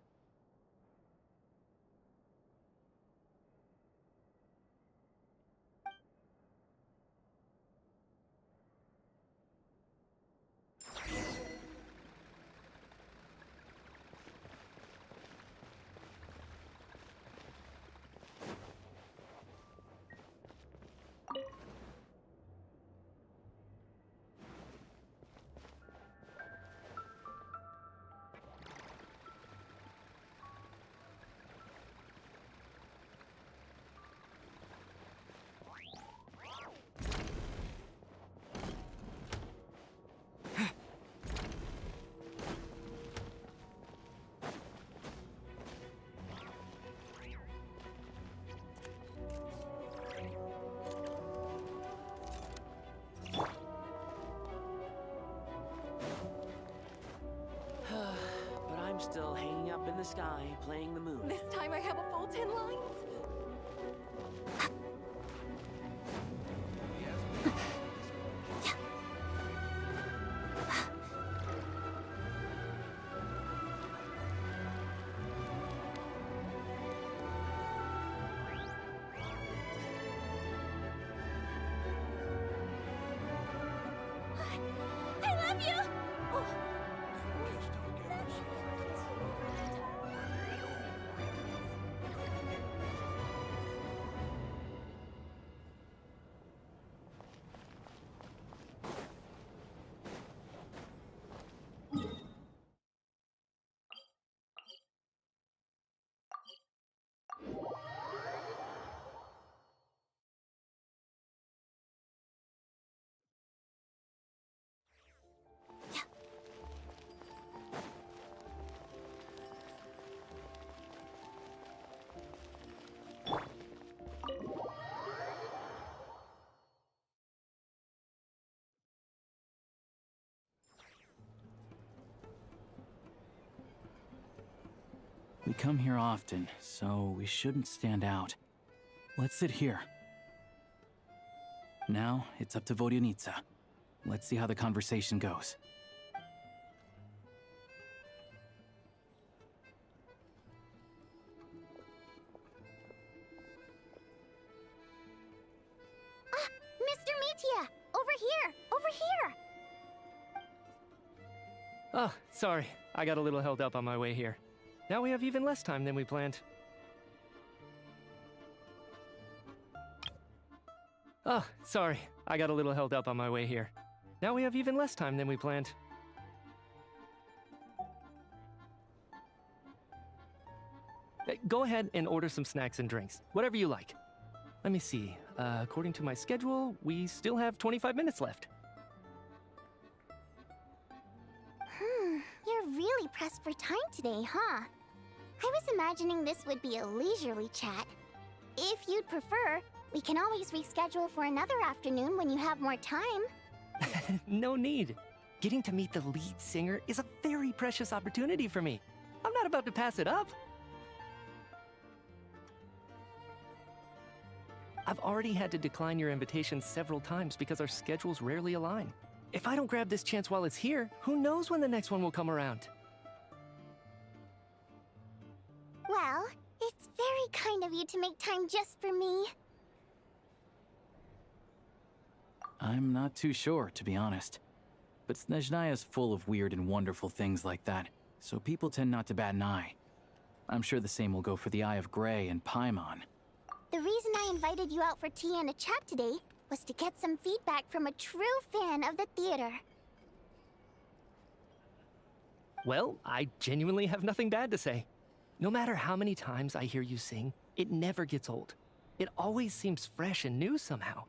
Still hanging up in the sky, playing the moon. This time I have a full 10 lines. I love you! Oh. come here often, so we shouldn't stand out. Let's sit here. Now, it's up to Vodyanitsa. Let's see how the conversation goes. Mr. Mitya! Over here! Over here! Oh, sorry. I got a little held up on my way here. Now we have even less time than we planned. Oh, sorry. I got a little held up on my way here. Now we have even less time than we planned. Go ahead and order some snacks and drinks. Whatever you like. Let me see. According to my schedule, we still have 25 minutes left. You're really pressed for time today, huh? I was imagining this would be a leisurely chat. If you'd prefer, we can always reschedule for another afternoon when you have more time. No need. Getting to meet the lead singer is a very precious opportunity for me. I'm not about to pass it up. I've already had to decline your invitation several times because our schedules rarely align. If I don't grab this chance while it's here, who knows when the next one will come around? Well, it's very kind of you to make time just for me. I'm not too sure, to be honest. But Snezhnaya is full of weird and wonderful things like that, so people tend not to bat an eye. I'm sure the same will go for the Eye of Grey and Paimon. The reason I invited you out for tea and a chat today was to get some feedback from a true fan of the theater. Well, I genuinely have nothing bad to say. No matter how many times I hear you sing, it never gets old. It always seems fresh and new somehow.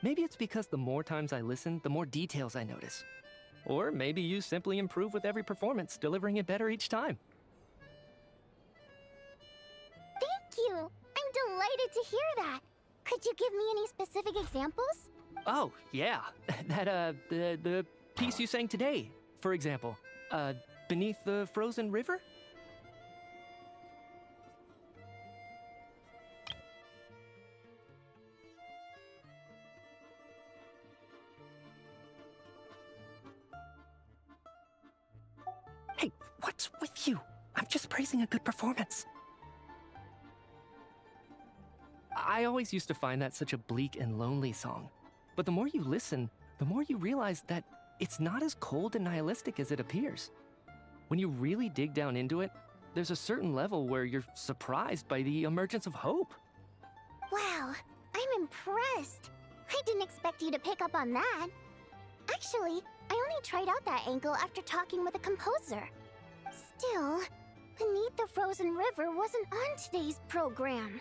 Maybe it's because the more times I listen, the more details I notice. Or maybe you simply improve with every performance, delivering it better each time. Thank you! I'm delighted to hear that! Could you give me any specific examples? Oh, yeah. The piece you sang today, for example. Beneath the Frozen River? Hey, what's with you? I'm just praising a good performance. I always used to find that such a bleak and lonely song. But the more you listen, the more you realize that it's not as cold and nihilistic as it appears. When you really dig down into it, there's a certain level where you're surprised by the emergence of hope. Wow, I'm impressed. I didn't expect you to pick up on that. Actually, I only tried out that angle after talking with a composer. Still, Beneath the Frozen River wasn't on today's program.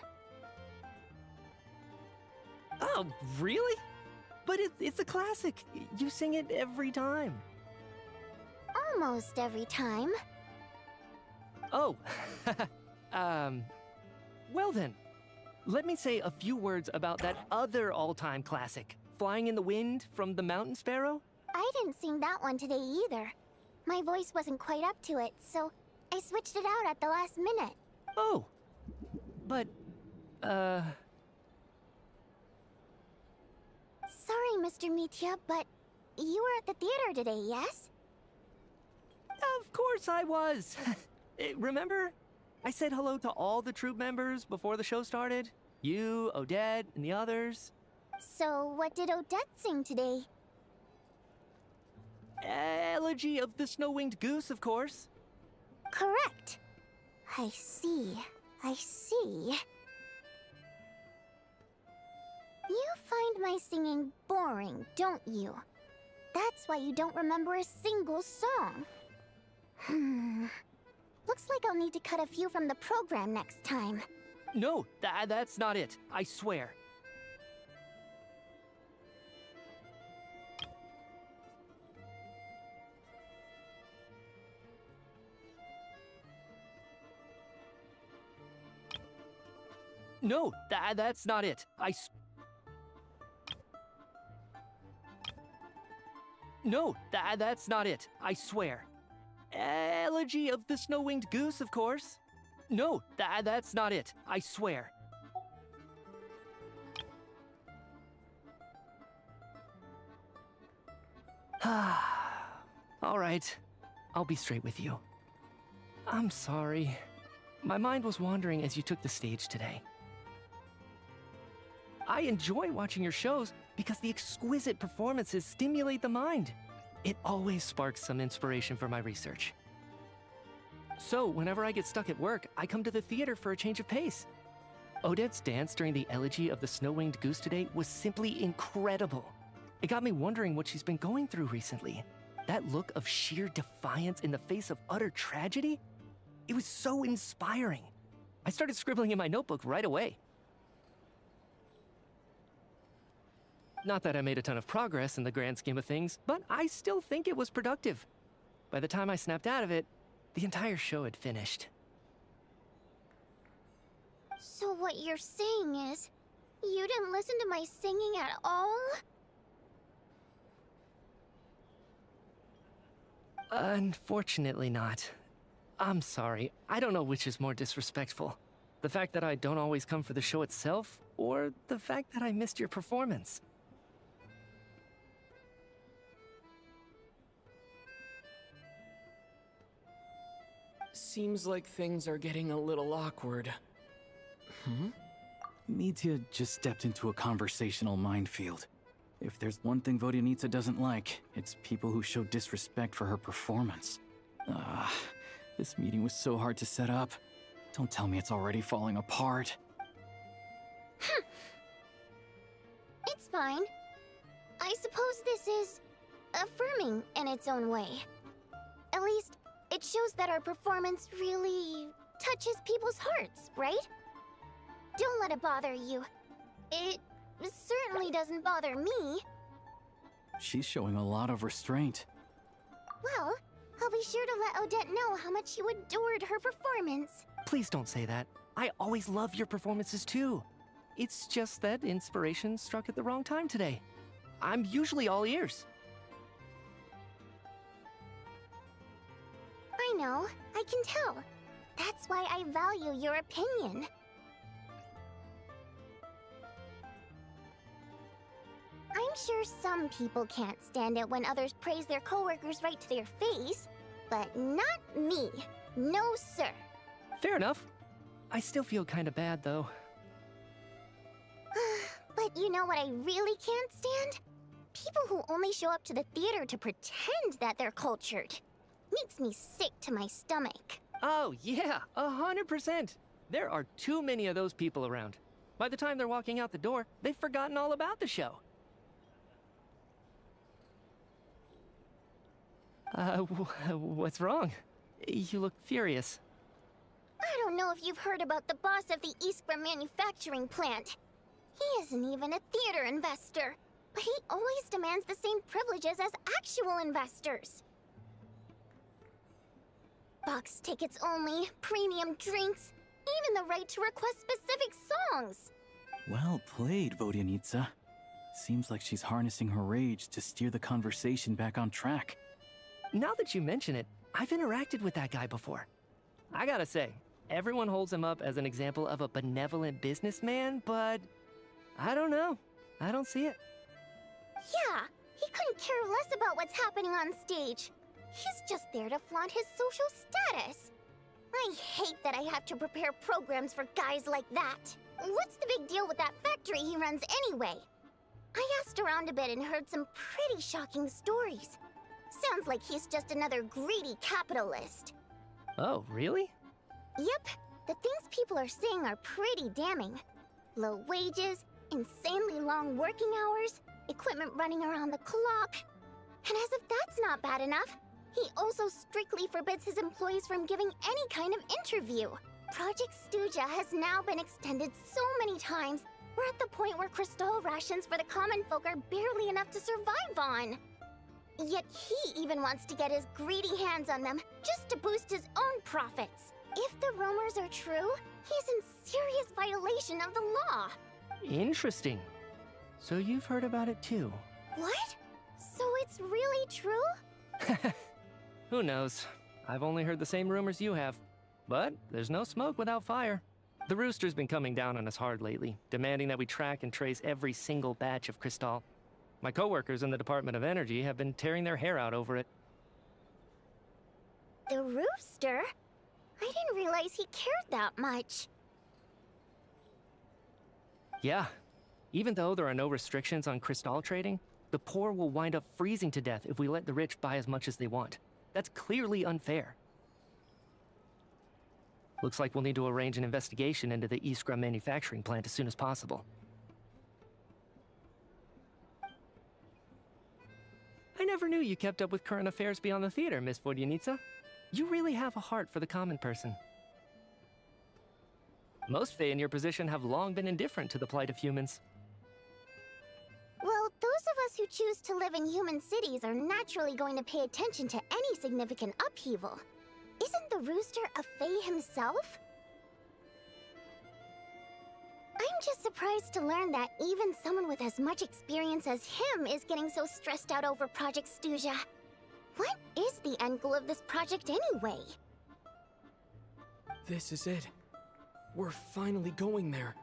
Oh, really? But it's a classic. You sing it every time. Almost every time. Oh, well then. Let me say a few words about that other all-time classic, Flying in the Wind from the Mountain Sparrow. I didn't sing that one today either. My voice wasn't quite up to it, so I switched it out at the last minute. Oh, but, Sorry, Mr. Mitya, but you were at the theater today, yes? Of course I was. Remember? I said hello to all the troupe members before the show started. You, Odette, and the others. So what did Odette sing today? Elegy of the Snow-Winged Goose, of course. Correct. I see. I see. You find my singing boring, don't you? That's why you don't remember a single song. Looks like I'll need to cut a few from the program next time. No, that's not it. I swear. No, that's not it. No, that's not it. I swear. Elegy of the Snow-Winged Goose, of course. No, that's not it. I swear. All right. I'll be straight with you. I'm sorry. My mind was wandering as you took the stage today. I enjoy watching your shows because the exquisite performances stimulate the mind. It always sparks some inspiration for my research. So, whenever I get stuck at work, I come to the theater for a change of pace. Odette's dance during the elegy of the Snow-Winged Goose today was simply incredible. It got me wondering what she's been going through recently. That look of sheer defiance in the face of utter tragedy? It was so inspiring. I started scribbling in my notebook right away. Not that I made a ton of progress in the grand scheme of things, but I still think it was productive. By the time I snapped out of it, the entire show had finished. So what you're saying is, you didn't listen to my singing at all? Unfortunately not. I'm sorry. I don't know which is more disrespectful. The fact that I don't always come for the show itself, or the fact that I missed your performance. Seems like things are getting a little awkward. Nitya just stepped into a conversational minefield. If there's one thing Vodyanitsa doesn't like, it's people who show disrespect for her performance. This meeting was so hard to set up. Don't tell me it's already falling apart. It's fine. I suppose this is affirming in its own way. At least, it shows that our performance really touches people's hearts, right? Don't let it bother you. It certainly doesn't bother me. She's showing a lot of restraint. Well, I'll be sure to let Odette know how much you adored her performance. Please don't say that. I always love your performances too. It's just that inspiration struck at the wrong time today. I'm usually all ears. I know, I can tell. That's why I value your opinion. I'm sure some people can't stand it when others praise their coworkers right to their face, but not me. No, sir. Fair enough. I still feel kinda bad, though. But you know what I really can't stand? People who only show up to the theater to pretend that they're cultured. Makes me sick to my stomach. Oh, yeah, 100%. There are too many of those people around. By the time they're walking out the door, they've forgotten all about the show. What's wrong? You look furious. I don't know if you've heard about the boss of the Iskra manufacturing plant. He isn't even a theater investor, but he always demands the same privileges as actual investors. Box tickets only, premium drinks, even the right to request specific songs. Well played, Vodyanitsa. Seems like she's harnessing her rage to steer the conversation back on track. Now that you mention it, I've interacted with that guy before. I gotta say, everyone holds him up as an example of a benevolent businessman, but I don't know. I don't see it. Yeah, he couldn't care less about what's happening on stage. He's just there to flaunt his social status. I hate that I have to prepare programs for guys like that. What's the big deal with that factory he runs anyway? I asked around a bit and heard some pretty shocking stories. Sounds like he's just another greedy capitalist. Oh, really? Yep, the things people are saying are pretty damning. Low wages, insanely long working hours, equipment running around the clock. And as if that's not bad enough, he also strictly forbids his employees from giving any kind of interview. Project Stuja has now been extended so many times, we're at the point where crystal rations for the common folk are barely enough to survive on. Yet he even wants to get his greedy hands on them just to boost his own profits. If the rumors are true, he's in serious violation of the law. Interesting. So you've heard about it too? What? So it's really true? Who knows? I've only heard the same rumors you have. But there's no smoke without fire. The Rooster's been coming down on us hard lately, demanding that we track and trace every single batch of Crystal. My coworkers in the Department of Energy have been tearing their hair out over it. The Rooster? I didn't realize he cared that much. Yeah. Even though there are no restrictions on Crystal trading, the poor will wind up freezing to death if we let the rich buy as much as they want. That's clearly unfair. Looks like we'll need to arrange an investigation into the Iskra manufacturing plant as soon as possible. I never knew you kept up with current affairs beyond the theater, Miss Vodyanica. You really have a heart for the common person. Most Fae in your position have long been indifferent to the plight of humans. Well, those of us who choose to live in human cities are naturally going to pay attention to any significant upheaval. Isn't the Rooster a Fae himself? I'm just surprised to learn that even someone with as much experience as him is getting so stressed out over Project Snezhnaya. What is the end goal of this project anyway? This is it. We're finally going there.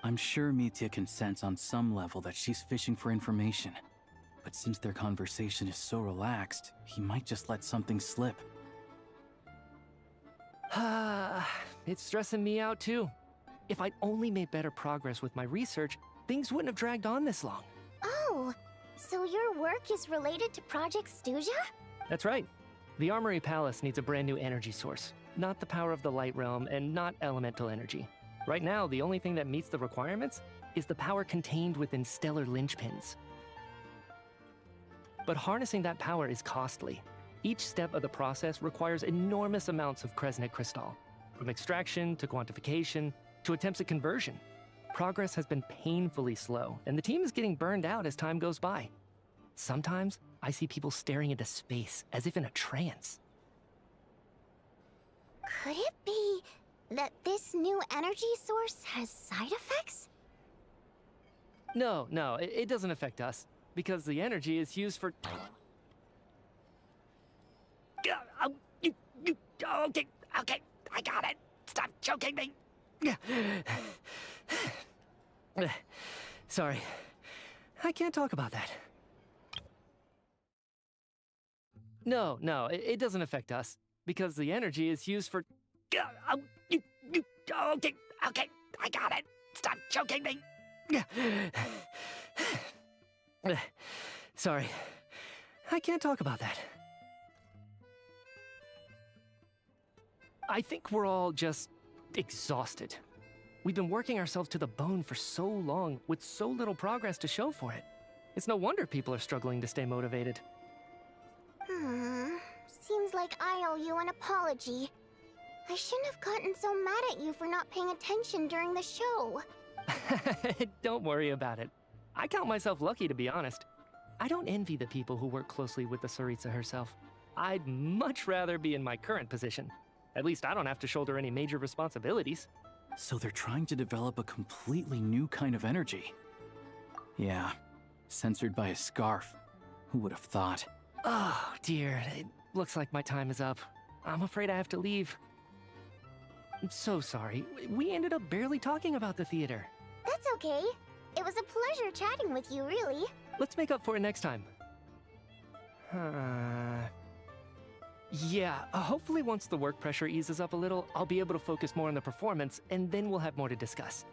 I'm sure Mitya can sense on some level that she's fishing for information. But since their conversation is so relaxed, he might just let something slip. It's stressing me out too. If I'd only made better progress with my research, things wouldn't have dragged on this long. Oh, so your work is related to Project Snezhnaya? That's right. The Armory Palace needs a brand new energy source. Not the power of the Light Realm and not elemental energy. Right now, the only thing that meets the requirements is the power contained within stellar linchpins. But harnessing that power is costly. Each step of the process requires enormous amounts of Kresnik crystal. From extraction to quantification to attempts at conversion. Progress has been painfully slow, and the team is getting burned out as time goes by. Sometimes, I see people staring into space as if in a trance. Could it be that this new energy source has side effects? No, it doesn't affect us. Because the energy is used for... Okay, I got it. Stop choking me. Sorry. I can't talk about that. No, it doesn't affect us. Because the energy is used for... Okay, I got it. Stop choking me. Sorry. I can't talk about that. I think we're all just exhausted. We've been working ourselves to the bone for so long with so little progress to show for it. It's no wonder people are struggling to stay motivated. Seems like I owe you an apology. I shouldn't have gotten so mad at you for not paying attention during the show. Don't worry about it. I count myself lucky, to be honest. I don't envy the people who work closely with the Tsaritsa herself. I'd much rather be in my current position. At least I don't have to shoulder any major responsibilities. So they're trying to develop a completely new kind of energy. Yeah, censored by a scarf. Who would have thought? Oh, dear. It looks like my time is up. I'm afraid I have to leave. I'm so sorry. We ended up barely talking about the theater. That's okay. It was a pleasure chatting with you, really. Let's make up for it next time. Yeah, hopefully once the work pressure eases up a little, I'll be able to focus more on the performance, and then we'll have more to discuss.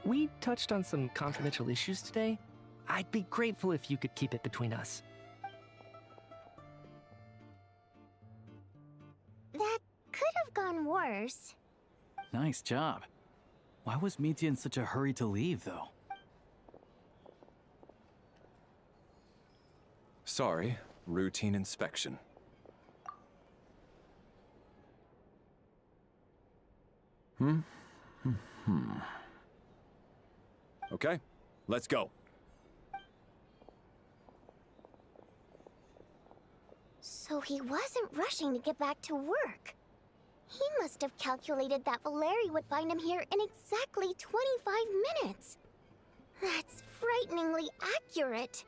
We touched on some confidential issues today. I'd be grateful if you could keep it between us. That could have gone worse. Nice job. Why was Mitya in such a hurry to leave, though? Sorry, routine inspection. Okay, let's go. So he wasn't rushing to get back to work. He must have calculated that Valeri would find him here in exactly 25 minutes. That's frighteningly accurate.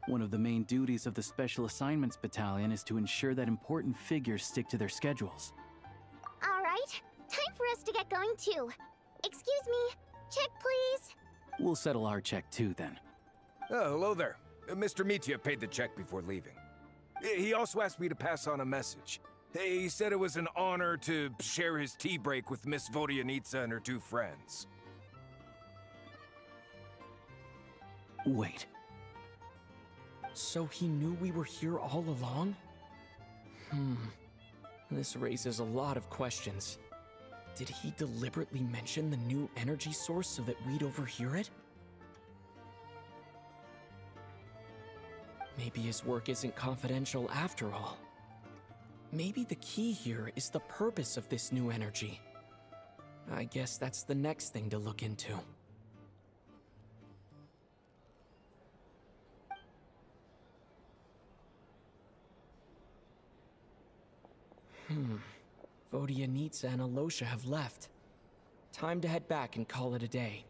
One of the main duties of the Special Assignments Battalion is to ensure that important figures stick to their schedules. All right, time for us to get going too. Excuse me, check please. We'll settle our check too, then. Oh, hello there. Mr. Mitya paid the check before leaving. He also asked me to pass on a message. He said it was an honor to share his tea break with Miss Vodyanitsa and her two friends. Wait. So he knew we were here all along? This raises a lot of questions. Did he deliberately mention the new energy source so that we'd overhear it? Maybe his work isn't confidential after all. Maybe the key here is the purpose of this new energy. I guess that's the next thing to look into. Vodyanitsa and Alosha have left. Time to head back and call it a day.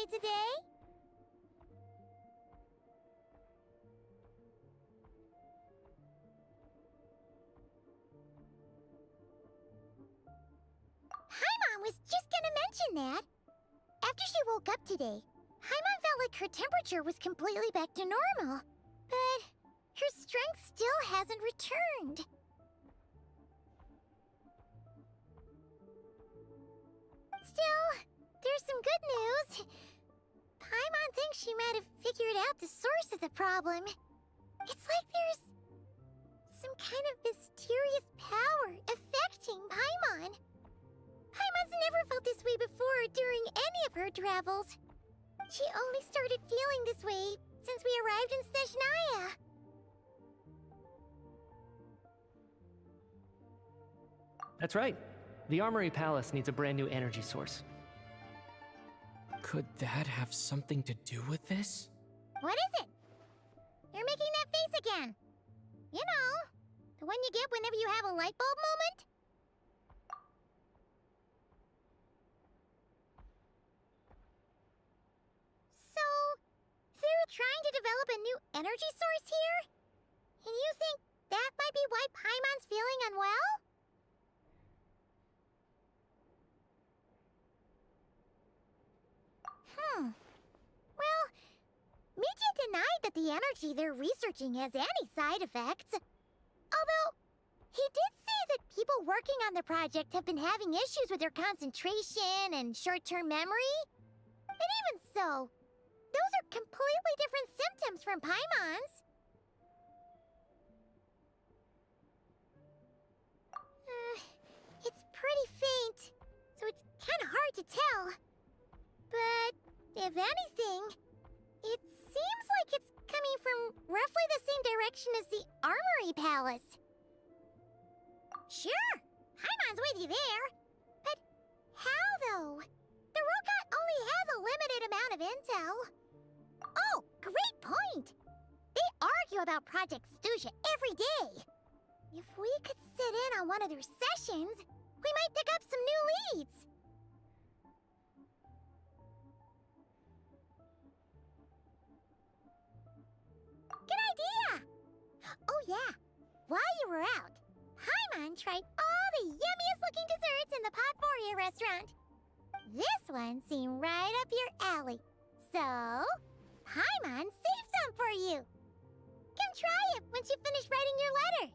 Today? Paimon was just gonna mention that. After she woke up today, Paimon felt like her temperature was completely back to normal. But her strength still hasn't returned. Still, there's some good news. Paimon thinks she might have figured out the source of the problem. It's like there's some kind of mysterious power affecting Paimon. Paimon's never felt this way before during any of her travels. She only started feeling this way since we arrived in Snezhnaya. That's right. The Armory Palace needs a brand new energy source. Could that have something to do with this? What is it? You're making that face again. You know, the one you get whenever you have a light bulb moment? So, they're trying to develop a new energy source here? And you think that might be why Paimon's feeling unwell? Well, Media denied that the energy they're researching has any side effects. Although, he did say that people working on the project have been having issues with their concentration and short-term memory. And even so, those are completely different symptoms from Paimon's. It's pretty faint, so it's kind of hard to tell. But, if anything, it seems like it's coming from roughly the same direction as the Armory Palace. Sure, Paimon's with you there. But how, though? The robot only has a limited amount of intel. Oh, great point! They argue about Project Stuja every day. If we could sit in on one of their sessions, we might pick up some new leads. Good idea! Oh yeah, while you were out, Paimon tried all the yummiest looking desserts in the Podvoria restaurant. This one seemed right up your alley. So, Paimon saved some for you. Come try it once you finish writing your letter.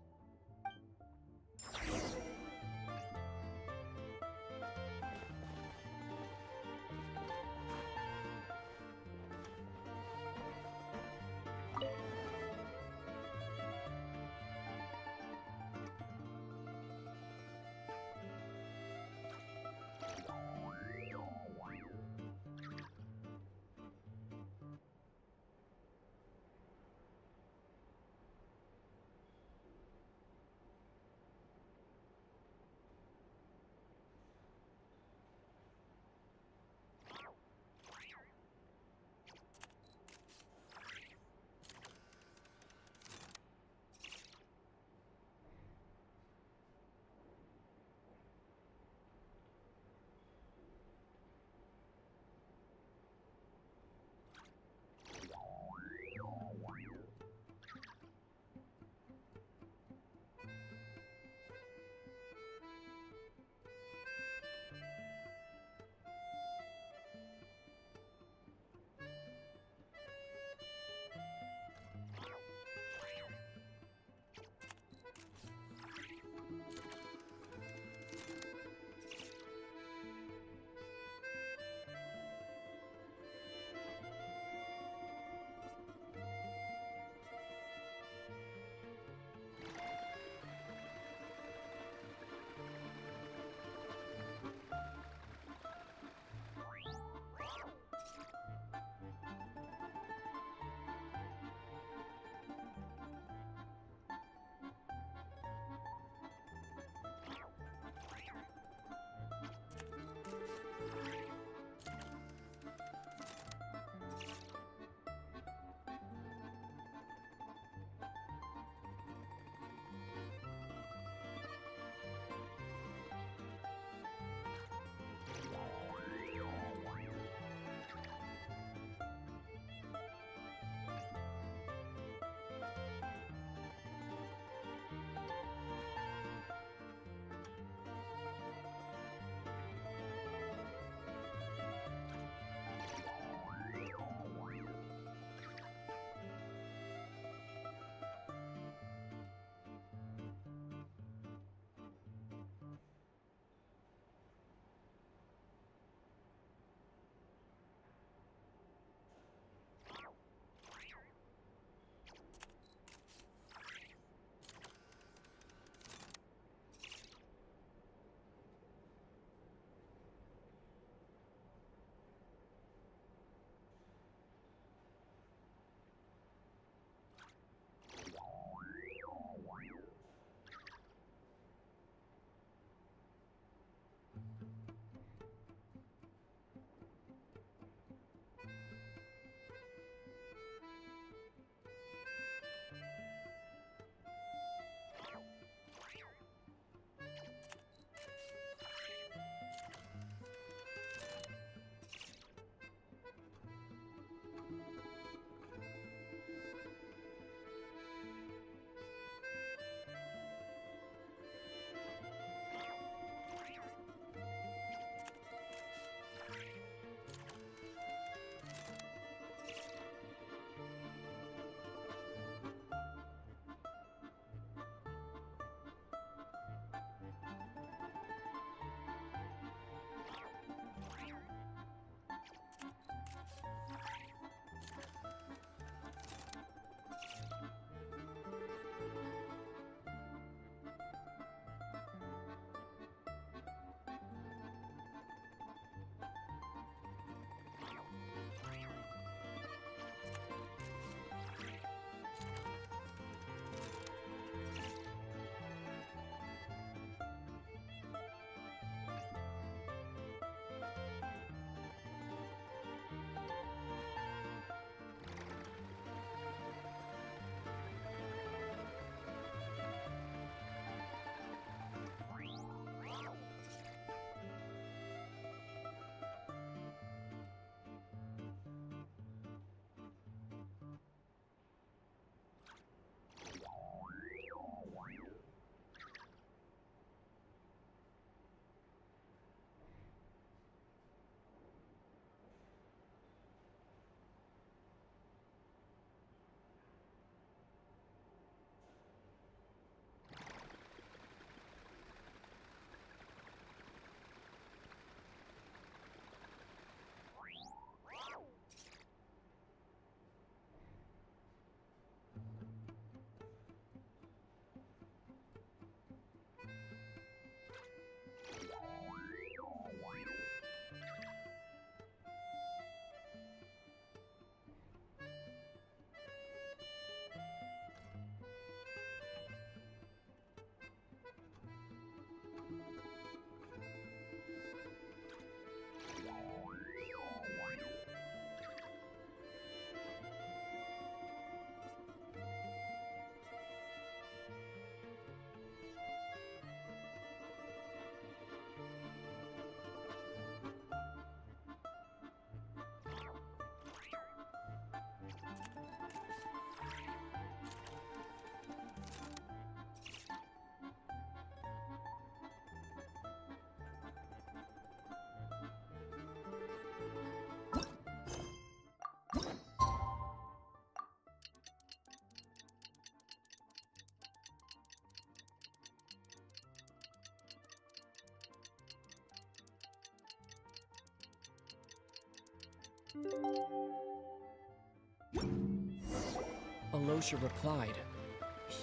Alosha replied.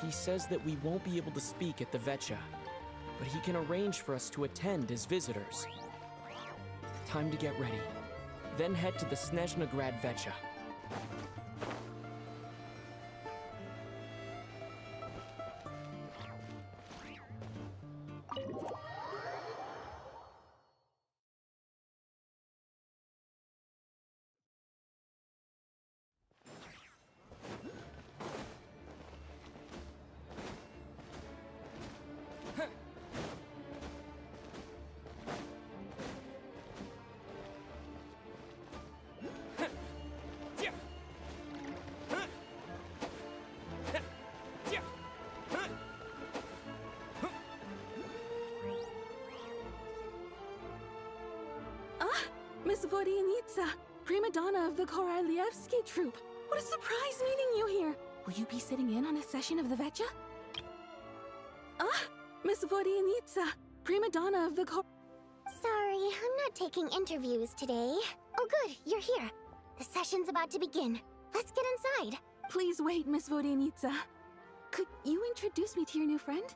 He says that we won't be able to speak at the Vetcha, but he can arrange for us to attend as visitors. Time to get ready. Then head to the Snezhnaya Vetcha. Miss Vodyanitsa, prima donna of the Korolievsky troupe. What a surprise meeting you here. Will you be sitting in on a session of the Vetcha? Miss Vodyanitsa, prima donna of the Sorry, I'm not taking interviews today. Oh good, you're here. The session's about to begin. Let's get inside. Please wait, Miss Vodyanitsa. Could you introduce me to your new friend?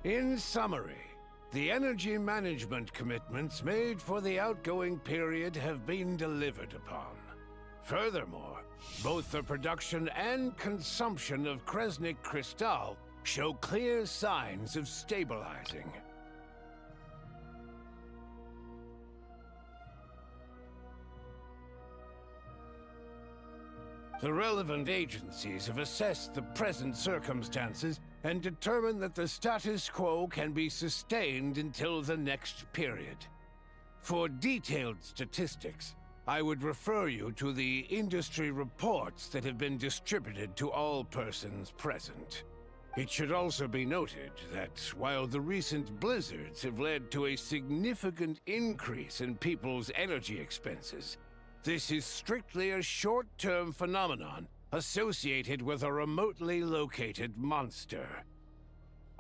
In summary, the energy management commitments made for the outgoing period have been delivered upon. Furthermore, both the production and consumption of Kresnik Crystal show clear signs of stabilizing. The relevant agencies have assessed the present circumstances and determined that the status quo can be sustained until the next period. For detailed statistics, I would refer you to the industry reports that have been distributed to all persons present. It should also be noted that while the recent blizzards have led to a significant increase in people's energy expenses, this is strictly a short-term phenomenon associated with a remotely located monster.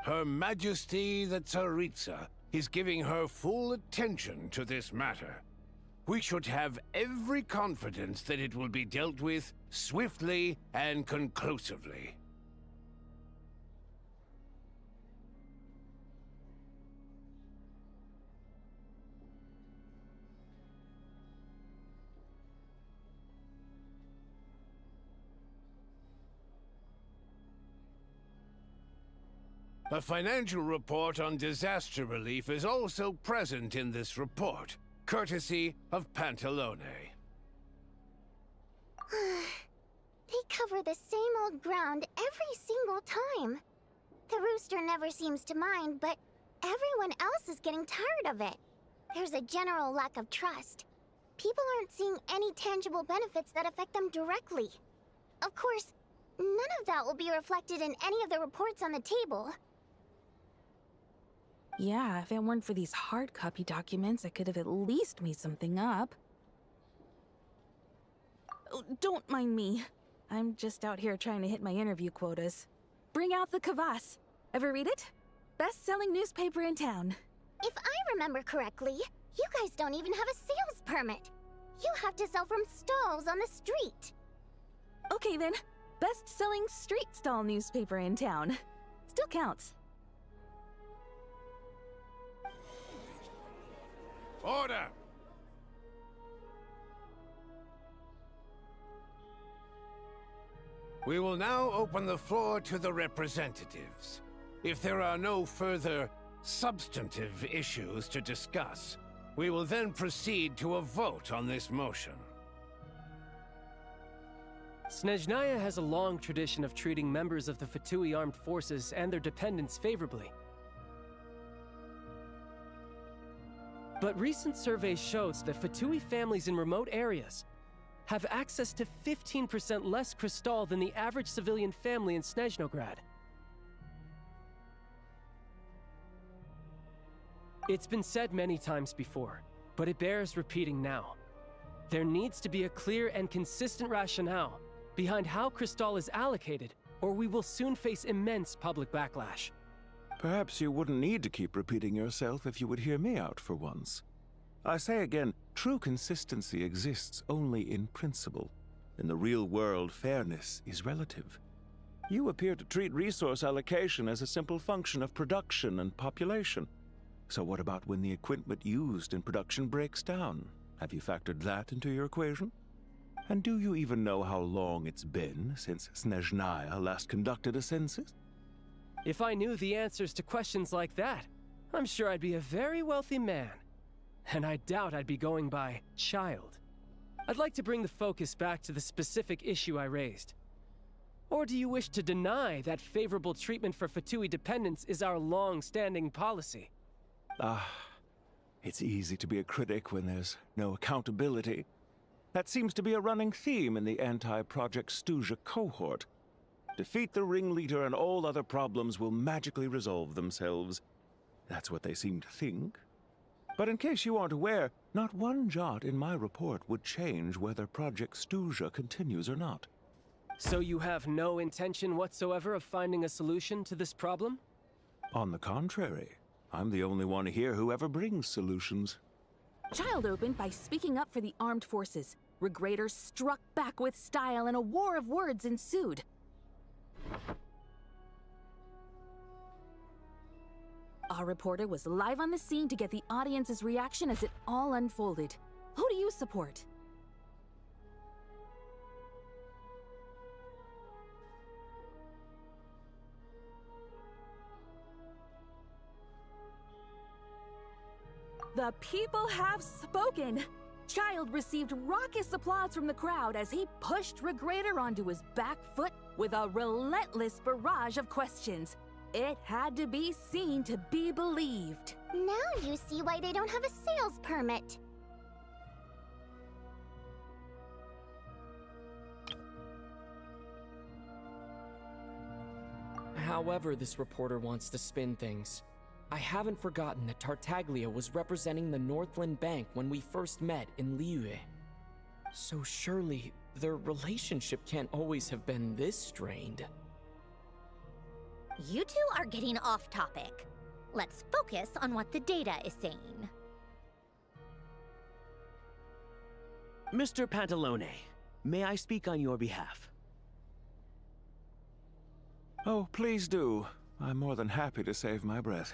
Her Majesty the Tsaritsa is giving her full attention to this matter. We should have every confidence that it will be dealt with swiftly and conclusively. A financial report on disaster relief is also present in this report, courtesy of Pantalone. They cover the same old ground every single time. The rooster never seems to mind, but everyone else is getting tired of it. There's a general lack of trust. People aren't seeing any tangible benefits that affect them directly. Of course, none of that will be reflected in any of the reports on the table. Yeah, if it weren't for these hard copy documents, I could have at least made something up. Oh, don't mind me. I'm just out here trying to hit my interview quotas. Bring out the kvass. Ever read it? Best-selling newspaper in town. If I remember correctly, you guys don't even have a sales permit. You have to sell from stalls on the street. Okay then, best-selling street stall newspaper in town. Still counts. Order! We will now open the floor to the representatives. If there are no further substantive issues to discuss, we will then proceed to a vote on this motion. Snezhnaya has a long tradition of treating members of the Fatui armed forces and their dependents favorably. But recent surveys shows that Fatui families in remote areas have access to 15% less crystal than the average civilian family in Snezhnograd. It's been said many times before, but it bears repeating now. There needs to be a clear and consistent rationale behind how crystal is allocated, or we will soon face immense public backlash. Perhaps you wouldn't need to keep repeating yourself if you would hear me out for once. I say again, true consistency exists only in principle. In the real world, fairness is relative. You appear to treat resource allocation as a simple function of production and population. So what about when the equipment used in production breaks down? Have you factored that into your equation? And do you even know how long it's been since Snezhnaya last conducted a census? If I knew the answers to questions like that, I'm sure I'd be a very wealthy man. And I doubt I'd be going by child. I'd like to bring the focus back to the specific issue I raised. Or do you wish to deny that favorable treatment for Fatui dependents is our long-standing policy? It's easy to be a critic when there's no accountability. That seems to be a running theme in the anti-Project Stuja cohort. Defeat the ringleader and all other problems will magically resolve themselves. That's what they seem to think. But in case you aren't aware, not one jot in my report would change whether Project Stuja continues or not. So you have no intention whatsoever of finding a solution to this problem? On the contrary, I'm the only one here who ever brings solutions. Child opened by speaking up for the armed forces. Regrator struck back with style and a war of words ensued. Our reporter was live on the scene to get the audience's reaction as it all unfolded. Who do you support? The people have spoken! Child received raucous applause from the crowd as he pushed Regrator onto his back foot with a relentless barrage of questions. It had to be seen to be believed. Now you see why they don't have a sales permit. However this reporter wants to spin things, I haven't forgotten that Tartaglia was representing the Northland Bank when we first met in Liyue. So surely, their relationship can't always have been this strained. You two are getting off topic. Let's focus on what the data is saying. Mr. Pantalone, may I speak on your behalf? Oh, please do. I'm more than happy to save my breath.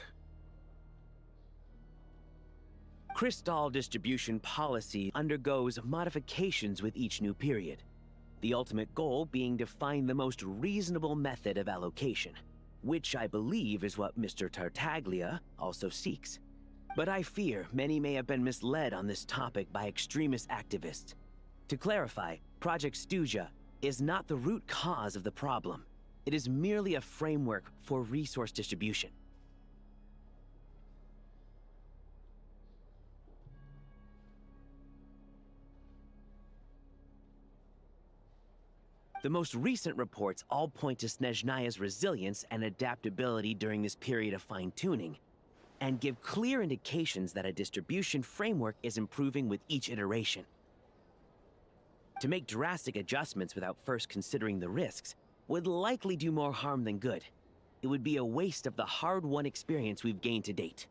Crystal distribution policy undergoes modifications with each new period. The ultimate goal being to find the most reasonable method of allocation, which I believe is what Mr. Tartaglia also seeks. But I fear many may have been misled on this topic by extremist activists. To clarify, Project Stuja is not the root cause of the problem. It is merely a framework for resource distribution. The most recent reports all point to Snezhnaya's resilience and adaptability during this period of fine-tuning, and give clear indications that a distribution framework is improving with each iteration. To make drastic adjustments without first considering the risks would likely do more harm than good. It would be a waste of the hard-won experience we've gained to date.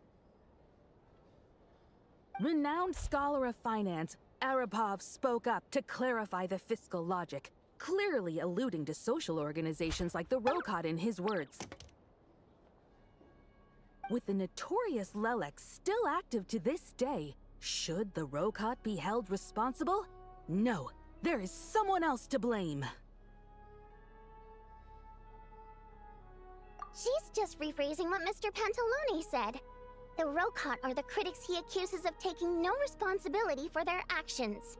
Renowned scholar of finance, Arapov spoke up to clarify the fiscal logic, clearly alluding to social organizations like the Rokot in his words. With the notorious Lelex still active to this day, should the Rokot be held responsible? No, there is someone else to blame. She's just rephrasing what Mr. Pantalone said. The Rokot are the critics he accuses of taking no responsibility for their actions.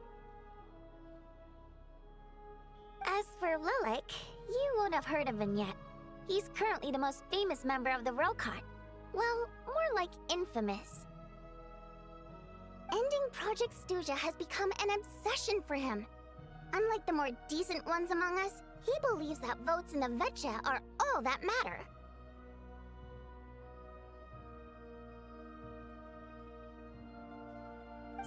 As for Lilac, you won't have heard of him yet. He's currently the most famous member of the Rokot. Well, more like infamous. Project Stuja has become an obsession for him. Unlike the more decent ones among us, he believes that votes in the Vetcha are all that matter.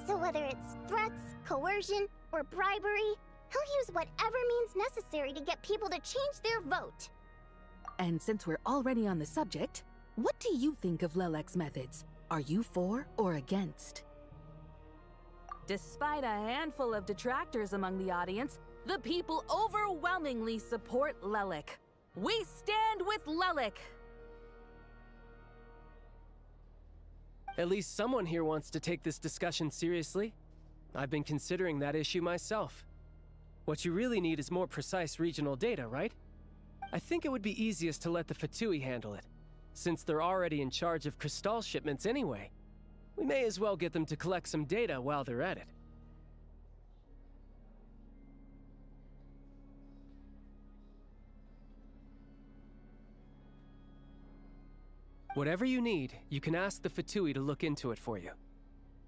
So whether it's threats, coercion, or bribery, he'll use whatever means necessary to get people to change their vote. And since we're already on the subject, what do you think of Lelek's methods? Are you for or against? Despite a handful of detractors among the audience, the people overwhelmingly support Lelek. We stand with Lelek! At least someone here wants to take this discussion seriously. I've been considering that issue myself. What you really need is more precise regional data, right? I think it would be easiest to let the Fatui handle it, since they're already in charge of Crystal shipments anyway. We may as well get them to collect some data while they're at it. Whatever you need, you can ask the Fatui to look into it for you.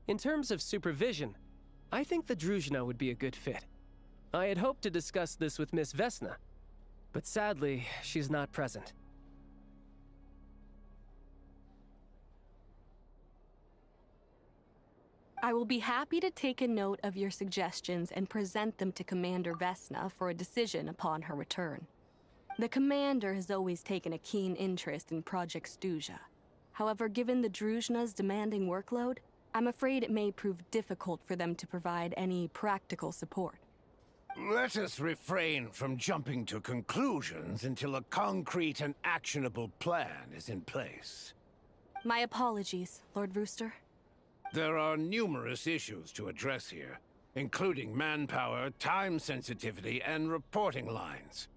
In terms of supervision, I think the Druzhna would be a good fit. I had hoped to discuss this with Miss Vesna, but sadly, she's not present. I will be happy to take a note of your suggestions and present them to Commander Vesna for a decision upon her return. The Commander has always taken a keen interest in Project Stuja. However, given the Druzhna's demanding workload, I'm afraid it may prove difficult for them to provide any practical support. Let us refrain from jumping to conclusions until a concrete and actionable plan is in place. My apologies, Lord Rooster. There are numerous issues to address here, including manpower, time sensitivity, and reporting lines.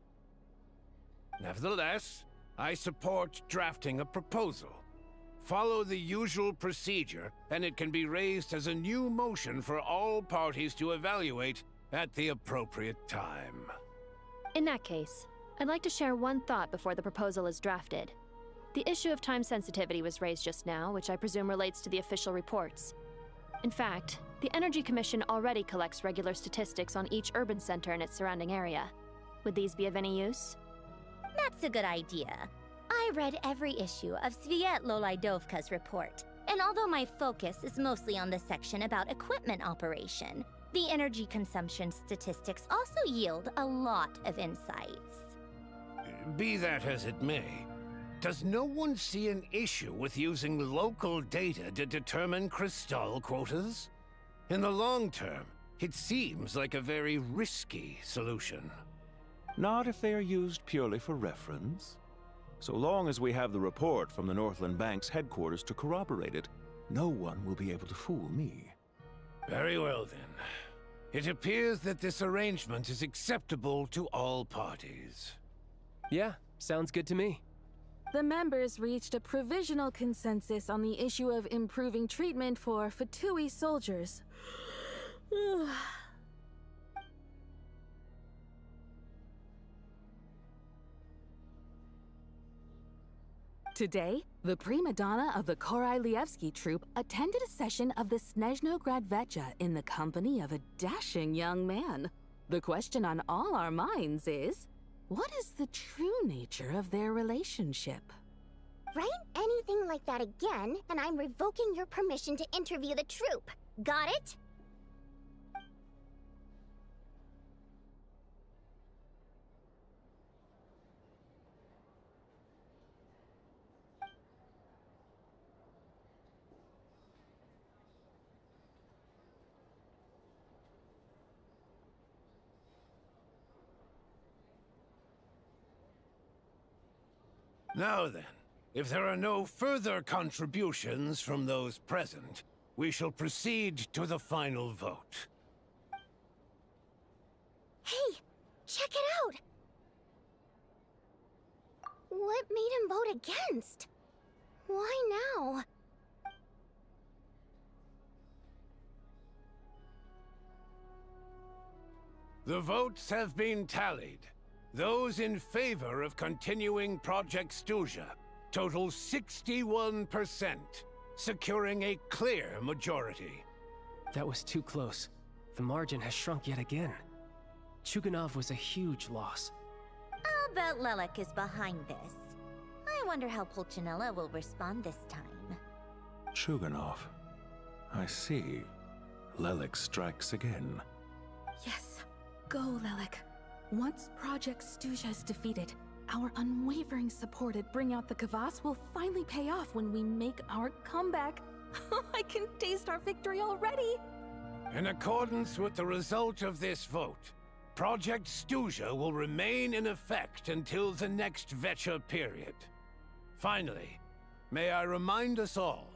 Nevertheless, I support drafting a proposal. Follow the usual procedure, and it can be raised as a new motion for all parties to evaluate at the appropriate time. In that case, I'd like to share one thought before the proposal is drafted. The issue of time sensitivity was raised just now, which I presume relates to the official reports. In fact, the Energy Commission already collects regular statistics on each urban center and its surrounding area. Would these be of any use? That's a good idea. I read every issue of Svietloslaidovka's report, and although my focus is mostly on the section about equipment operation, the energy consumption statistics also yield a lot of insights. Be that as it may, does no one see an issue with using local data to determine Crystal quotas? In the long term, it seems like a very risky solution. Not if they are used purely for reference. So long as we have the report from the Northland Bank's headquarters to corroborate it, no one will be able to fool me. Very well then. It appears that this arrangement is acceptable to all parties. Yeah, sounds good to me. The members reached a provisional consensus on the issue of improving treatment for Fatui soldiers. Today, the prima donna of the Korailievsky troupe attended a session of the Snezhnograd Vetcha in the company of a dashing young man. The question on all our minds is, what is the true nature of their relationship? Write anything like that again, and I'm revoking your permission to interview the troupe. Got it? Now then, if there are no further contributions from those present, we shall proceed to the final vote. Hey, check it out! What made him vote against? Why now? The votes have been tallied. Those in favor of continuing Project Stuja total 61%, securing a clear majority. That was too close. The margin has shrunk yet again. Chuganov was a huge loss. I'll bet Lelek is behind this. I wonder how Pulcinella will respond this time. Chuganov. I see. Lelek strikes again. Yes. Go, Lelek. Once Project Stuzha is defeated, our unwavering support at Bring Out the Kvass will finally pay off when we make our comeback. I can taste our victory already! In accordance with the result of this vote, Project Stuzha will remain in effect until the next Vecha period. Finally, may I remind us all,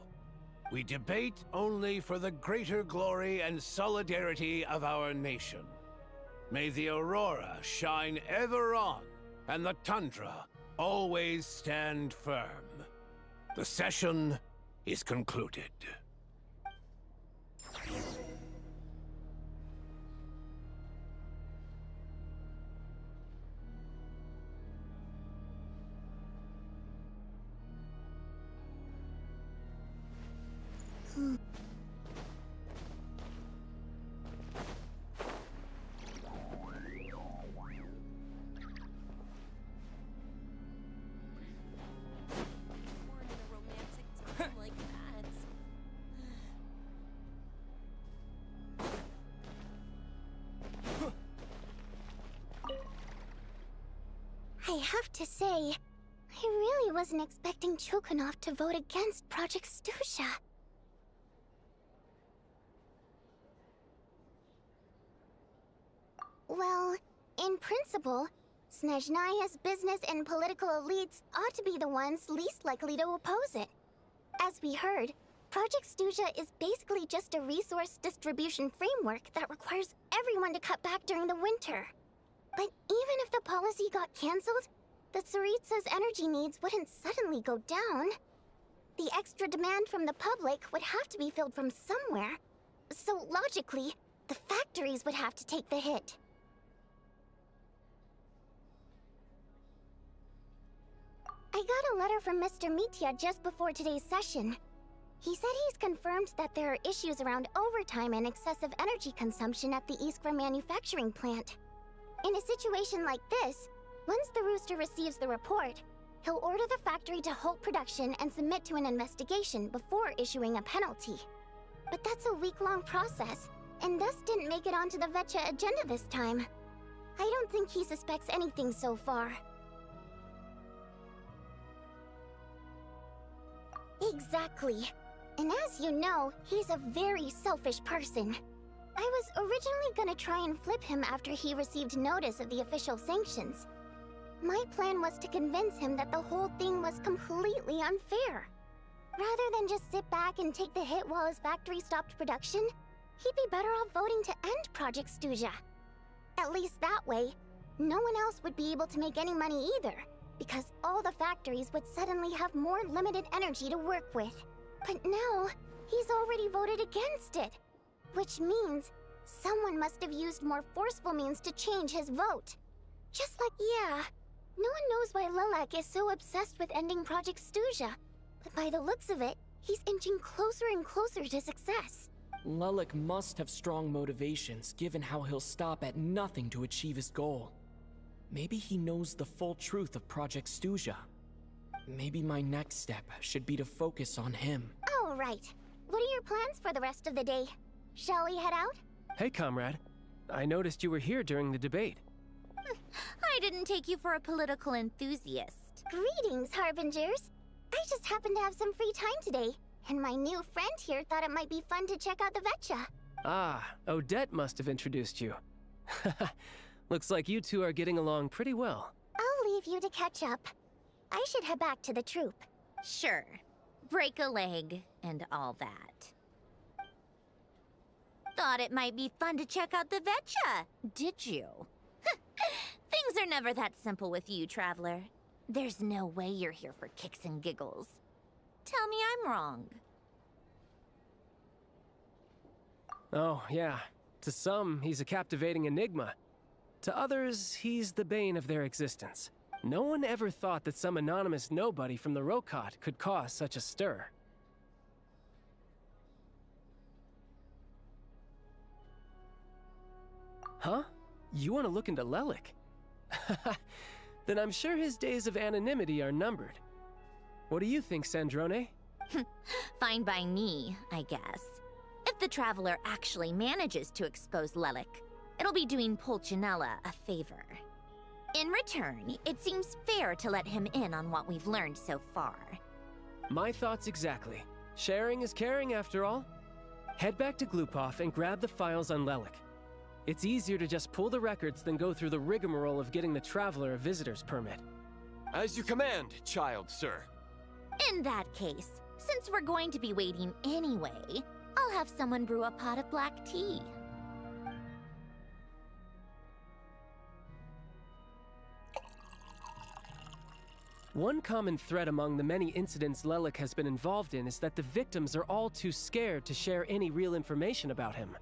we debate only for the greater glory and solidarity of our nation. May the aurora shine ever on, and the tundra always stand firm. The session is concluded. I have to say, I really wasn't expecting Chuganov to vote against Project Stuzha. Well, in principle, Snezhnaya's business and political elites ought to be the ones least likely to oppose it. As we heard, Project Stuzha is basically just a resource distribution framework that requires everyone to cut back during the winter. But even if the policy got cancelled, the Tsaritsa's energy needs wouldn't suddenly go down. The extra demand from the public would have to be filled from somewhere. So logically, the factories would have to take the hit. I got a letter from Mr. Mitya just before today's session. He said he's confirmed that there are issues around overtime and excessive energy consumption at the Iskra manufacturing plant. In a situation like this, once the Rooster receives the report, he'll order the factory to halt production and submit to an investigation before issuing a penalty. But that's a week-long process, and thus didn't make it onto the Vecha agenda this time. I don't think he suspects anything so far. Exactly. And as you know, he's a very selfish person. I was originally gonna try and flip him after he received notice of the official sanctions. My plan was to convince him that the whole thing was completely unfair. Rather than just sit back and take the hit while his factory stopped production, he'd be better off voting to end Project Stuzha. At least that way, no one else would be able to make any money either, because all the factories would suddenly have more limited energy to work with. But now, he's already voted against it. Which means someone must have used more forceful means to change his vote. Just like, yeah, no one knows why Lelek is so obsessed with ending Project Stuzha, but by the looks of it, he's inching closer and closer to success. Lelek must have strong motivations, given how he'll stop at nothing to achieve his goal. Maybe he knows the full truth of Project Stuzha. Maybe my next step should be to focus on him. Oh, right. What are your plans for the rest of the day? Shall we head out? Hey, comrade. I noticed you were here during the debate. I didn't take you for a political enthusiast. Greetings, Harbingers. I just happened to have some free time today, and my new friend here thought it might be fun to check out the Vecha. Ah, Odette must have introduced you. Looks like you two are getting along pretty well. I'll leave you to catch up. I should head back to the troop. Sure. Break a leg and all that. Thought it might be fun to check out the Vecha, did you? Things are never that simple with you, Traveler. There's no way you're here for kicks and giggles. Tell me I'm wrong. Oh, yeah. To some, he's a captivating enigma. To others, he's the bane of their existence. No one ever thought that some anonymous nobody from the Rokot could cause such a stir. Huh? You want to look into Lelik? Then I'm sure his days of anonymity are numbered. What do you think, Sandrone? Fine by me, I guess. If the Traveler actually manages to expose Lelik, it'll be doing Pulcinella a favor. In return, it seems fair to let him in on what we've learned so far. My thoughts exactly. Sharing is caring, after all. Head back to Glupov and grab the files on Lelik. It's easier to just pull the records than go through the rigmarole of getting the Traveler a visitor's permit. As you command, child, sir. In that case, since we're going to be waiting anyway, I'll have someone brew a pot of black tea. One common thread among the many incidents Lelik has been involved in is that the victims are all too scared to share any real information about him.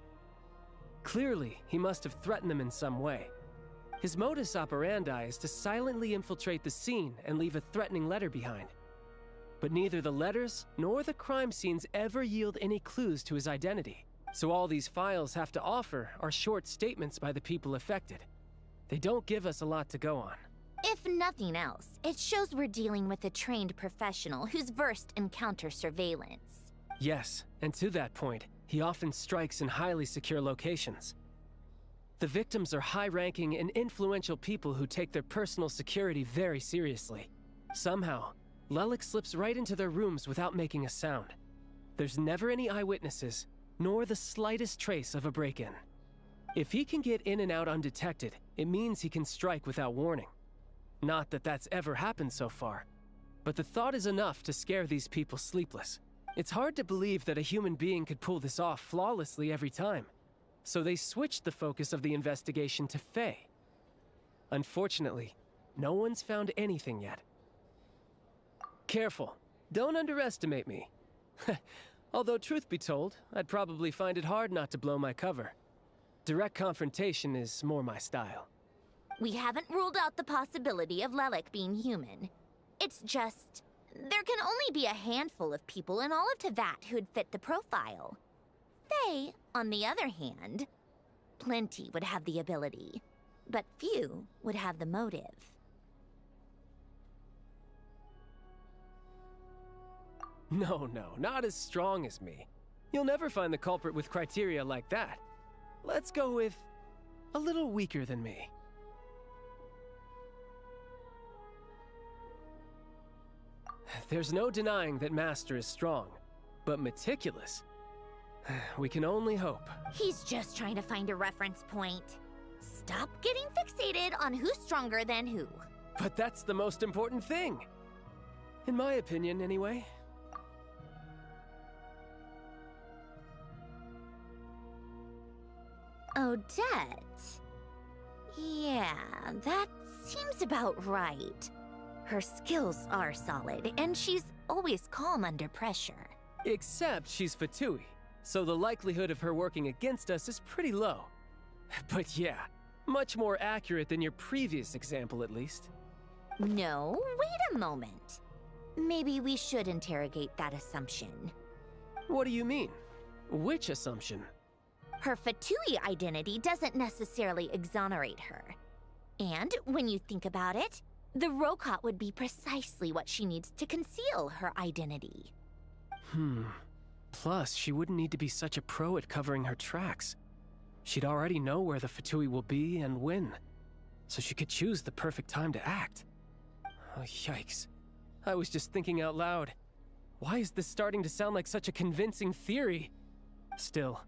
Clearly, he must have threatened them in some way. His modus operandi is to silently infiltrate the scene and leave a threatening letter behind. But neither the letters nor the crime scenes ever yield any clues to his identity. So all these files have to offer are short statements by the people affected. They don't give us a lot to go on. If nothing else, it shows we're dealing with a trained professional who's versed in counter-surveillance. Yes, and to that point, he often strikes in highly secure locations. The victims are high-ranking and influential people who take their personal security very seriously. Somehow, Lelik slips right into their rooms without making a sound. There's never any eyewitnesses, nor the slightest trace of a break-in. If he can get in and out undetected, it means he can strike without warning. Not that that's ever happened so far, but the thought is enough to scare these people sleepless. It's hard to believe that a human being could pull this off flawlessly every time, so they switched the focus of the investigation to Faye. Unfortunately, no one's found anything yet. Careful, don't underestimate me. Although truth be told, I'd probably find it hard not to blow my cover. Direct confrontation is more my style. We haven't ruled out the possibility of Lelik being human. It's just, there can only be a handful of people in all of Teyvat who'd fit the profile. Faye, on the other hand, plenty would have the ability, but few would have the motive. No, not as strong as me. You'll never find the culprit with criteria like that. Let's go with a little weaker than me. There's no denying that Master is strong, but meticulous. We can only hope. He's just trying to find a reference point. Stop getting fixated on who's stronger than who. But that's the most important thing. In my opinion, anyway. Odette? Yeah, that seems about right. Her skills are solid, and she's always calm under pressure. Except she's Fatui, so the likelihood of her working against us is pretty low. But yeah, much more accurate than your previous example, at least. No, wait a moment. Maybe we should interrogate that assumption. What do you mean? Which assumption? Her Fatui identity doesn't necessarily exonerate her. And when you think about it, the Rokot would be precisely what she needs to conceal her identity. Plus, she wouldn't need to be such a pro at covering her tracks. She'd already know where the Fatui will be and when, so she could choose the perfect time to act. Oh, yikes. I was just thinking out loud. Why is this starting to sound like such a convincing theory? Still,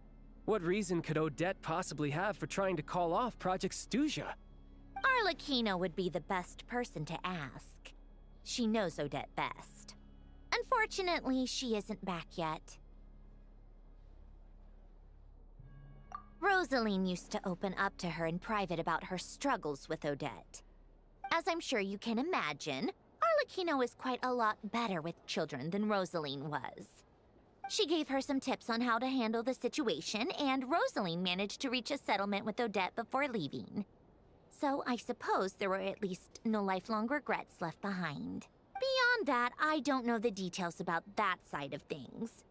what reason could Odette possibly have for trying to call off Project Stuzha? Arlecchino would be the best person to ask. She knows Odette best. Unfortunately, she isn't back yet. Rosaline used to open up to her in private about her struggles with Odette. As I'm sure you can imagine, Arlecchino is quite a lot better with children than Rosaline was. She gave her some tips on how to handle the situation, and Rosaline managed to reach a settlement with Odette before leaving. So I suppose there were at least no lifelong regrets left behind. Beyond that, I don't know the details about that side of things.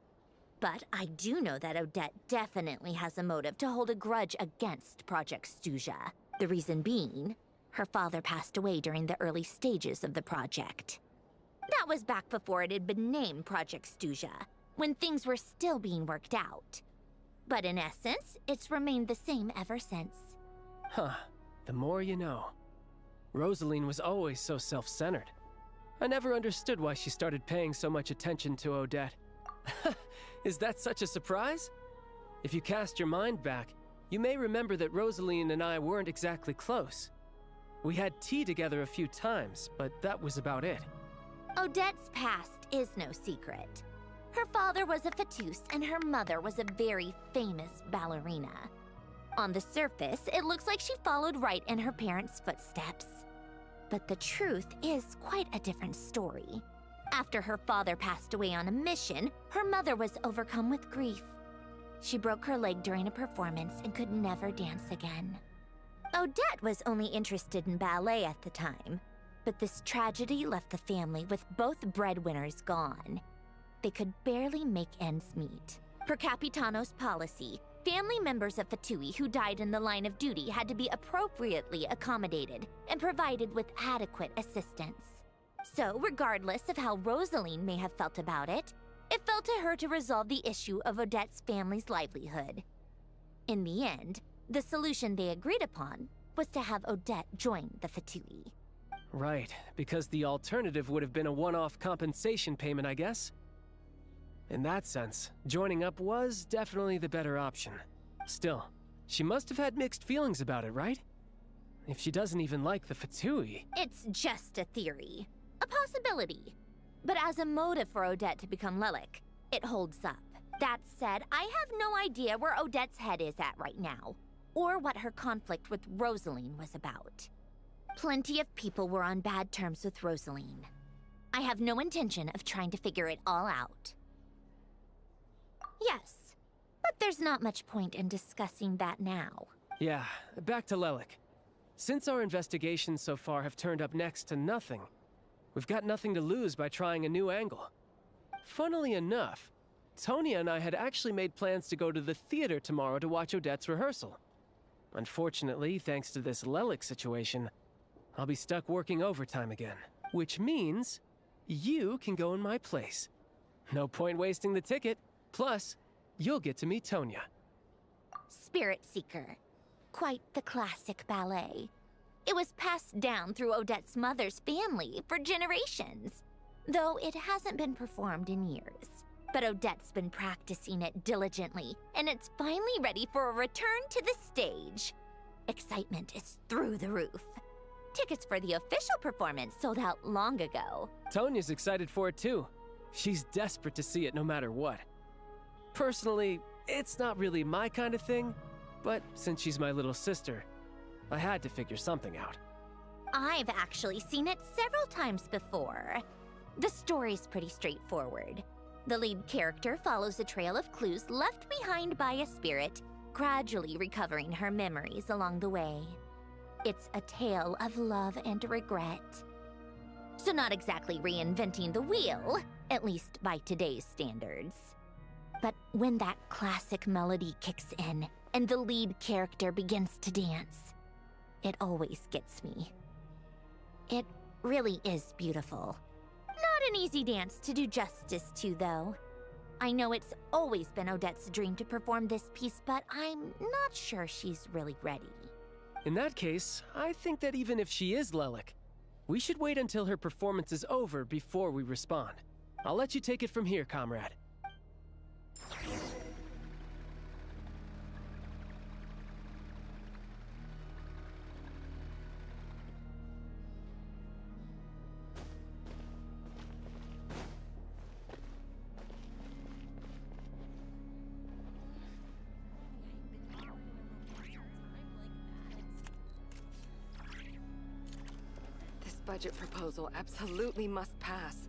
But I do know that Odette definitely has a motive to hold a grudge against Project Snezhnaya. The reason being, her father passed away during the early stages of the project. That was back before it had been named Project Snezhnaya, when things were still being worked out. But in essence, it's remained the same ever since. Huh. The more you know. Rosaline was always so self-centered. I never understood why she started paying so much attention to Odette. Is that such a surprise? If you cast your mind back, you may remember that Rosaline and I weren't exactly close. We had tea together a few times, but that was about it. Odette's past is no secret. Her father was a fatus and her mother was a very famous ballerina. On the surface, it looks like she followed right in her parents' footsteps. But the truth is quite a different story. After her father passed away on a mission, her mother was overcome with grief. She broke her leg during a performance and could never dance again. Odette was only interested in ballet at the time, but this tragedy left the family with both breadwinners gone. They could barely make ends meet. Per Capitano's policy, family members of Fatui who died in the line of duty had to be appropriately accommodated and provided with adequate assistance. So, regardless of how Rosaline may have felt about it, it fell to her to resolve the issue of Odette's family's livelihood. In the end, the solution they agreed upon was to have Odette join the Fatui. Right, because the alternative would have been a one-off compensation payment, I guess. In that sense, joining up was definitely the better option. Still, she must have had mixed feelings about it, right? If she doesn't even like the Fatui. It's just a theory. A possibility. But as a motive for Odette to become Lilac, it holds up. That said, I have no idea where Odette's head is at right now, or what her conflict with Rosaline was about. Plenty of people were on bad terms with Rosaline. I have no intention of trying to figure it all out. Yes, but there's not much point in discussing that now. Yeah, back to Lilac. Since our investigations so far have turned up next to nothing, we've got nothing to lose by trying a new angle. Funnily enough, Tonya and I had actually made plans to go to the theater tomorrow to watch Odette's rehearsal. Unfortunately, thanks to this Lilac situation, I'll be stuck working overtime again. Which means you can go in my place. No point wasting the ticket. Plus, you'll get to meet Tonya. Spirit Seeker. Quite the classic ballet. It was passed down through Odette's mother's family for generations, though it hasn't been performed in years. But Odette's been practicing it diligently, and it's finally ready for a return to the stage. Excitement is through the roof. Tickets for the official performance sold out long ago. Tonya's excited for it too. She's desperate to see it no matter what. Personally, it's not really my kind of thing, but since she's my little sister, I had to figure something out. I've actually seen it several times before. The story's pretty straightforward. The lead character follows a trail of clues left behind by a spirit, gradually recovering her memories along the way. It's a tale of love and regret. So not exactly reinventing the wheel, at least by today's standards. But when that classic melody kicks in and the lead character begins to dance, it always gets me. It really is beautiful. Not an easy dance to do justice to, though. I know it's always been Odette's dream to perform this piece, but I'm not sure she's really ready. In that case, I think that even if she is Lilac, we should wait until her performance is over before we respond. I'll let you take it from here, comrade. This budget proposal absolutely must pass.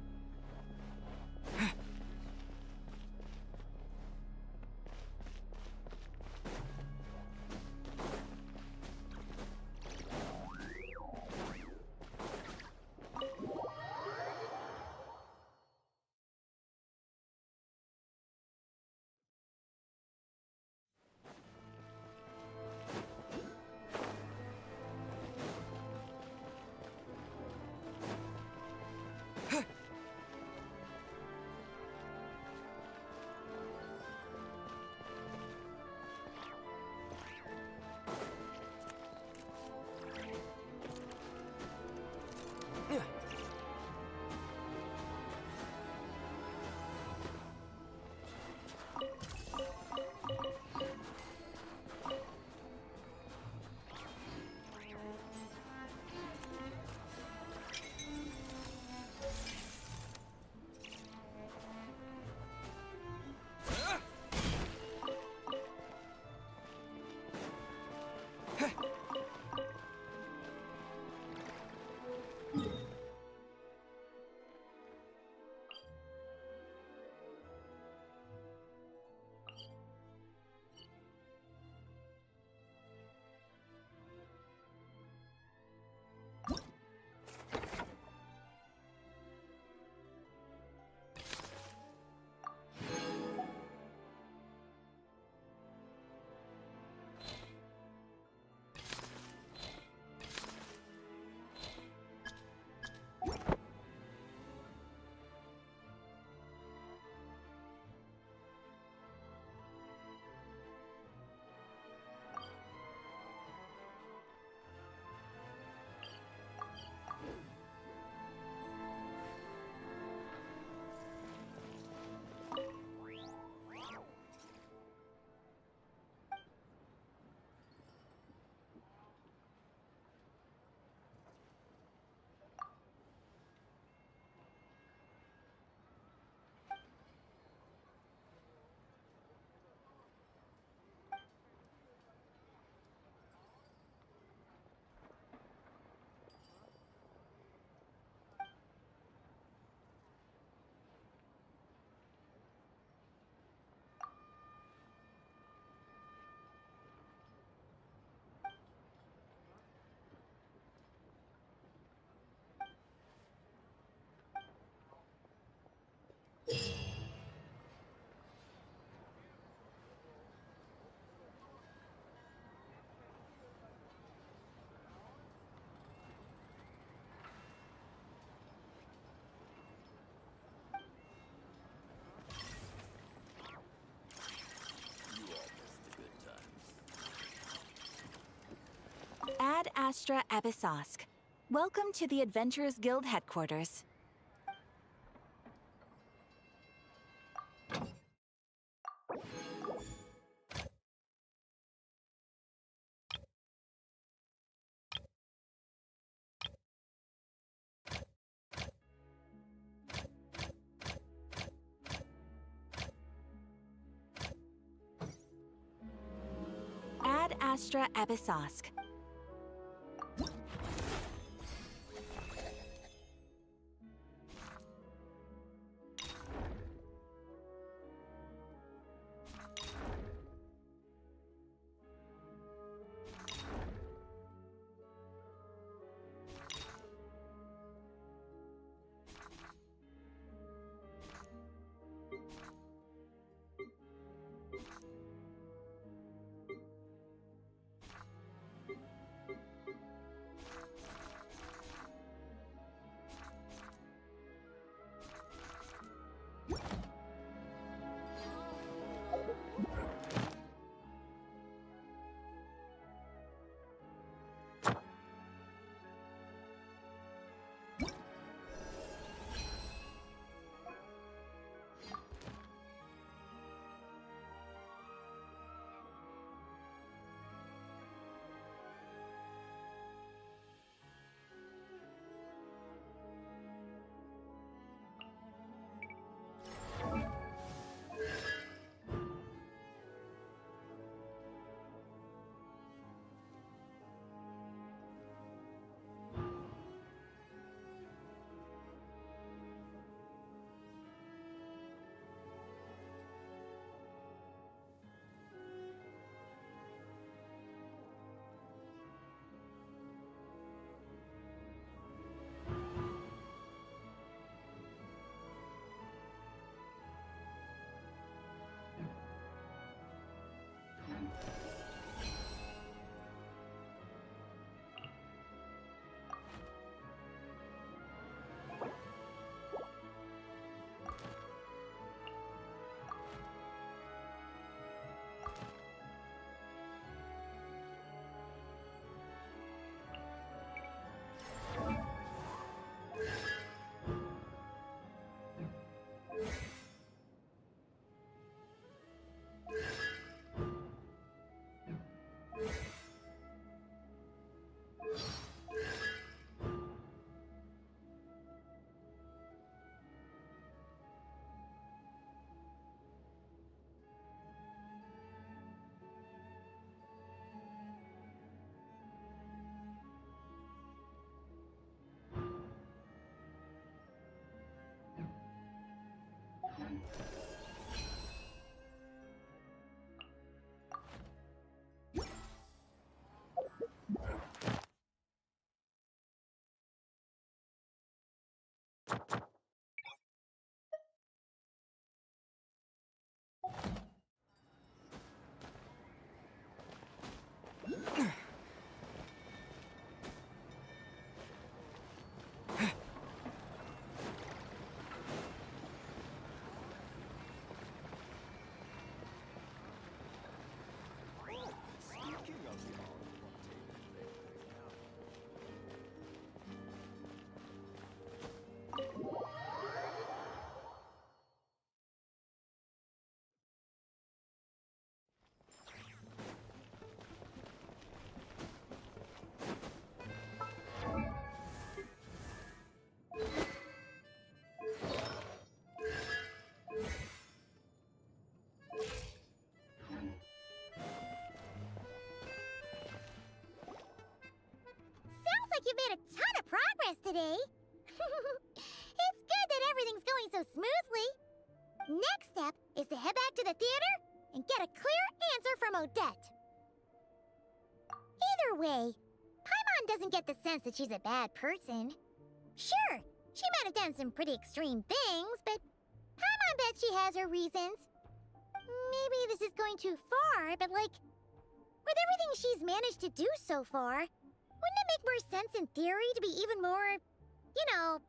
Astra Abyssosque. Welcome to the Adventurers Guild headquarters. Ad Astra Abyssosque. Like you've made a ton of progress today. It's good that everything's going so smoothly. Next step is to head back to the theater and get a clear answer from Odette. Either way, Paimon doesn't get the sense that she's a bad person. Sure, she might have done some pretty extreme things, but Paimon bet she has her reasons. Maybe this is going too far, but like, with everything she's managed to do so far, wouldn't it make more sense in theory to be even more, you know,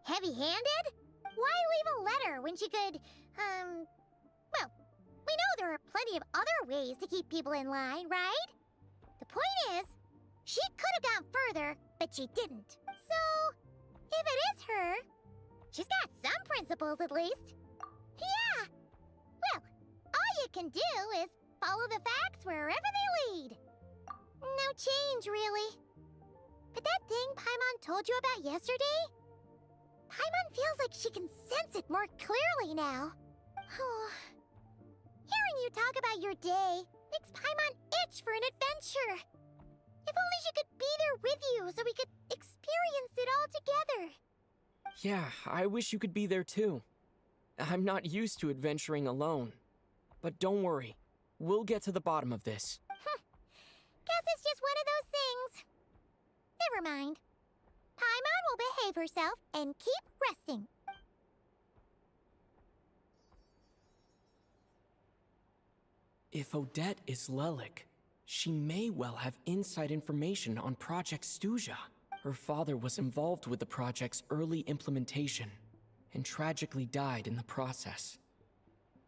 heavy-handed? Why leave a letter when she could, well, we know there are plenty of other ways to keep people in line, right? The point is, She could have gone further, but she didn't. So, if it is her, she's got some principles at least. Yeah! Well, all you can do is follow the facts wherever they lead. No change, really. But that thing Paimon told you about yesterday? Paimon feels like she can sense it more clearly now. Hearing you talk about your day makes Paimon itch for an adventure. If only she could be there with you so we could experience it all together. Yeah, I wish you could be there too. I'm not used to adventuring alone. But don't worry, we'll get to the bottom of this. Guess it's just one of those things. Never mind. Paimon will behave herself and keep resting. If Odette is Lelik, she may well have inside information on Project Stuja. Her father was involved with the project's early implementation and tragically died in the process.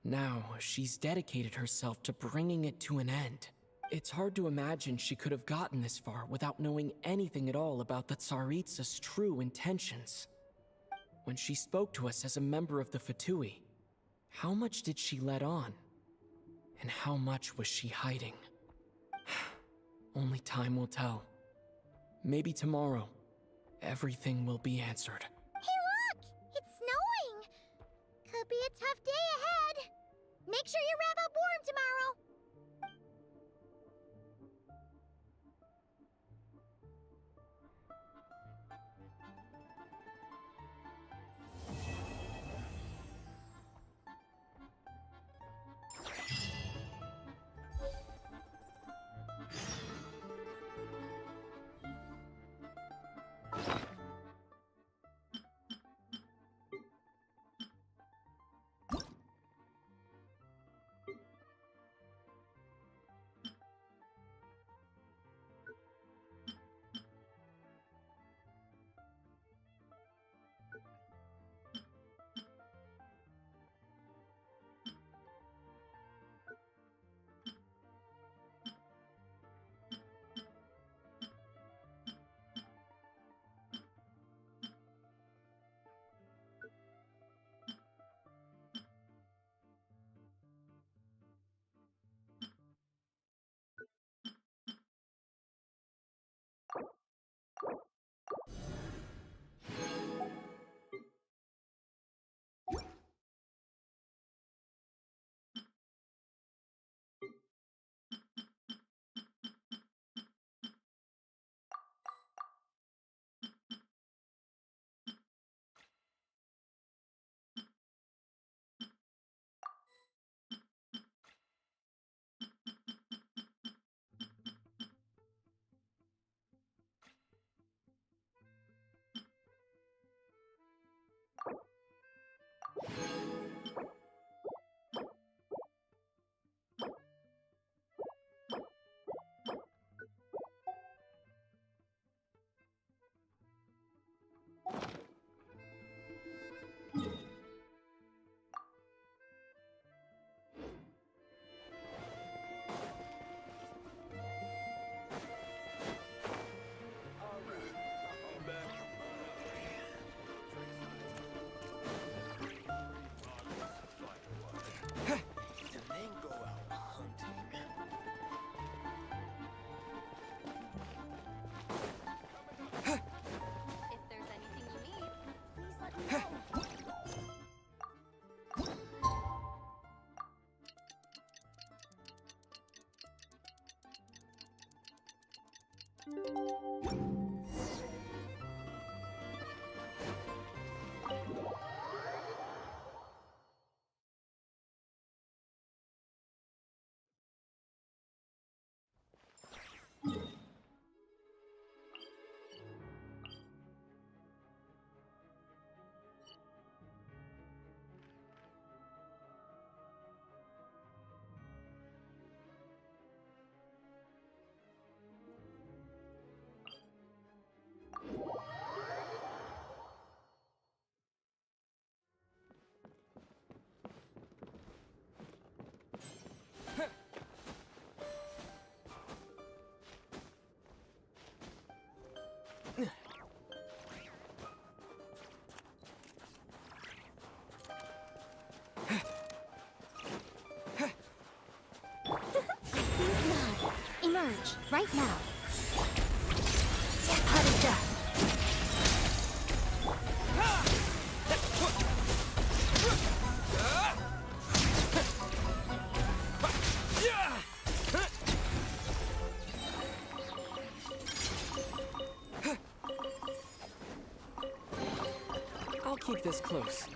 Now, she's dedicated herself to bringing it to an end. It's hard to imagine she could have gotten this far without knowing anything at all about the Tsaritsa's true intentions. When she spoke to us as a member of the Fatui, how much did she let on? And how much was she hiding? Only time will tell. Maybe tomorrow, everything will be answered. Hey look! It's snowing! Could be a tough day ahead. Make sure you wrap up warm tomorrow. Emerge, right now. Pot of death. I'll keep this close.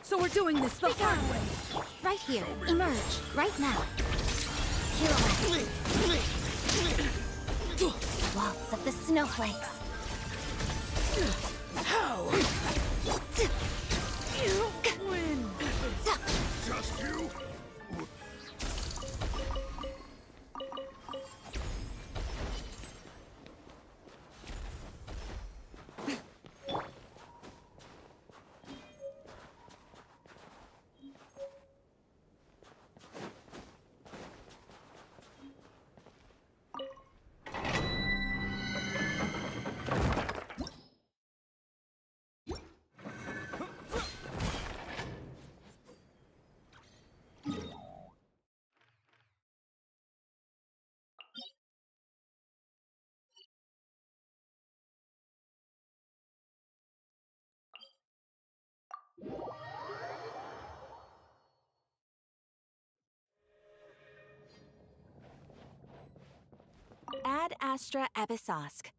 So we're doing this the hard way. Right here. Emerge, right now. HIHILUX. Waltz of the snowflakes. How? You win. Just you? Ad Astra Abyssosque.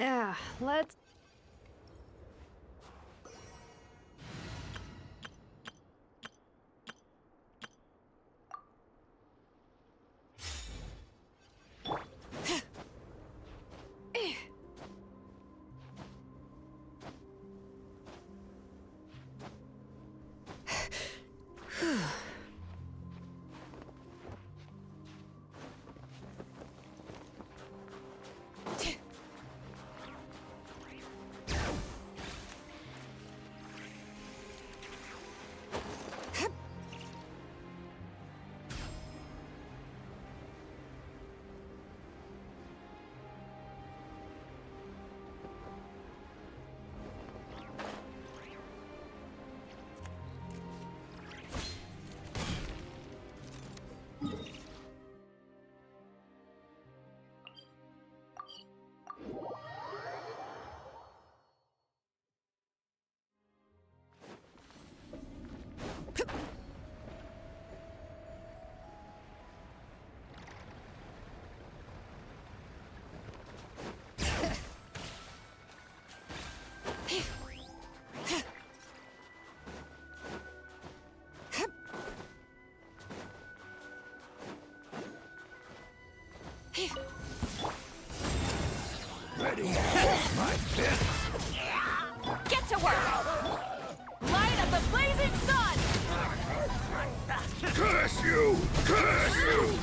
Yeah, let's... Ready? My fist! Get to work! Light up the blazing sun! Curse you! Curse you!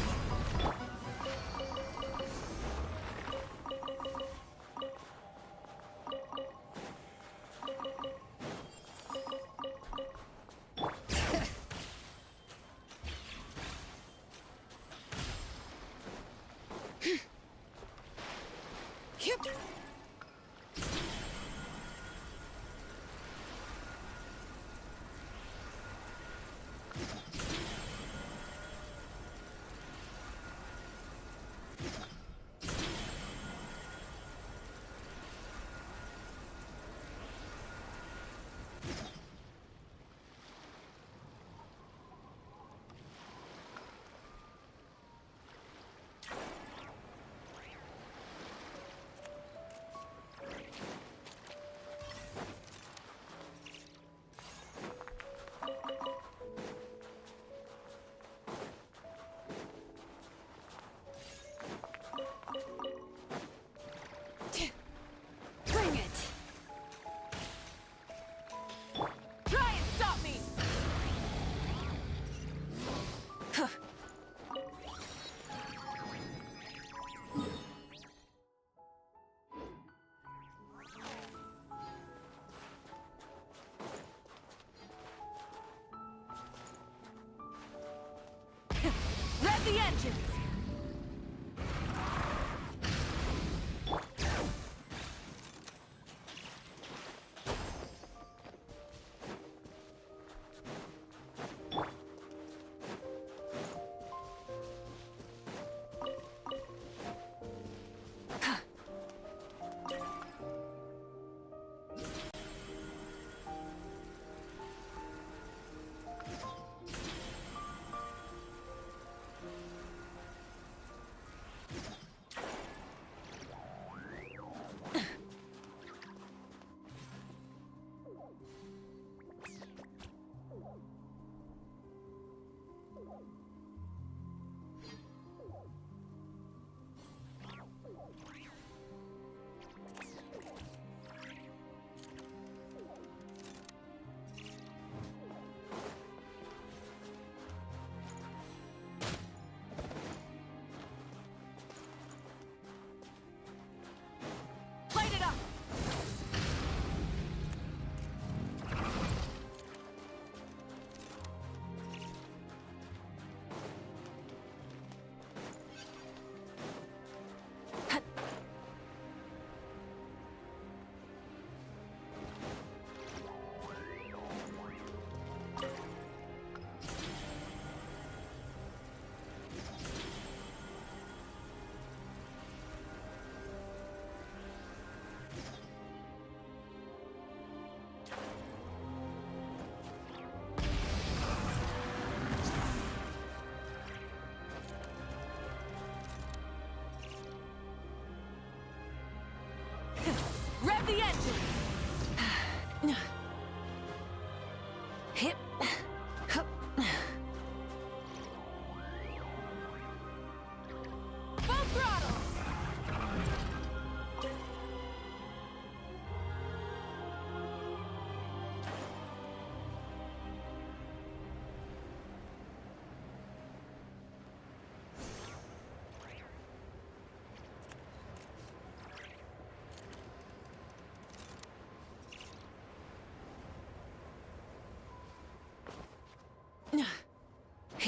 Bring it! Try and stop me! Rev the engines!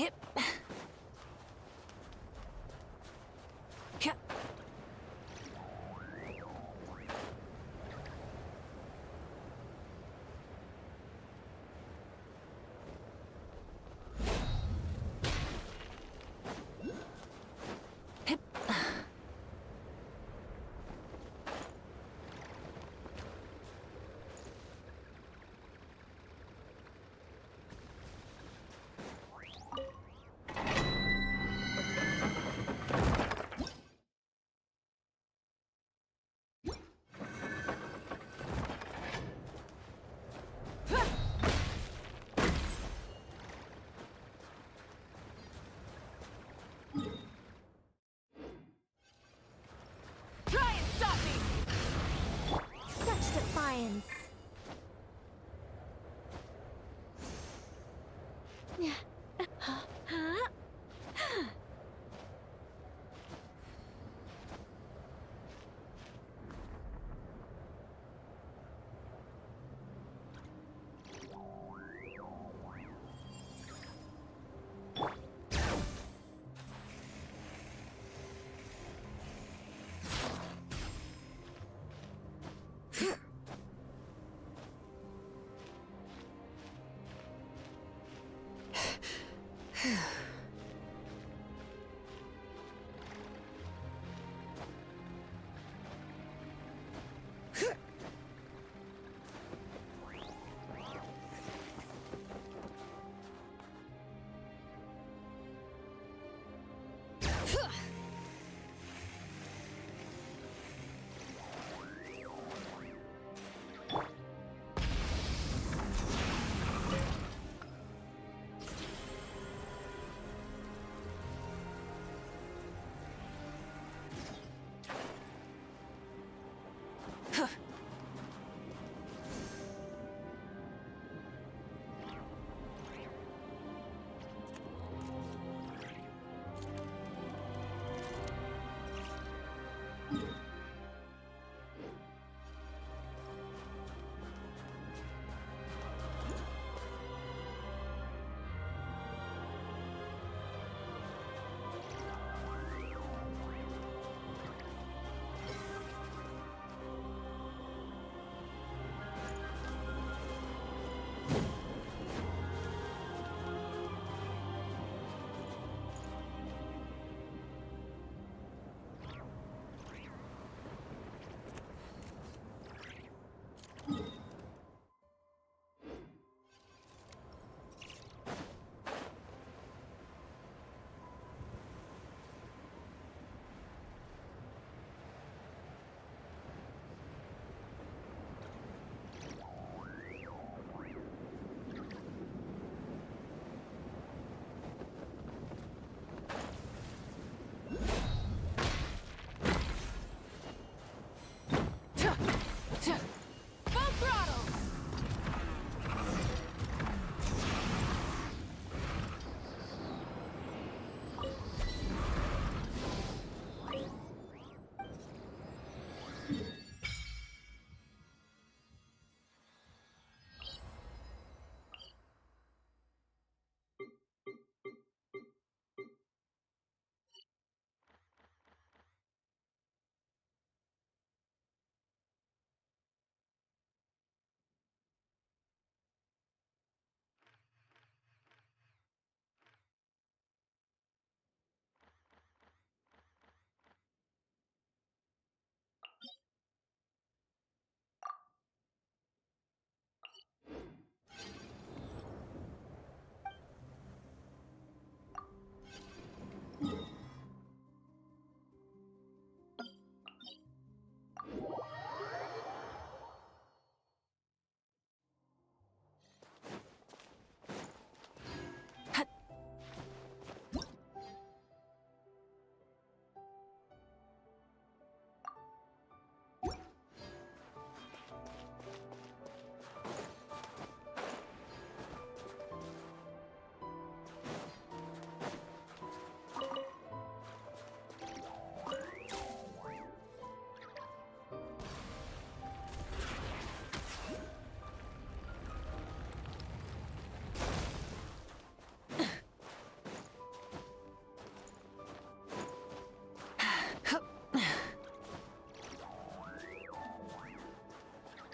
Hip. Try and stop me! Such defiance.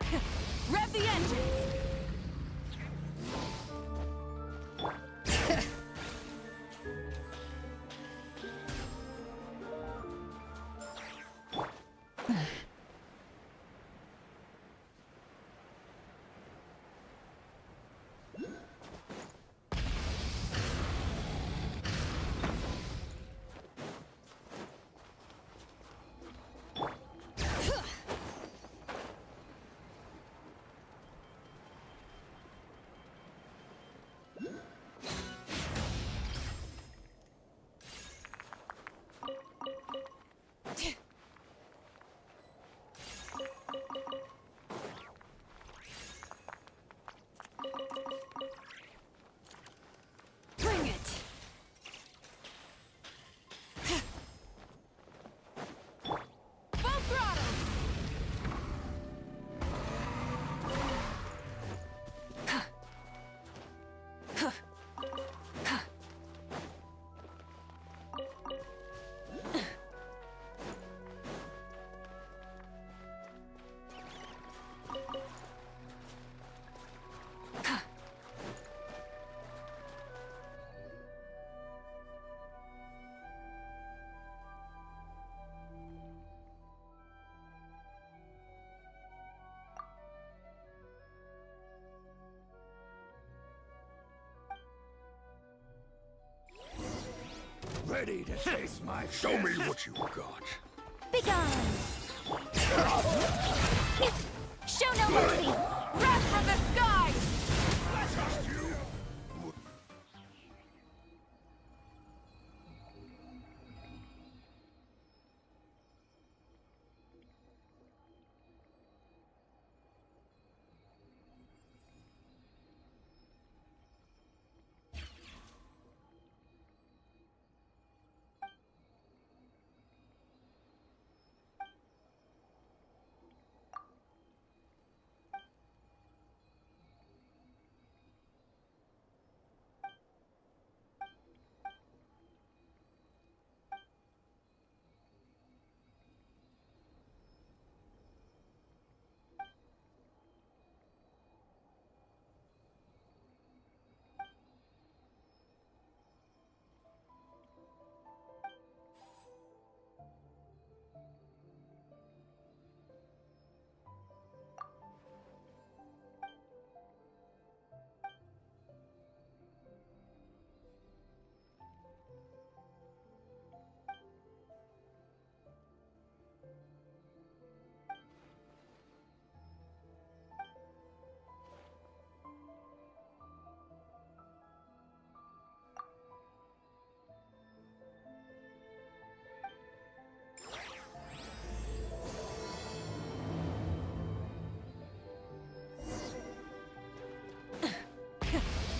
Rev the engines! Bring it! Full throttle! Ready to face my Show me what you got. Begone! Show no mercy! Wrath from the skies!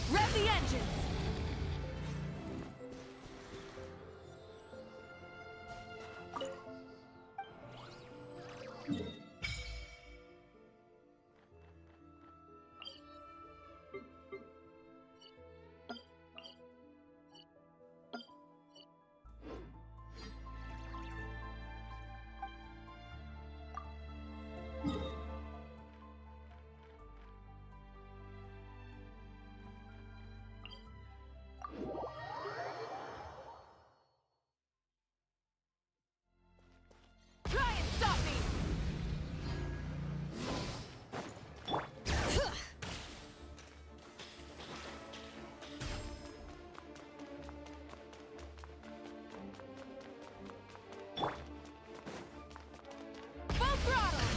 Rev the engines! Try and stop me! Full throttle!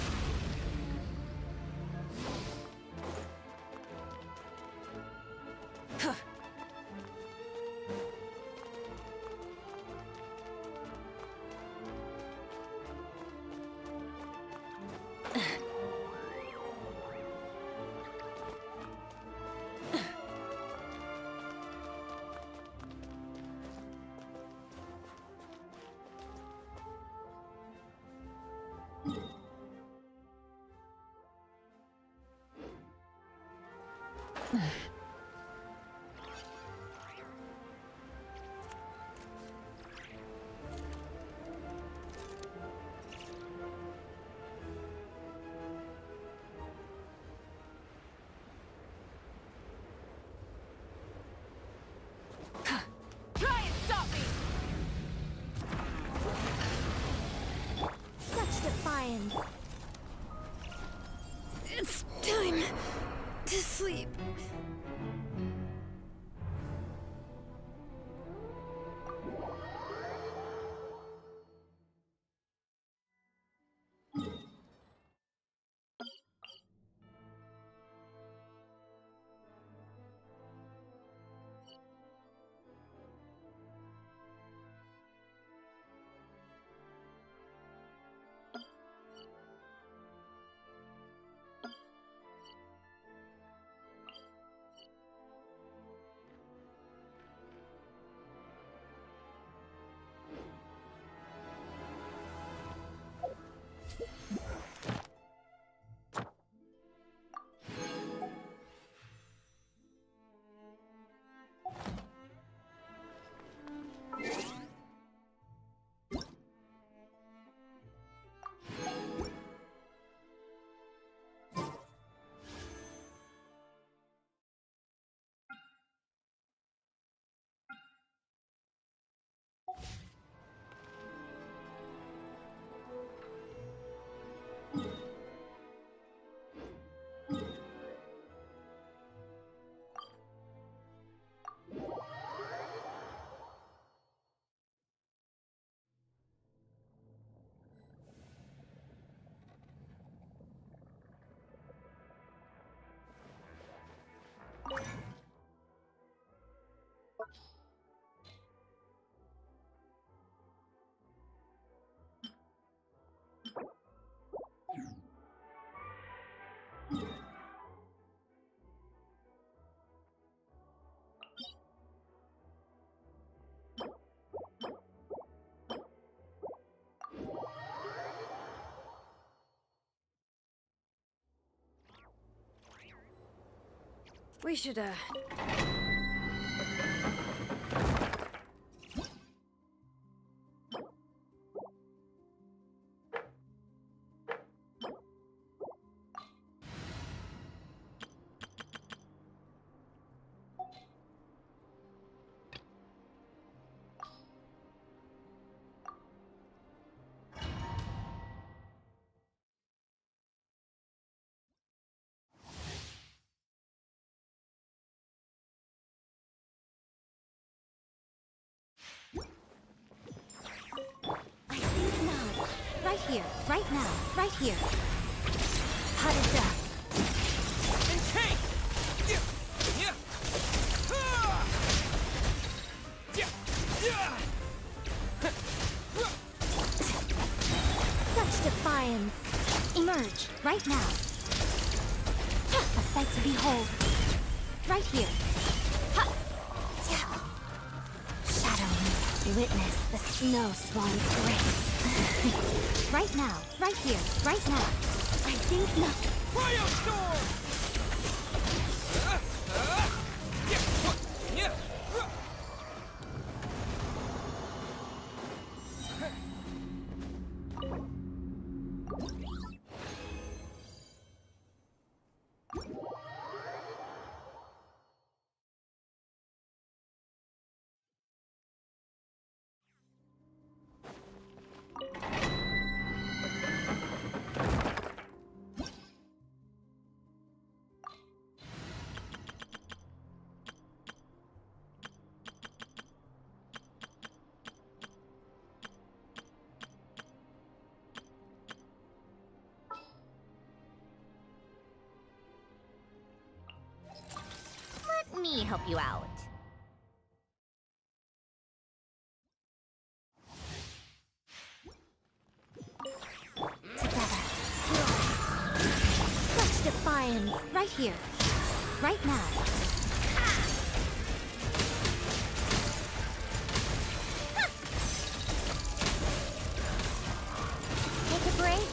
sleep. We should, Right here, right now, right here. Hot as death. And take! Such defiance. Emerge, right now. A sight to behold. Right here. Shadow me. Witness the snow swan's grace. Right now, right here, right now. I think not. Firestorm! Let me help you out. Together. Such defiance. Right here. Right now. Take a break.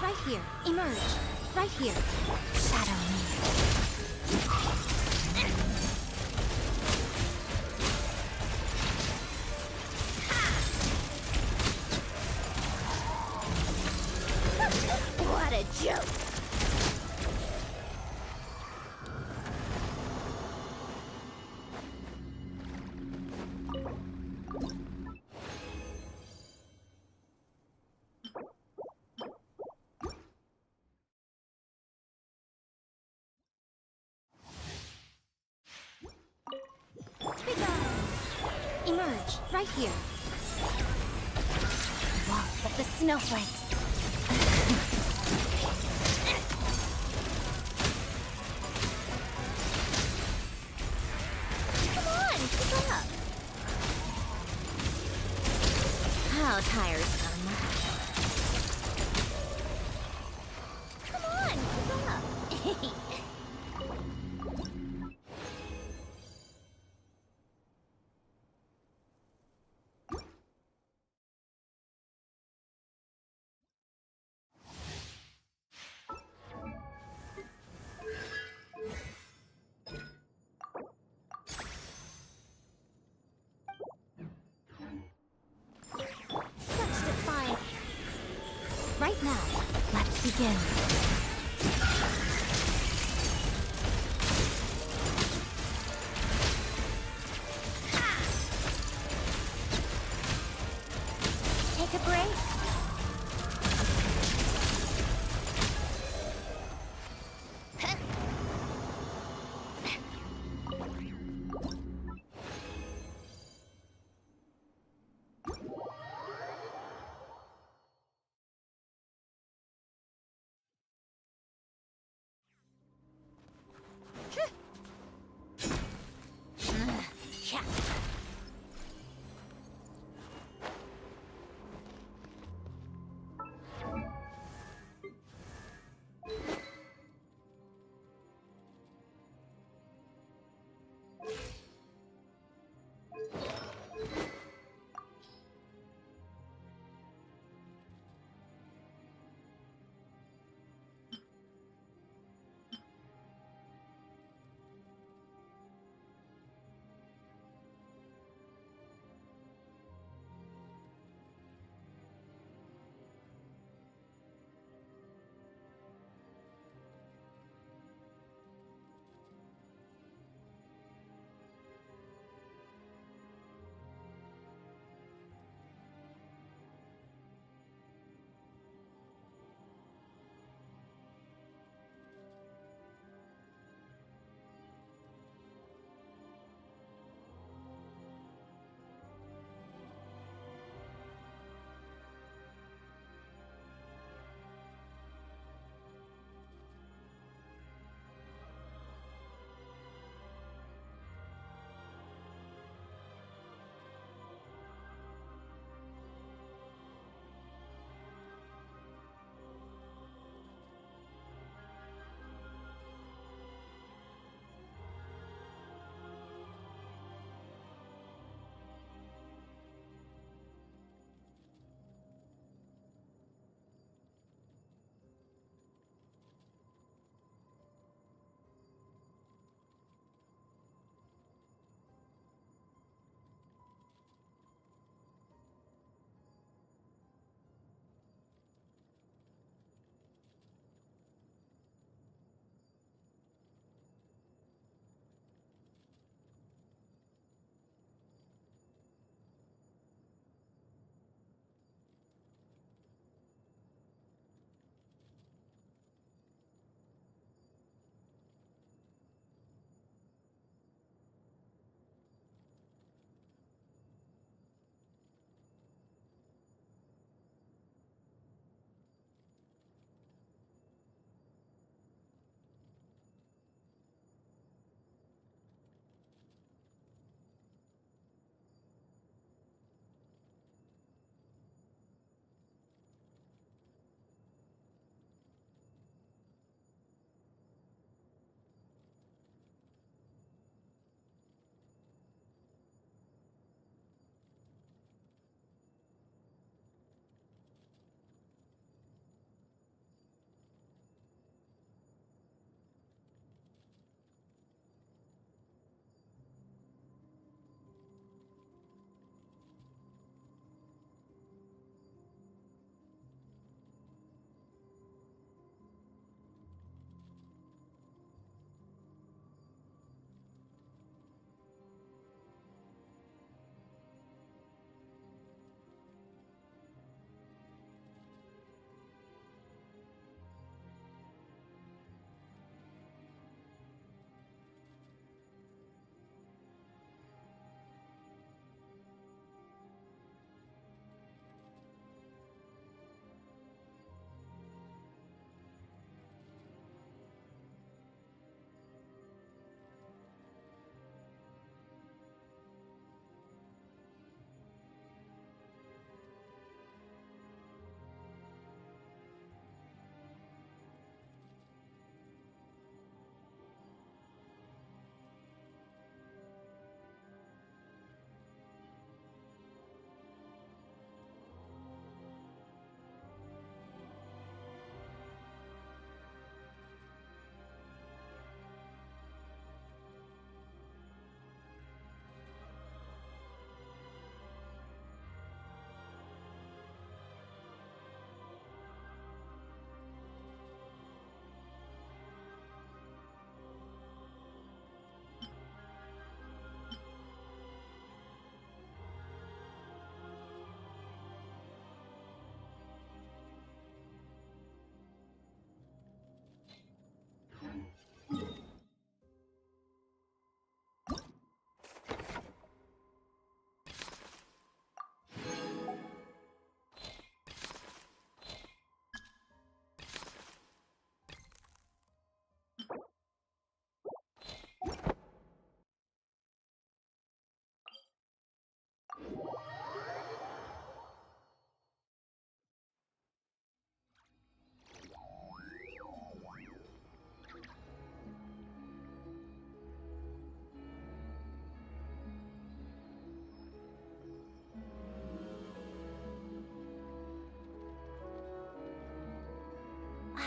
Right here. Emerge. Right here. Shadow me. a joke! Emerge, right here. Walk of the snowflakes. Come on, keep up! How tiresome. Come on, keep up! Right now, let's begin. Take a break.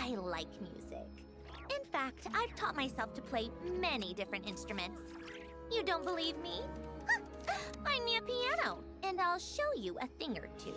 I like music. In fact, I've taught myself to play many different instruments. You don't believe me? Find me a piano, and I'll show you a thing or two.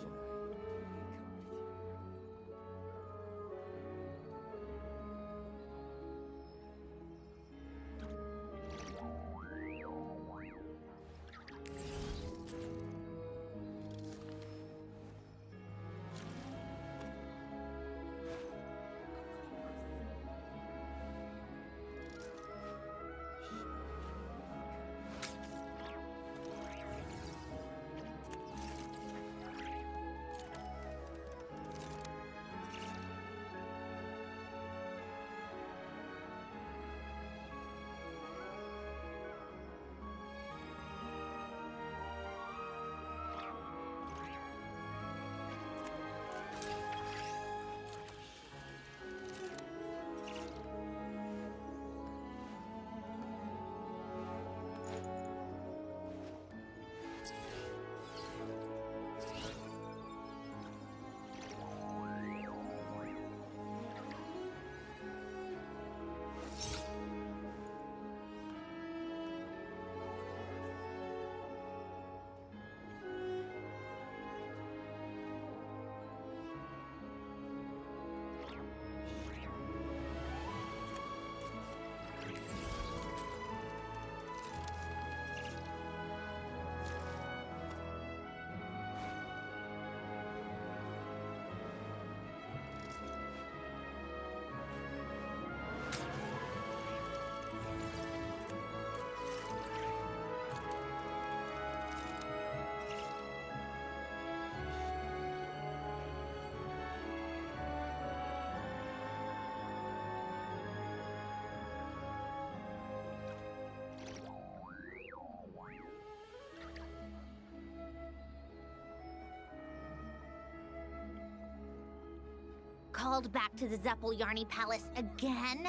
Called back to the Zeppeljärny Palace again?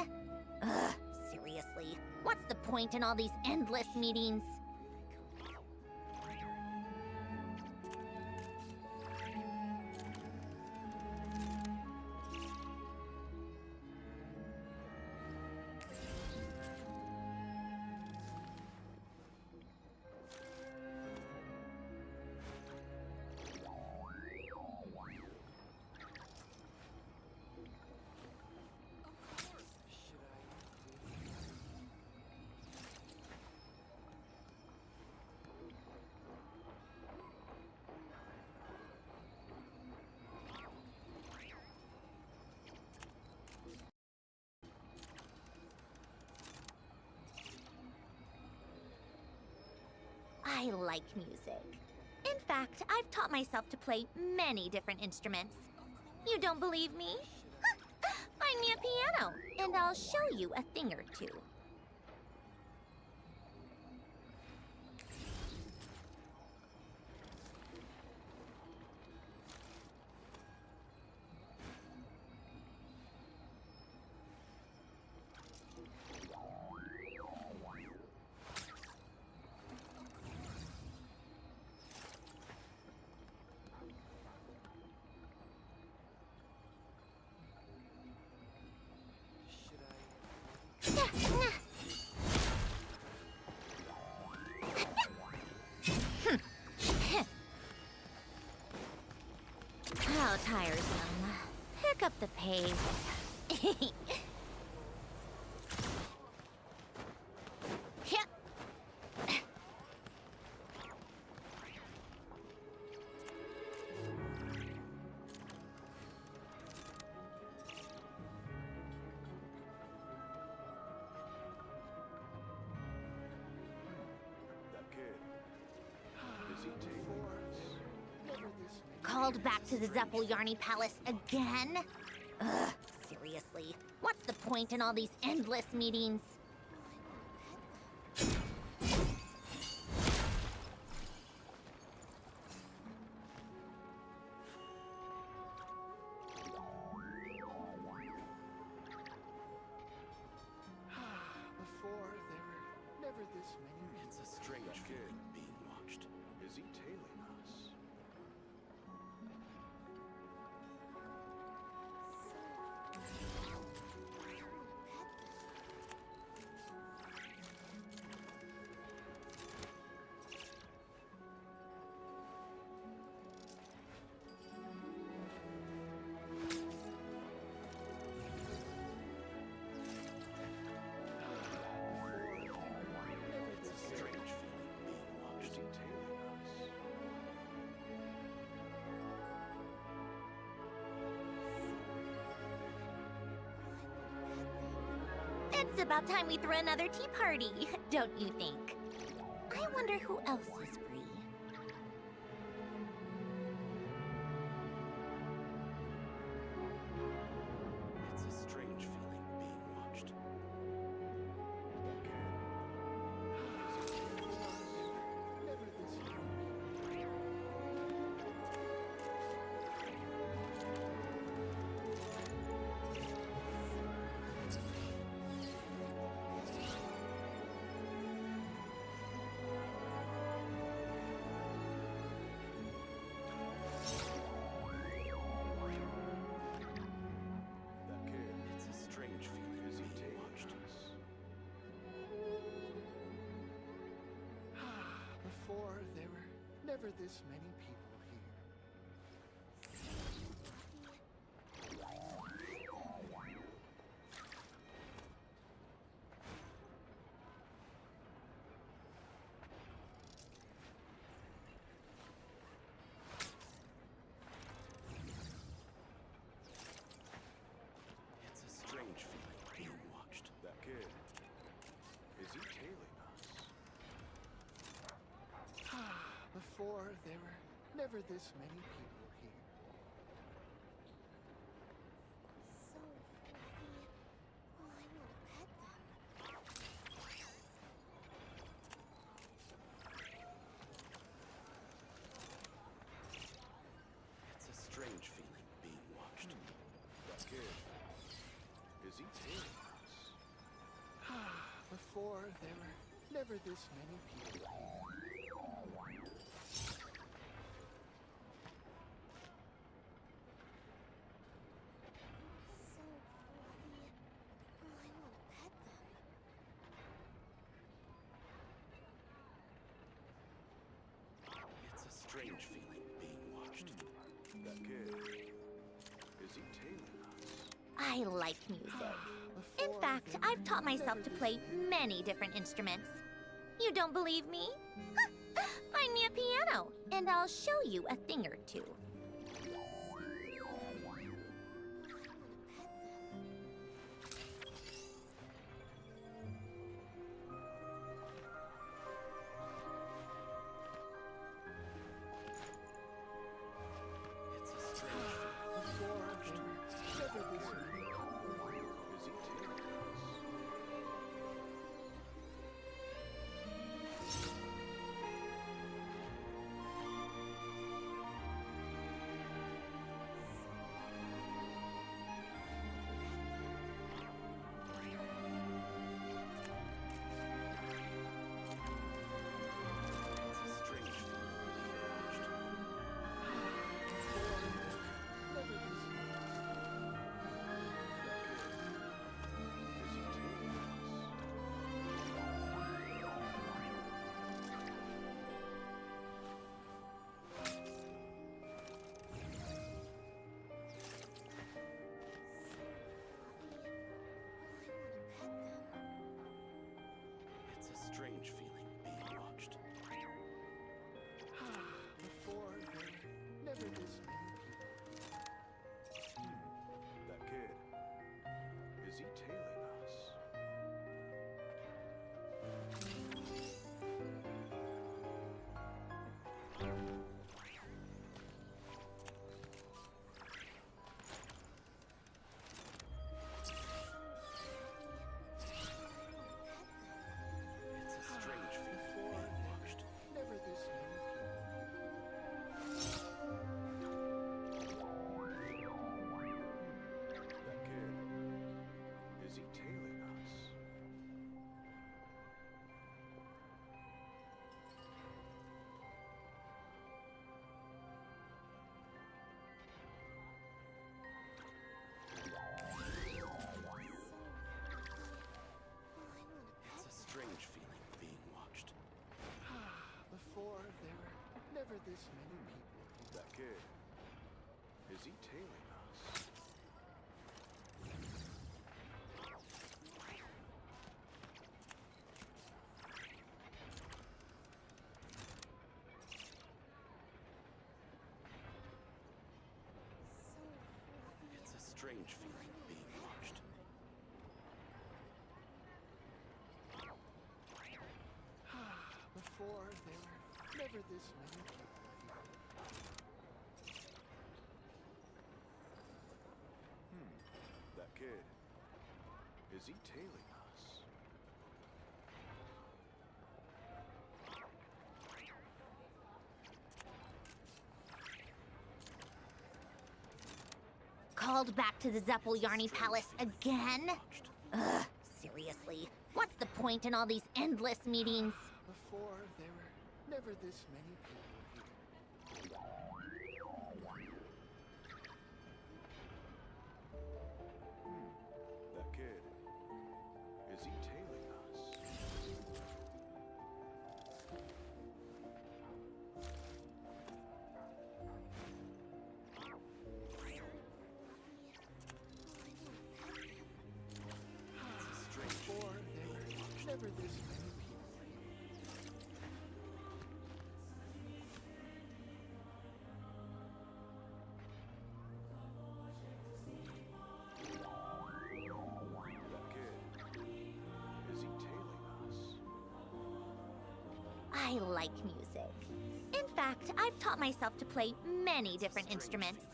Ugh, seriously. What's the point in all these endless meetings? I like music. In fact, I've taught myself to play many different instruments. You don't believe me? Find me a piano, and I'll show you a thing or two. How tiresome. Pick up the pace. Called back to the Zeppeljärny Palace again? Ugh, seriously. What's the point in all these endless meetings? Before, there were never this many. It's a strange kid being watched. Is he tailing us? It's about time we threw another tea party, don't you think? I wonder who else is free. It's a strange feeling being watched. Never this It's a strange feeling as being watched. Before, there were never this many people here. It's a strange feeling being watched. That kid. Is he tailing us? Before, there were never this many people here. So fluffy. Oh, I want to pet them. It's a strange feeling being watched. That kid. Is he tailing us? Before, there were never this many people here. So fluffy. Oh, I want to pet them. It's a strange feeling being watched. That kid. Is he tailing us? I like music. In fact, I've taught myself to play many different instruments. You don't believe me? Find me a piano, and I'll show you a thing or two. It's a strange feeling. Before, there were never this many people. Is he tailing us? Strange feeling being watched. Before, there were never this many people. That kid. Is he tailing us? It's a strange feeling being watched. Never this many people. That kid. Is he tailing us? It's a strange feeling being watched. Before, there were never this many people. That kid. Is he tailing us? It's a strange feeling being watched. never this many people here. That kid. Is he tailing us? Called back to the Zeppeljärni Palace again? Ugh, seriously. What's the point in all these endless meetings? Before, there were never this many people here. That kid. Is he tailing us? Before, there were never this many people here. That kid. Is he tailing us? I like music. In fact, I've taught myself to play many different instruments.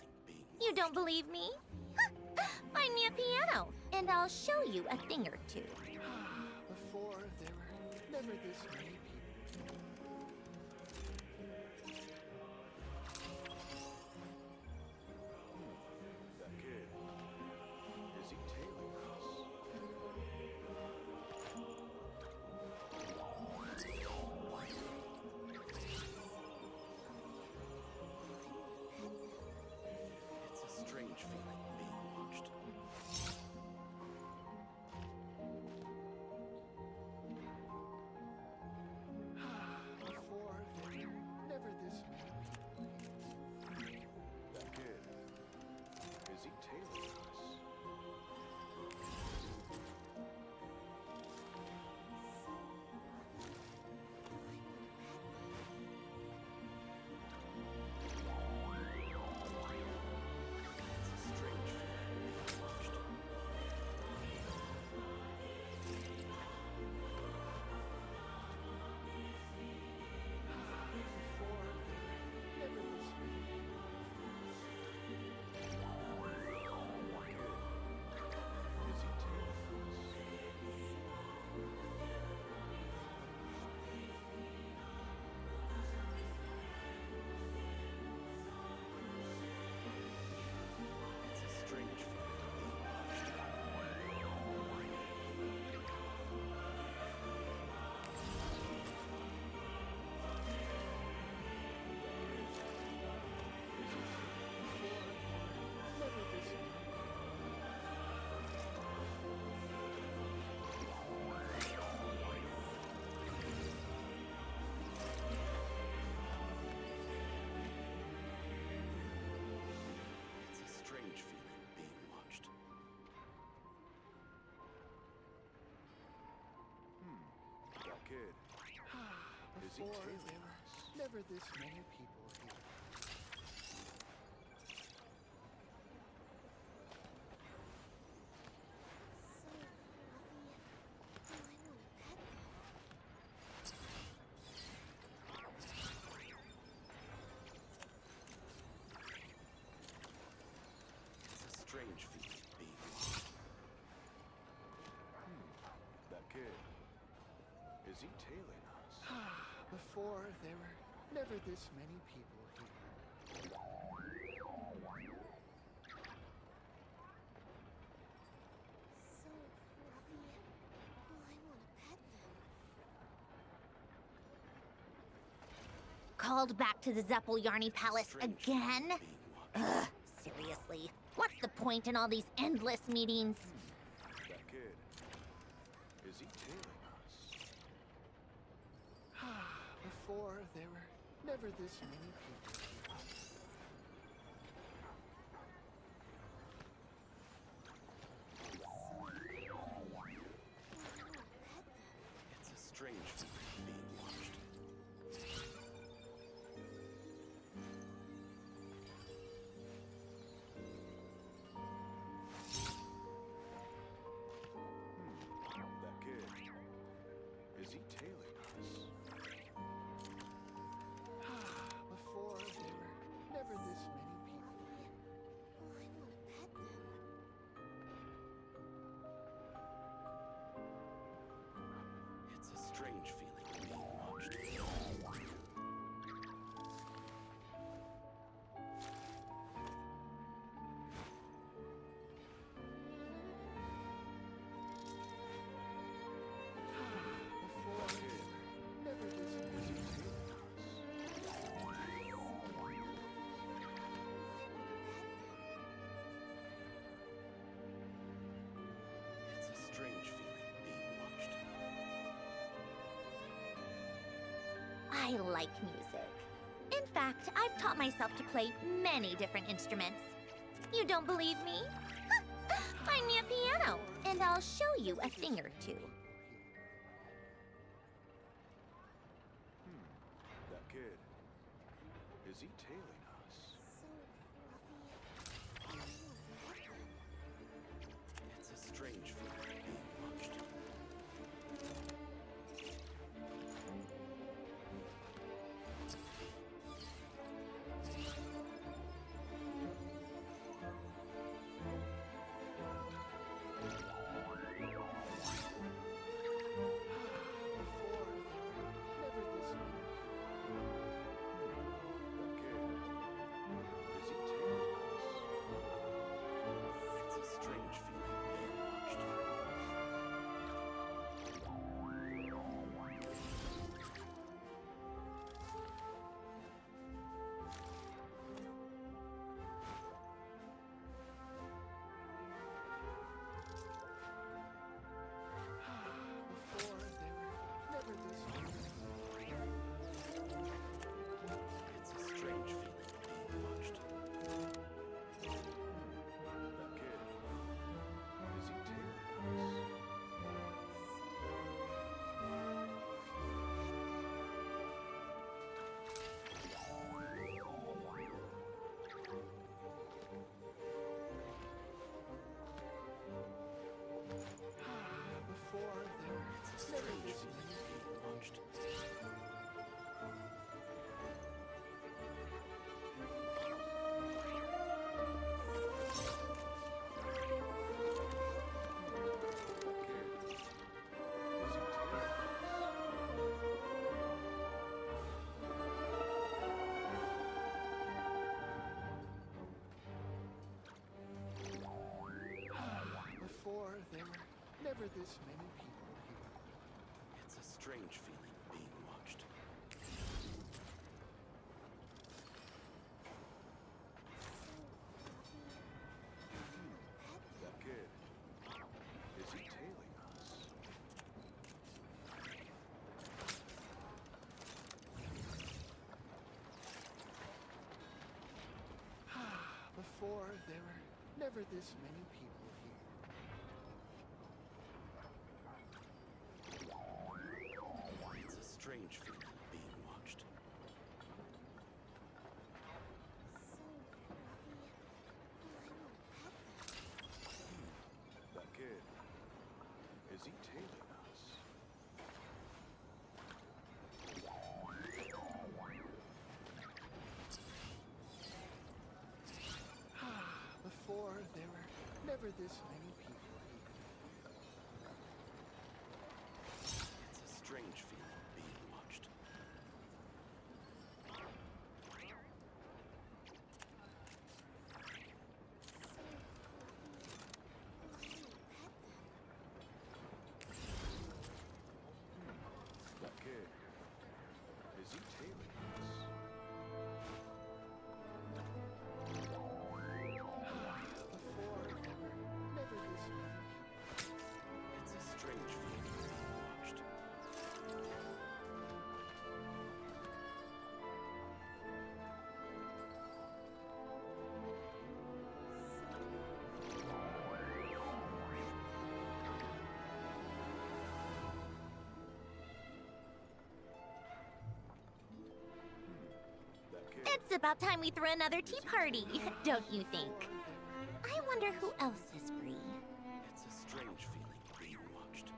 You don't believe me? Find me a piano, and I'll show you a thing or two. Before, there were never this many people. That kid. Is he tailing us? It's a strange feeling being watched. Before, there were never this many people. That kid. Is he tailing us? It's a strange feeling being watched. Before, there were never this many people. Is he tailing us? It's a strange feeling being watched. Never this many. It's a strange feeling being watched. That kid. Is he tailing us? Never this many people here. It's a strange feeling being watched. That kid. Is he tailing us? Before, there were never this many people here. So fluffy. Oh, I want to pet them. Called back to the Zeppeljärni Palace again? Ugh, seriously. What's the point in all these endless meetings? That kid. Is he tailing us? Before, there were never this many people here. It's a strange feeling being watched. That kid. Is he tailing us? strange feeling being watched. It's a strange feeling being watched. I like music. In fact, I've taught myself to play many different instruments. You don't believe me? Find me a piano, and I'll show you a thing or two. That kid. Is he tailing us? It's a strange feeling being watched. Before, there were never this many people here. It's a strange feeling being watched. That kid. Is he tailing us? Before, there were never this many people here. It's a strange feeling being watched. That kid. Is he tailing us? Before, there were never this many people here. It's a strange feeling being watched. That kid. Is he tailing us? Before, there were never this many people. It's a strange feeling being watched. That kid. It's about time we threw another tea party, don't you think? I wonder who else is free. It's a strange feeling being watched.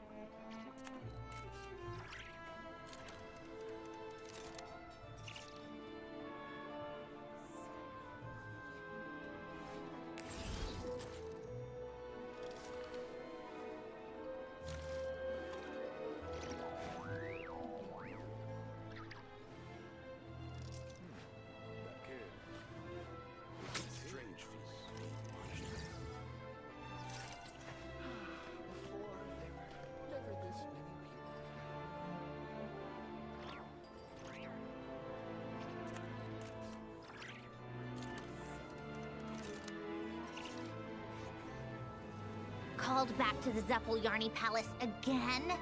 called back to the Zeppeljärny Palace again?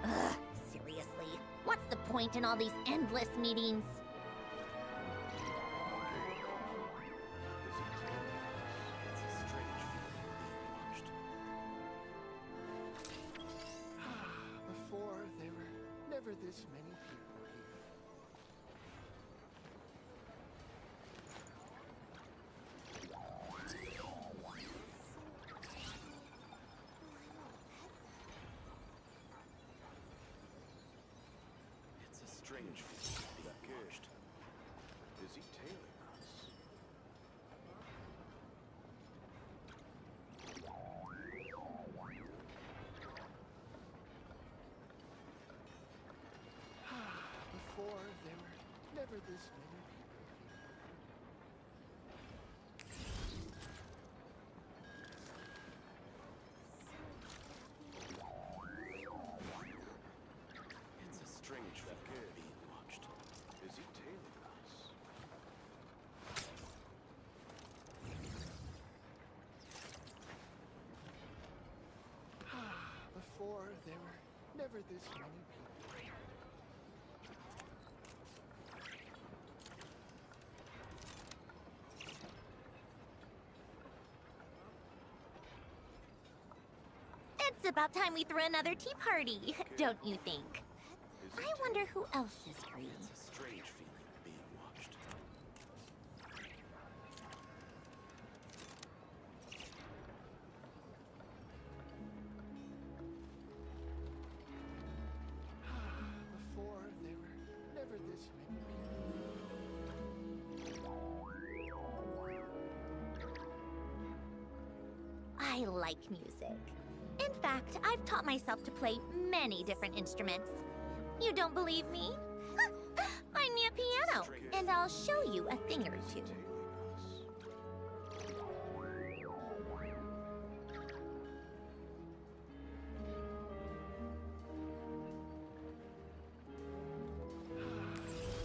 Ugh, seriously. What's the point in all these endless meetings? Before, there were never this many people here. It's a strange feeling being watched. Is he tailing us? Before, there were never this many people here. It's a strange feeling being watched. Is he tailing us? Before, there were never this many people here. It's about time we threw another tea party, don't you think? I wonder who else is free. It's a strange feeling being watched. Before, there were never this many people. I like music. In fact, I've taught myself to play many different instruments. You don't believe me? Find me a piano, and I'll show you a thing or two.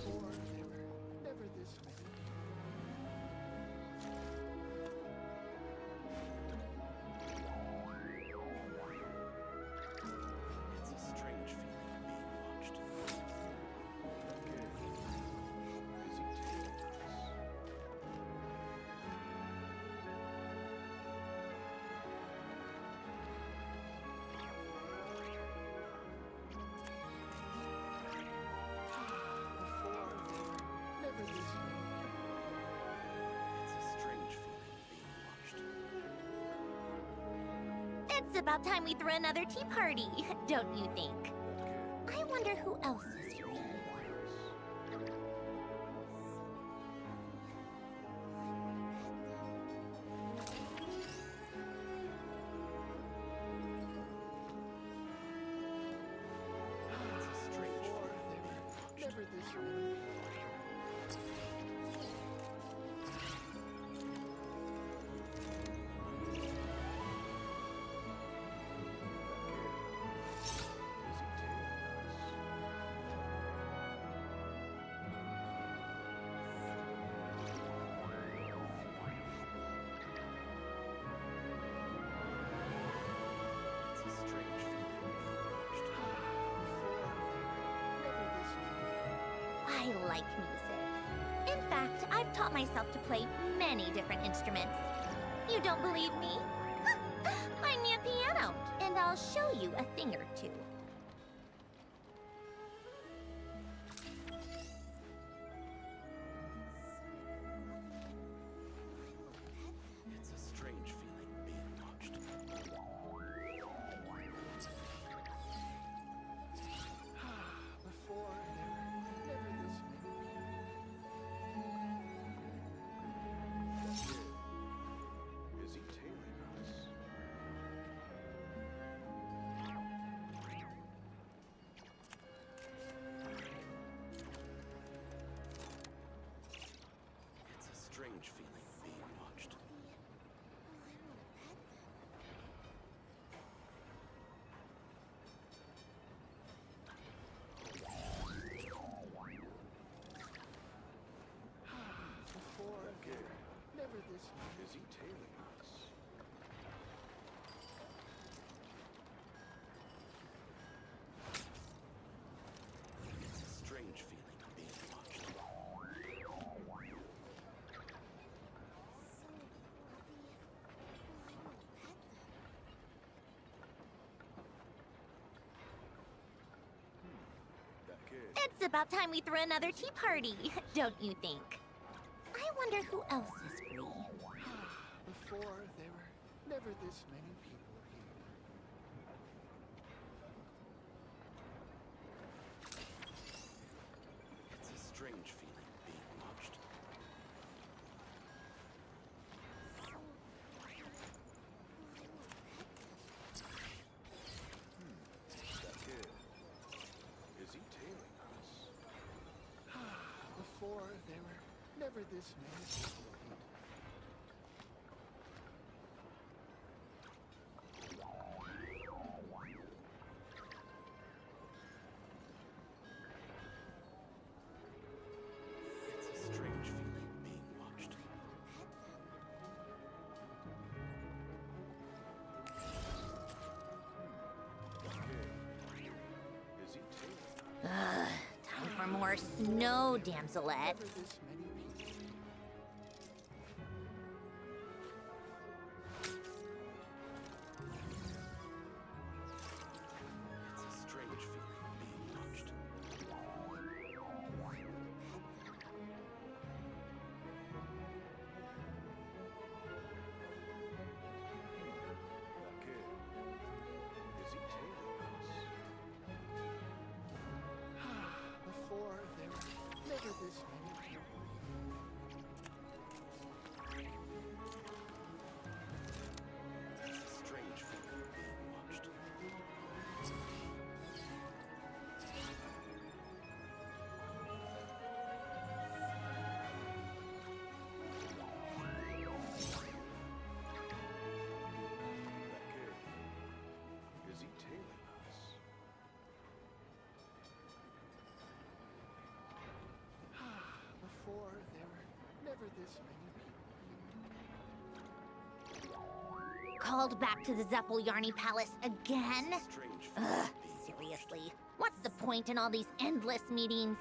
Before, there were never this many It's a strange feeling being watched. Is he tailing us? Before, there were never this many people. It's a strange feeling being watched. It's about time we threw another tea party, don't you think? I wonder who else is free. It's a strange feeling being watched. Never this many people. It's a strange feeling being watched. Before, there were never this many. I like music. In fact, I've taught myself to play many different instruments. You don't believe me? Find me a piano, and I'll show you a thing or two. It's a strange feeling being watched. Before, there were never this many people. Is he tailing us? It's about time we threw another tea party, don't you think? I wonder who else is free. Before, there were never this many people here. It's a strange feeling being watched. That kid. Is he tailing us? Before, there were never this many people here. It's a strange feeling being watched. Okay. Is he tailing? Time for more snow, damselette. Never this many people. It's a strange feeling being watched. That kid. Is he tailing us? Before, there were never this many people. It's a strange feeling being watched. That kid. Is he tailing us? Before, there were never this many people. Called back to the Zeppeljärny Palace again? Strange Ugh, seriously. What's the point in all these endless meetings?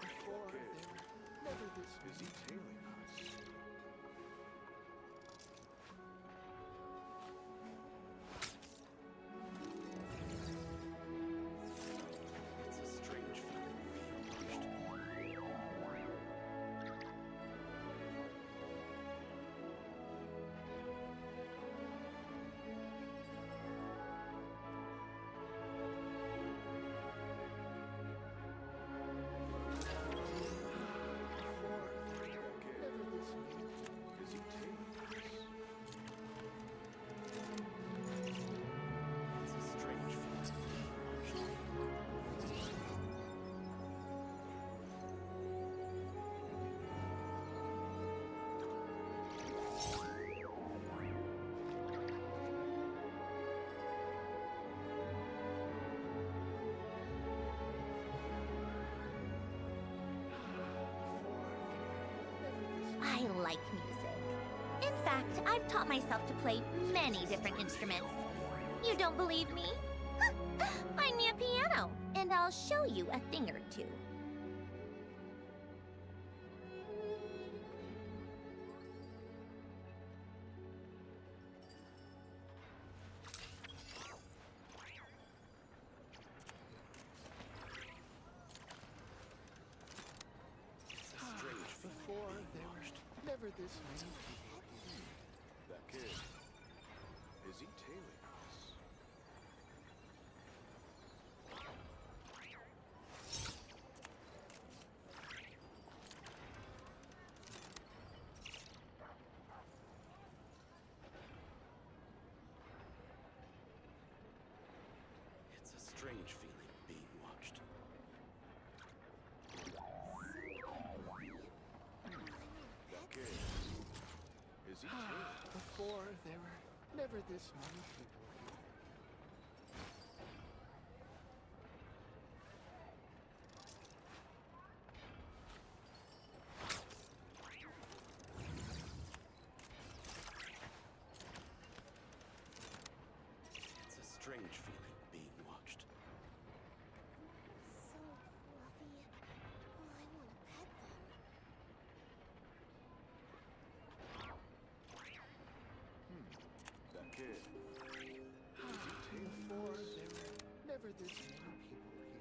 Before, there were never this many. Is he tailing us? It's a strange feeling being watched. I like music. In fact, I've taught myself to play many different instruments. You don't believe me? Find me a piano, and I'll show you a thing or two. Before, there were never this many people. That kid. Is he tailing us? It's a strange feeling being watched. That kid. Is he tailing? Before, there were never this many people here. It's a strange feeling being watched. So fluffy. Oh, I want to pet them. never this many people here.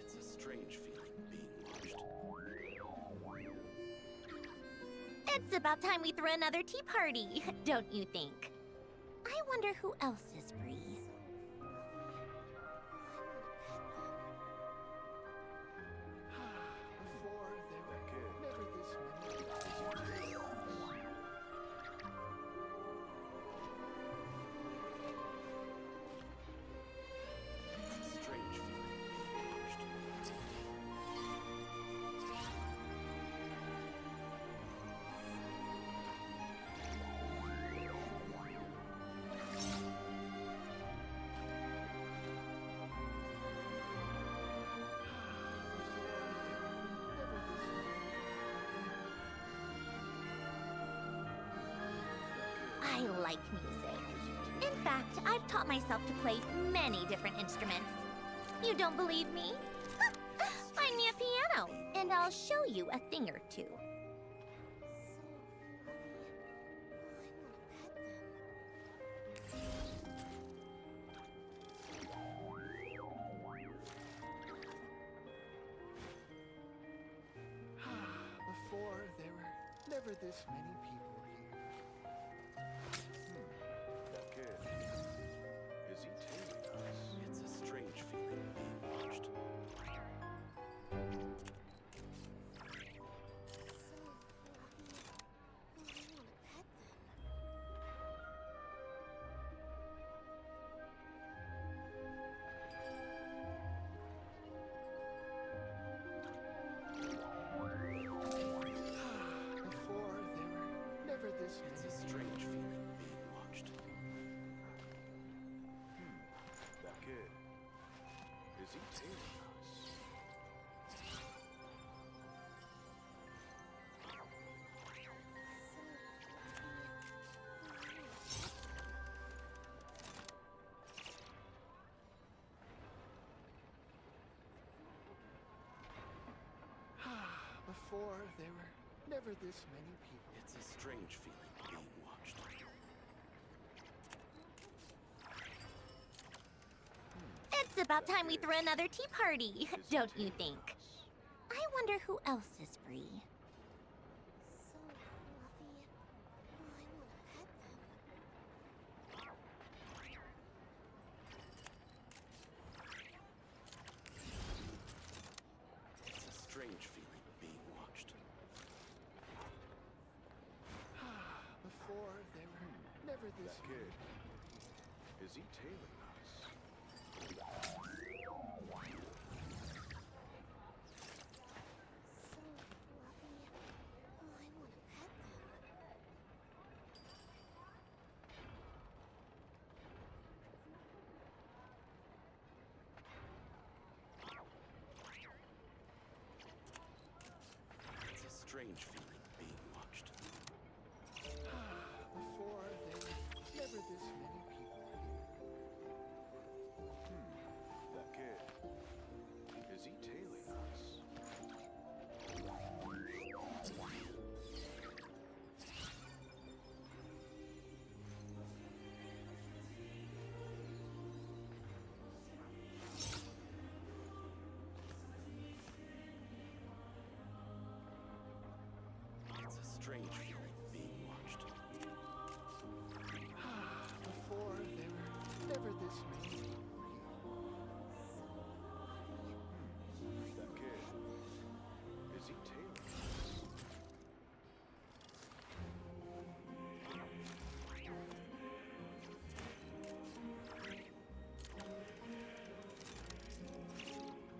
It's a strange feeling being watched. It's about time we threw another tea party, don't you think? I wonder who else is free. Before there were never this many It's a strange feeling being watched. I like music. In fact, I've taught myself to play many different instruments. You don't believe me? Find me a piano, and I'll show you a thing or two. Before there were never this many people here. That kid. Is he tailing us? It's a strange feeling being watched. Before there were never this many. It's a strange feeling being watched. That kid. Is he tailing us? Before there were never this many people. It's a strange feeling being watched. It's about time we threw another tea party, don't you think? I wonder who else is free. It's a strange feeling being watched. Before there were never this kid. Is he tailing us? It's a strange feeling being watched. Before there were never this many people here. That kid. Is he tailing us? It's a strange feeling being watched. Before there were never this many people here. That kid. Is he tailing us?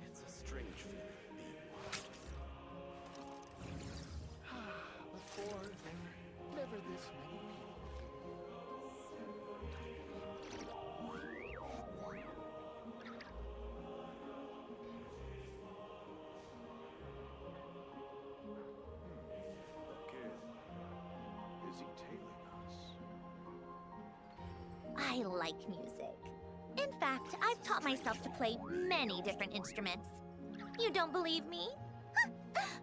It's a strange feeling being watched. Before there were never this many people. That kid. Is he tailing us? I like music. In fact, I've taught myself to play many different instruments. You don't believe me?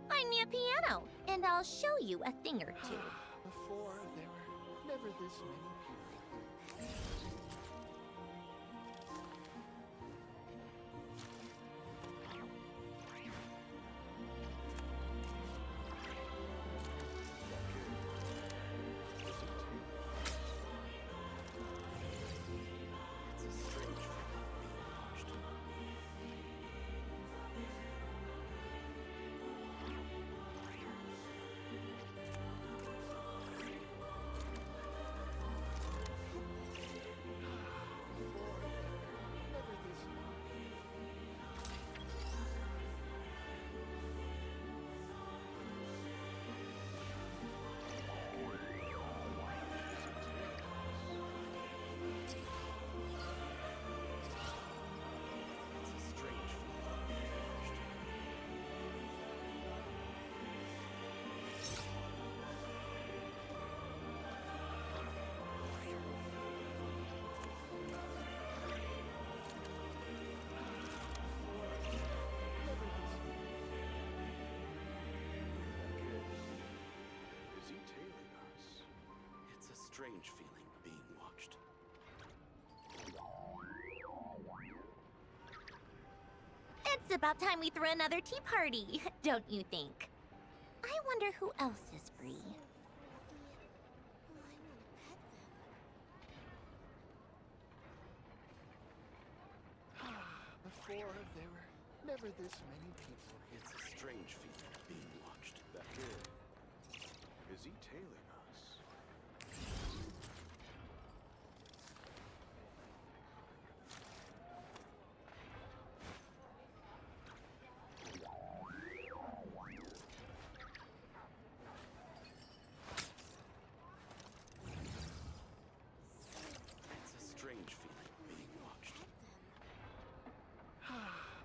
Find me a piano, and I'll show you a thing or two. Before, there were never this many people. Strange feeling being watched. It's about time we threw another tea party, don't you think? I wonder who else is free. Before, there were never this many people. It's a strange feeling being watched. That kid. Is he tailing us?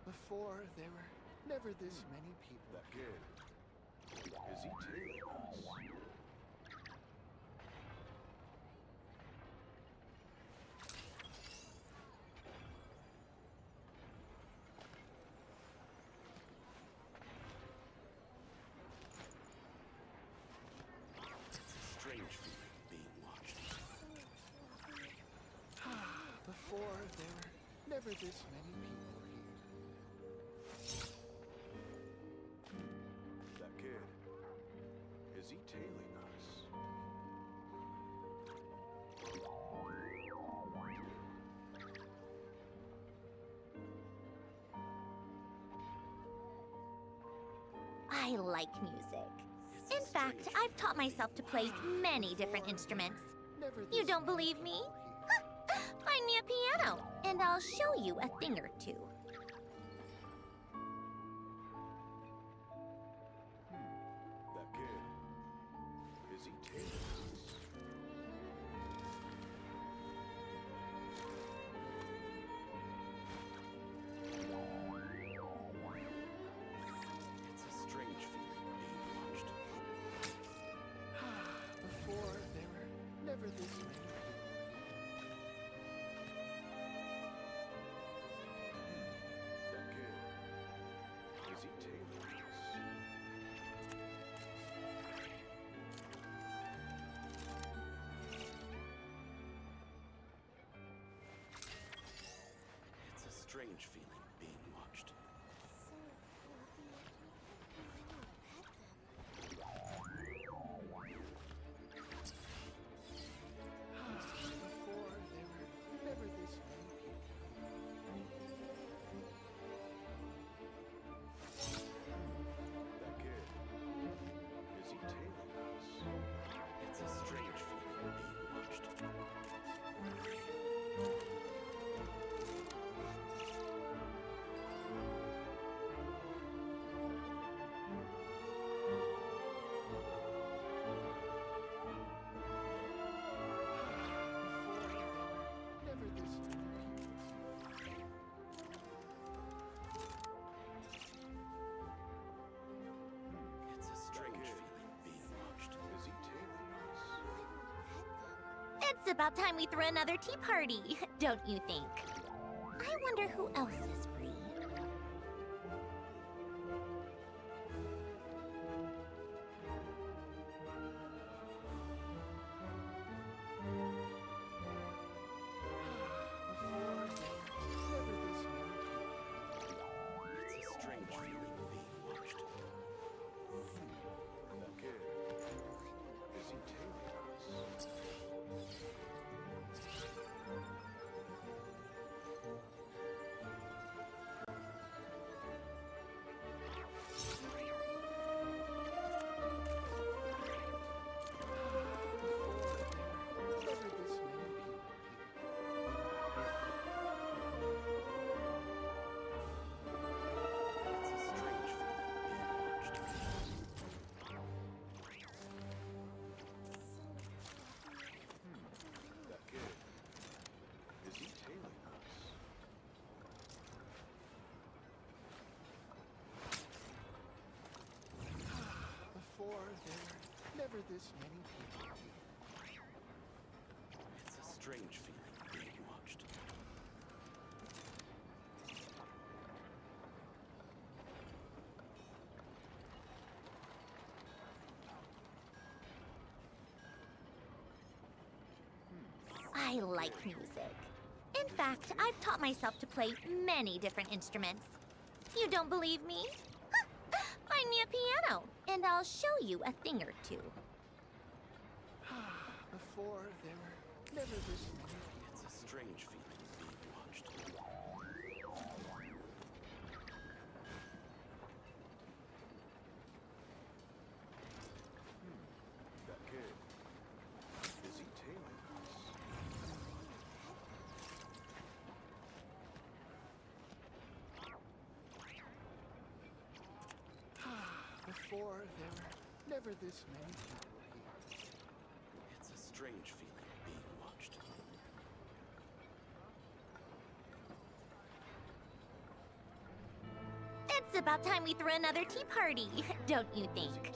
Before, there were never this many people. That kid. Is he tailing us? It's a strange feeling being watched. Before, there were never this many people. Is he tailing us? I like music. In fact, I've taught myself to play many different instruments. You don't believe me? Find me a piano, and I'll show you a thing or two. Strange feeling being watched. Before, there were never this many people. That kid. Is he tailing us? It's a strange feeling being watched. It's about time we threw another tea party, don't you think? I wonder who else is free. never this many people here. It's a strange feeling being watched. I like music. In fact, I've taught myself to play many different instruments. You don't believe me? Find me a piano, and I'll show you a thing or two. Before, there were never this many. It's a strange feeling being watched. That kid. Is he tailing us? Before, there were never this many people here. It's a strange feeling being watched. It's about time we threw another tea party, don't you think?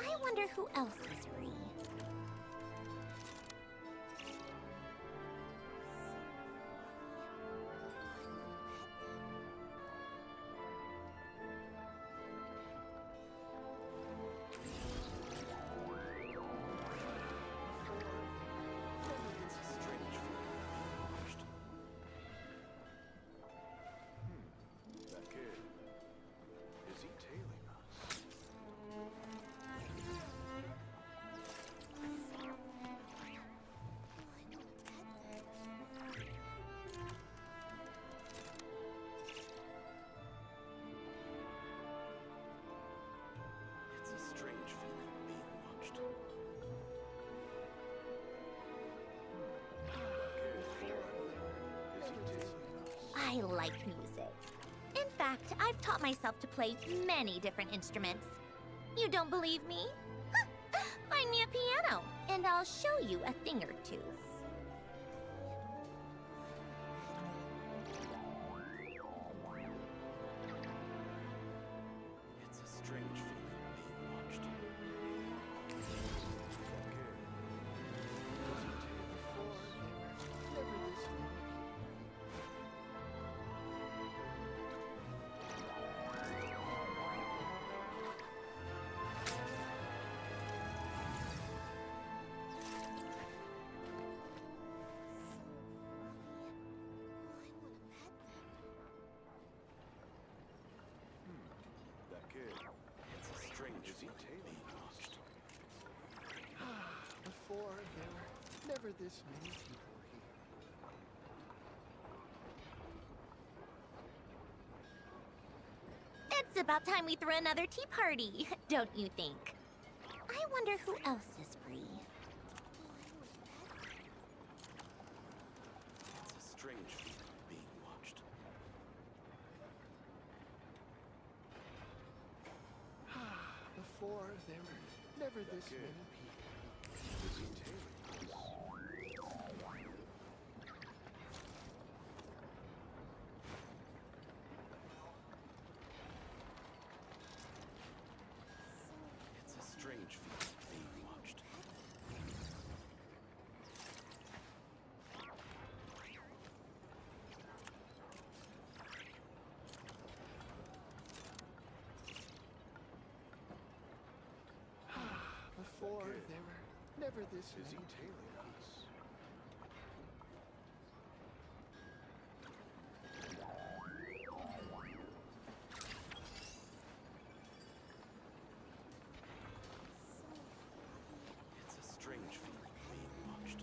I wonder who else is free. That kid. Is he tailing us? It's a strange feeling being watched. I like music. In fact, I've taught myself to play many different instruments. You don't believe me? Find me a piano, and I'll show you a thing or two. It's a strange feeling being watched. That kid. It's a strange feeling being watched. Before, there were never this many people here. It's about time we threw another tea party, don't you think? I wonder who else is free. It's a strange feeling being watched. Before, there were never this many people. Is he tailing us? It's a strange feeling being watched. Before, there were never this many. Is he tailing us? It's a strange feeling being watched.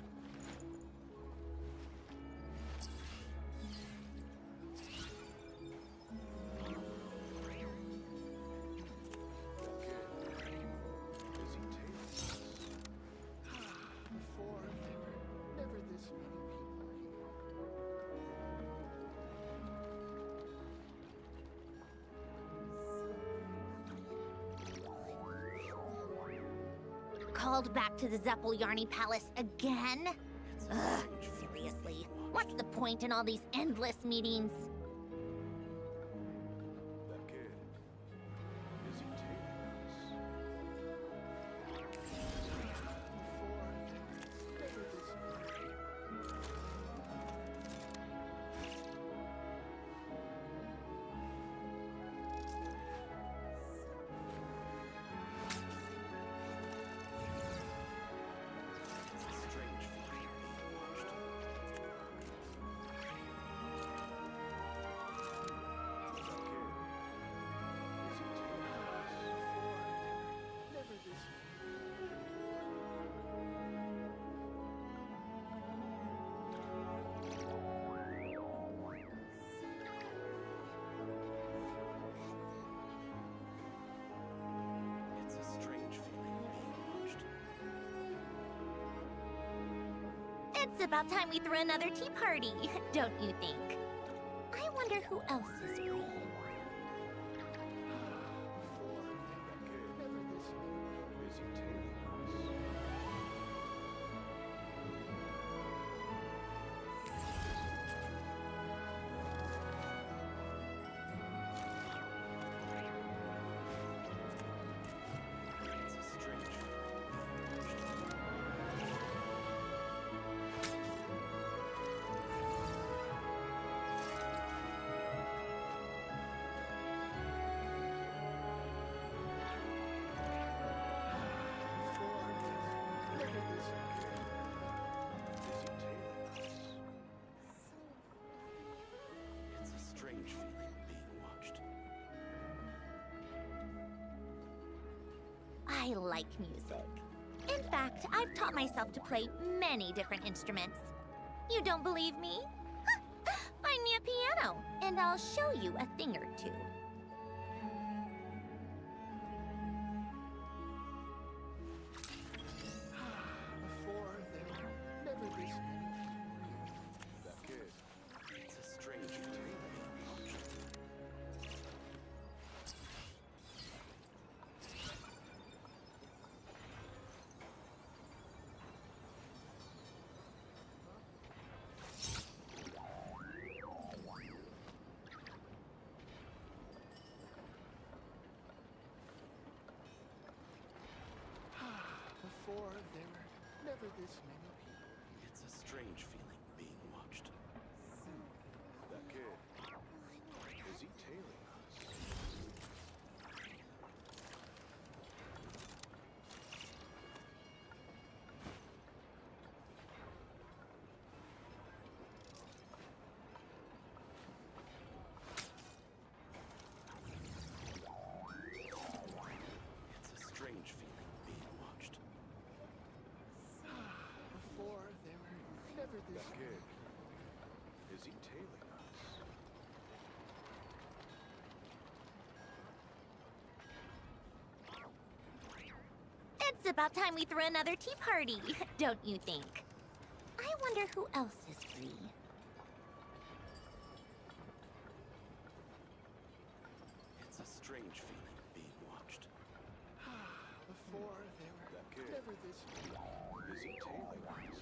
Is he tailing us? Before, there were never this many people here. Called back to the Zeppeljärni Palace again? Ugh, seriously. What's the point in all these endless meetings? That kid. Is he tailing us? It's about time we threw another tea party, don't you think? I wonder who else is free. I like music. In fact, I've taught myself to play many different instruments. You don't believe me? Find me a piano, and I'll show you a thing or two. Before, there were never this many people. That kid. It's a strange tale. Before, there were never this many people. It's a strange feeling being watched. That kid. Is he tailing us? It's a strange feeling being watched. Before, there were never this kid. Is he tailing us? It's about time we threw another tea party, don't you think? I wonder who else is free. It's a strange feeling being watched. Before, there were never this many. Is he tailing us?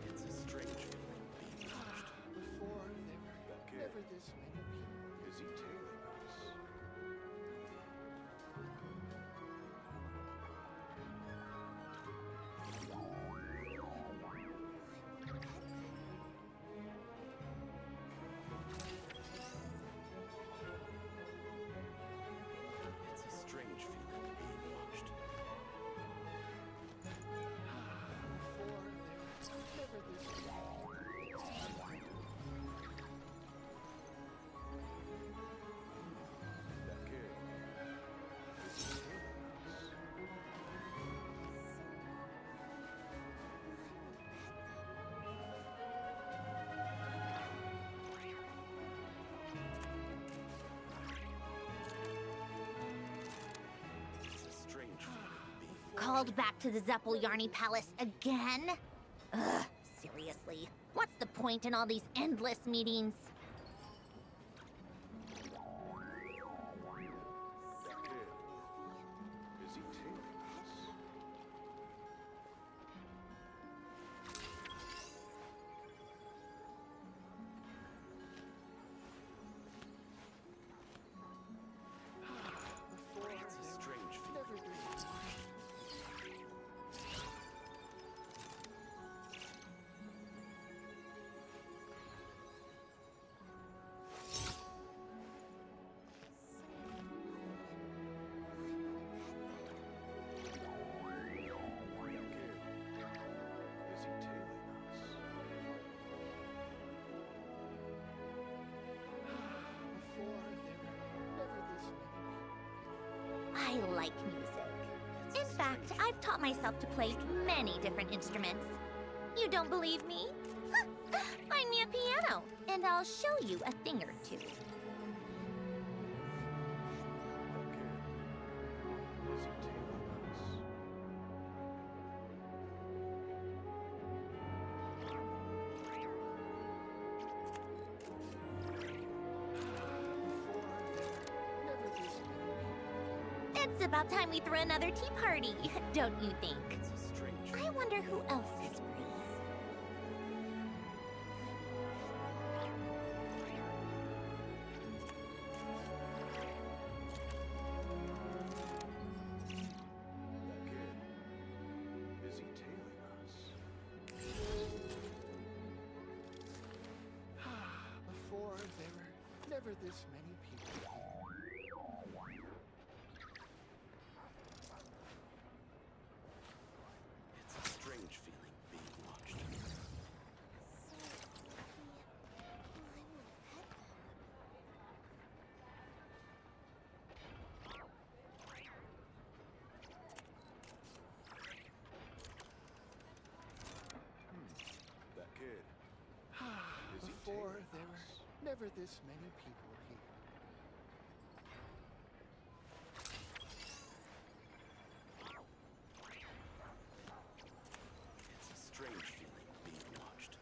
It's a strange feeling being watched. Before, there were never this many people. Is he tailing us? It's a strange feeling being watched. Before, there was never this That kid. Is he tailing us? It's a strange feeling being Called back to the Zeppeljärny Palace again? Ugh, seriously. What's the point in all these endless meetings? That kid. Is he tailing us? Before, it's a strange feeling. Is he tailing us? Before, there were never this many people. I like music. It's In fact, I've taught myself to play many different instruments. You don't believe me? Find me a piano, and I'll show you a thing or two. It's about time we threw another tea party, don't you think? I wonder who else is free. Is he tailing us? Before there were never this many people here. It's a strange feeling being watched. That kid. Before there were never this many people here. It's a strange feeling being watched.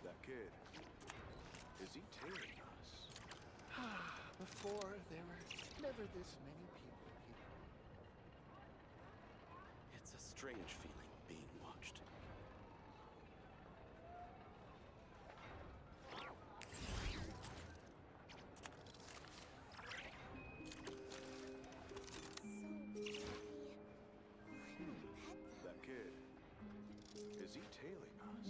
That kid. Is he tailing us? Before there were never this many people here. It's a strange feeling being watched. That kid. Is he tailing us?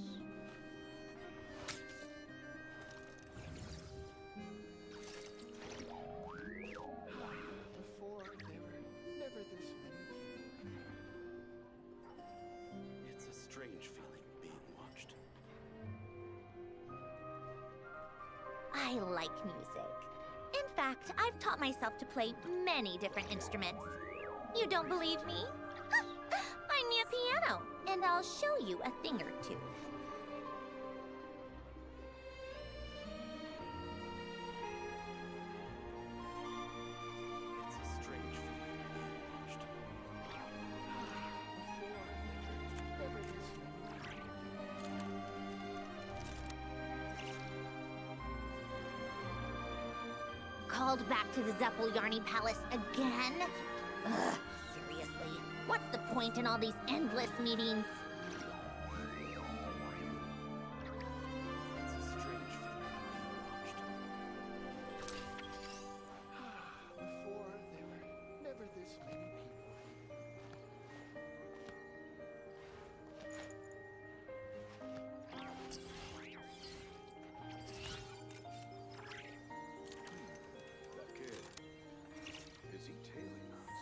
Before there were never this many people. It's a strange feeling being watched. I like music. In fact, I've taught myself to play many different instruments. You don't believe me? Find me a piano, and I'll show you a thing or two. It's a strange feeling being watched. Before there were never this many people. Called back to the Zeppeljärny Palace again? Ugh, seriously. What's the point in all these endless meetings? It's a strange feeling being watched. Before there were never this many people here. That kid. Is he tailing us?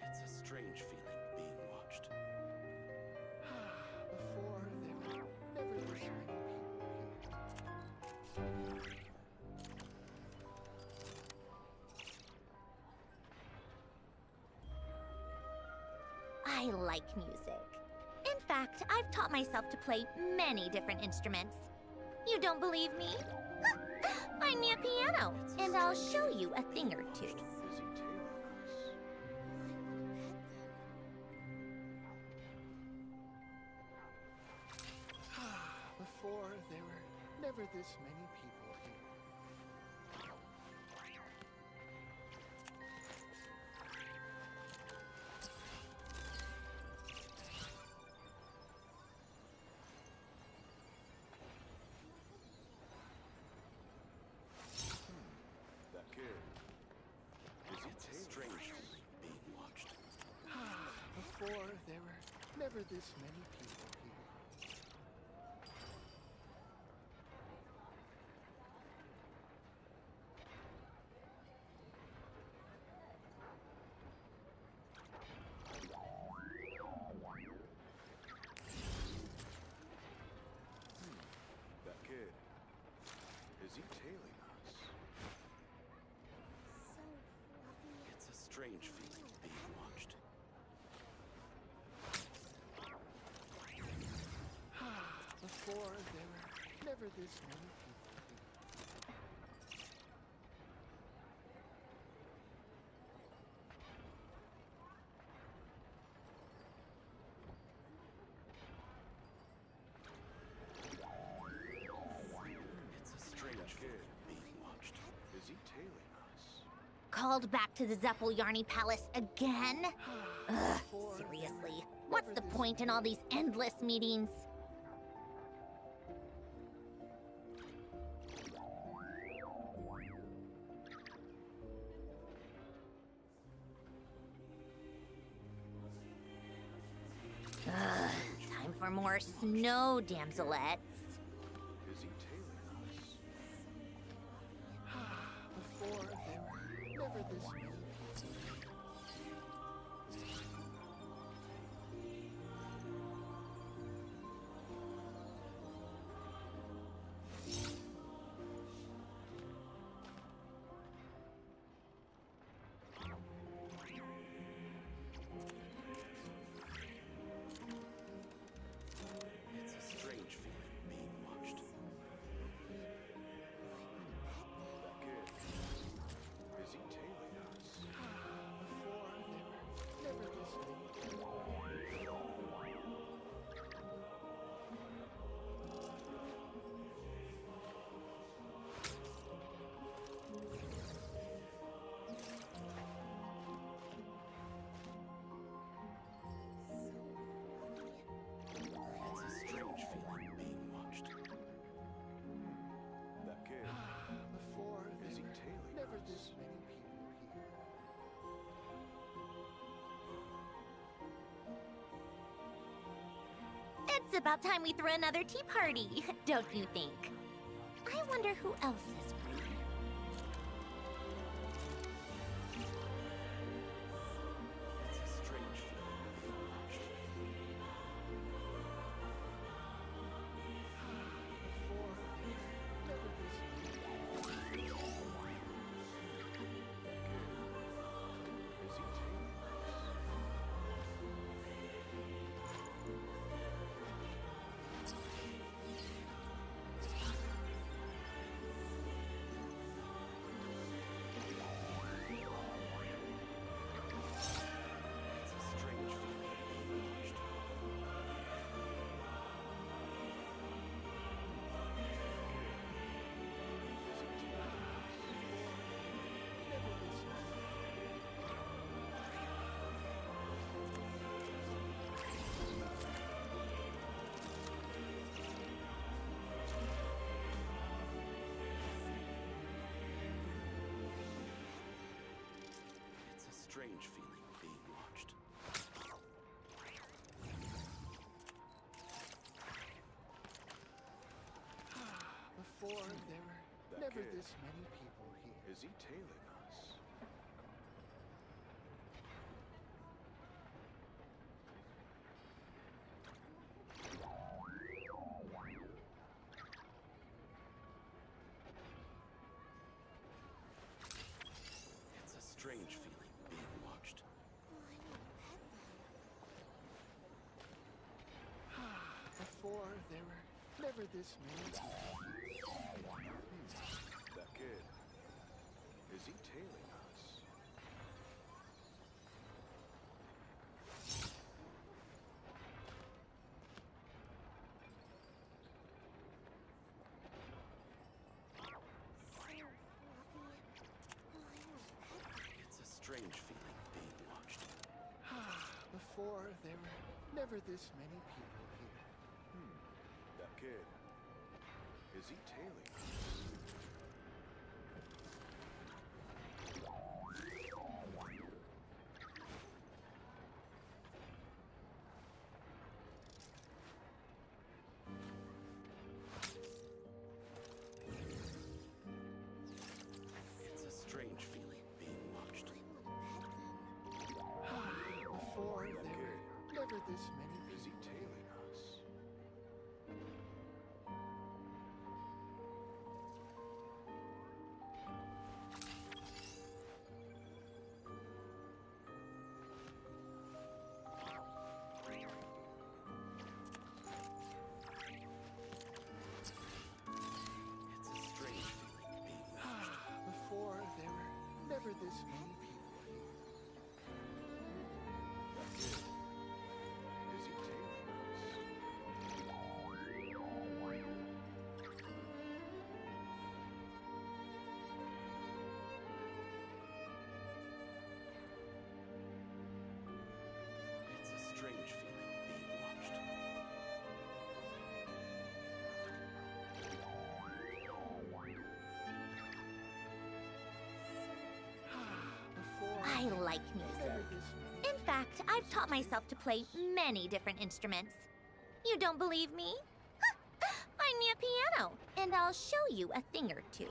It's a strange feeling being watched. Before there were never this many people here. I like music. In fact, I've taught myself to play many different instruments. You don't believe me? Find me a piano, and I'll show you a thing or two. Is he tailing us? Before there were never this many people here. That kid. Is he tailing? Strange feeling being watched. Before there were never this many people here. strange feeling being watched. Before there were never this many people. It's a strange kid being watched. Is he tailing us? Called back to the Zeppeljärny Palace again? Ugh, seriously. What's the point in all these endless meetings? Ugh, time for more snow damselettes. Is he tailing us? Before there were never this many people. It's a strange feeling being watched. That kid. Is he tailing us? Before there were never this many people. It's a strange feeling being watched. That kid. Before is he tailing never us? This many people here. It's about time we threw another tea party, don't you think? I wonder who else is free. It's a strange feeling being watched. Before never this many people. Is he tailing It's a strange feeling being watched. Is he tailing us? Never this many. It's a strange feeling being watched. Before there were never this many people here. Is he tailing us? It's a strange feeling being watched. Before there were never this many people. That kid. Is he tailing us? It's a strange feeling being watched. Before there were never this many people here. That kid. Is he tailing us? It's a strange feeling being watched. Before there were never this many. Is he tailing us? this many people here. That's it. Is he tailing It's a strange feeling being watched. I like music. In fact, I've taught myself to play many different instruments. You don't believe me? Find me a piano, and I'll show you a thing or two.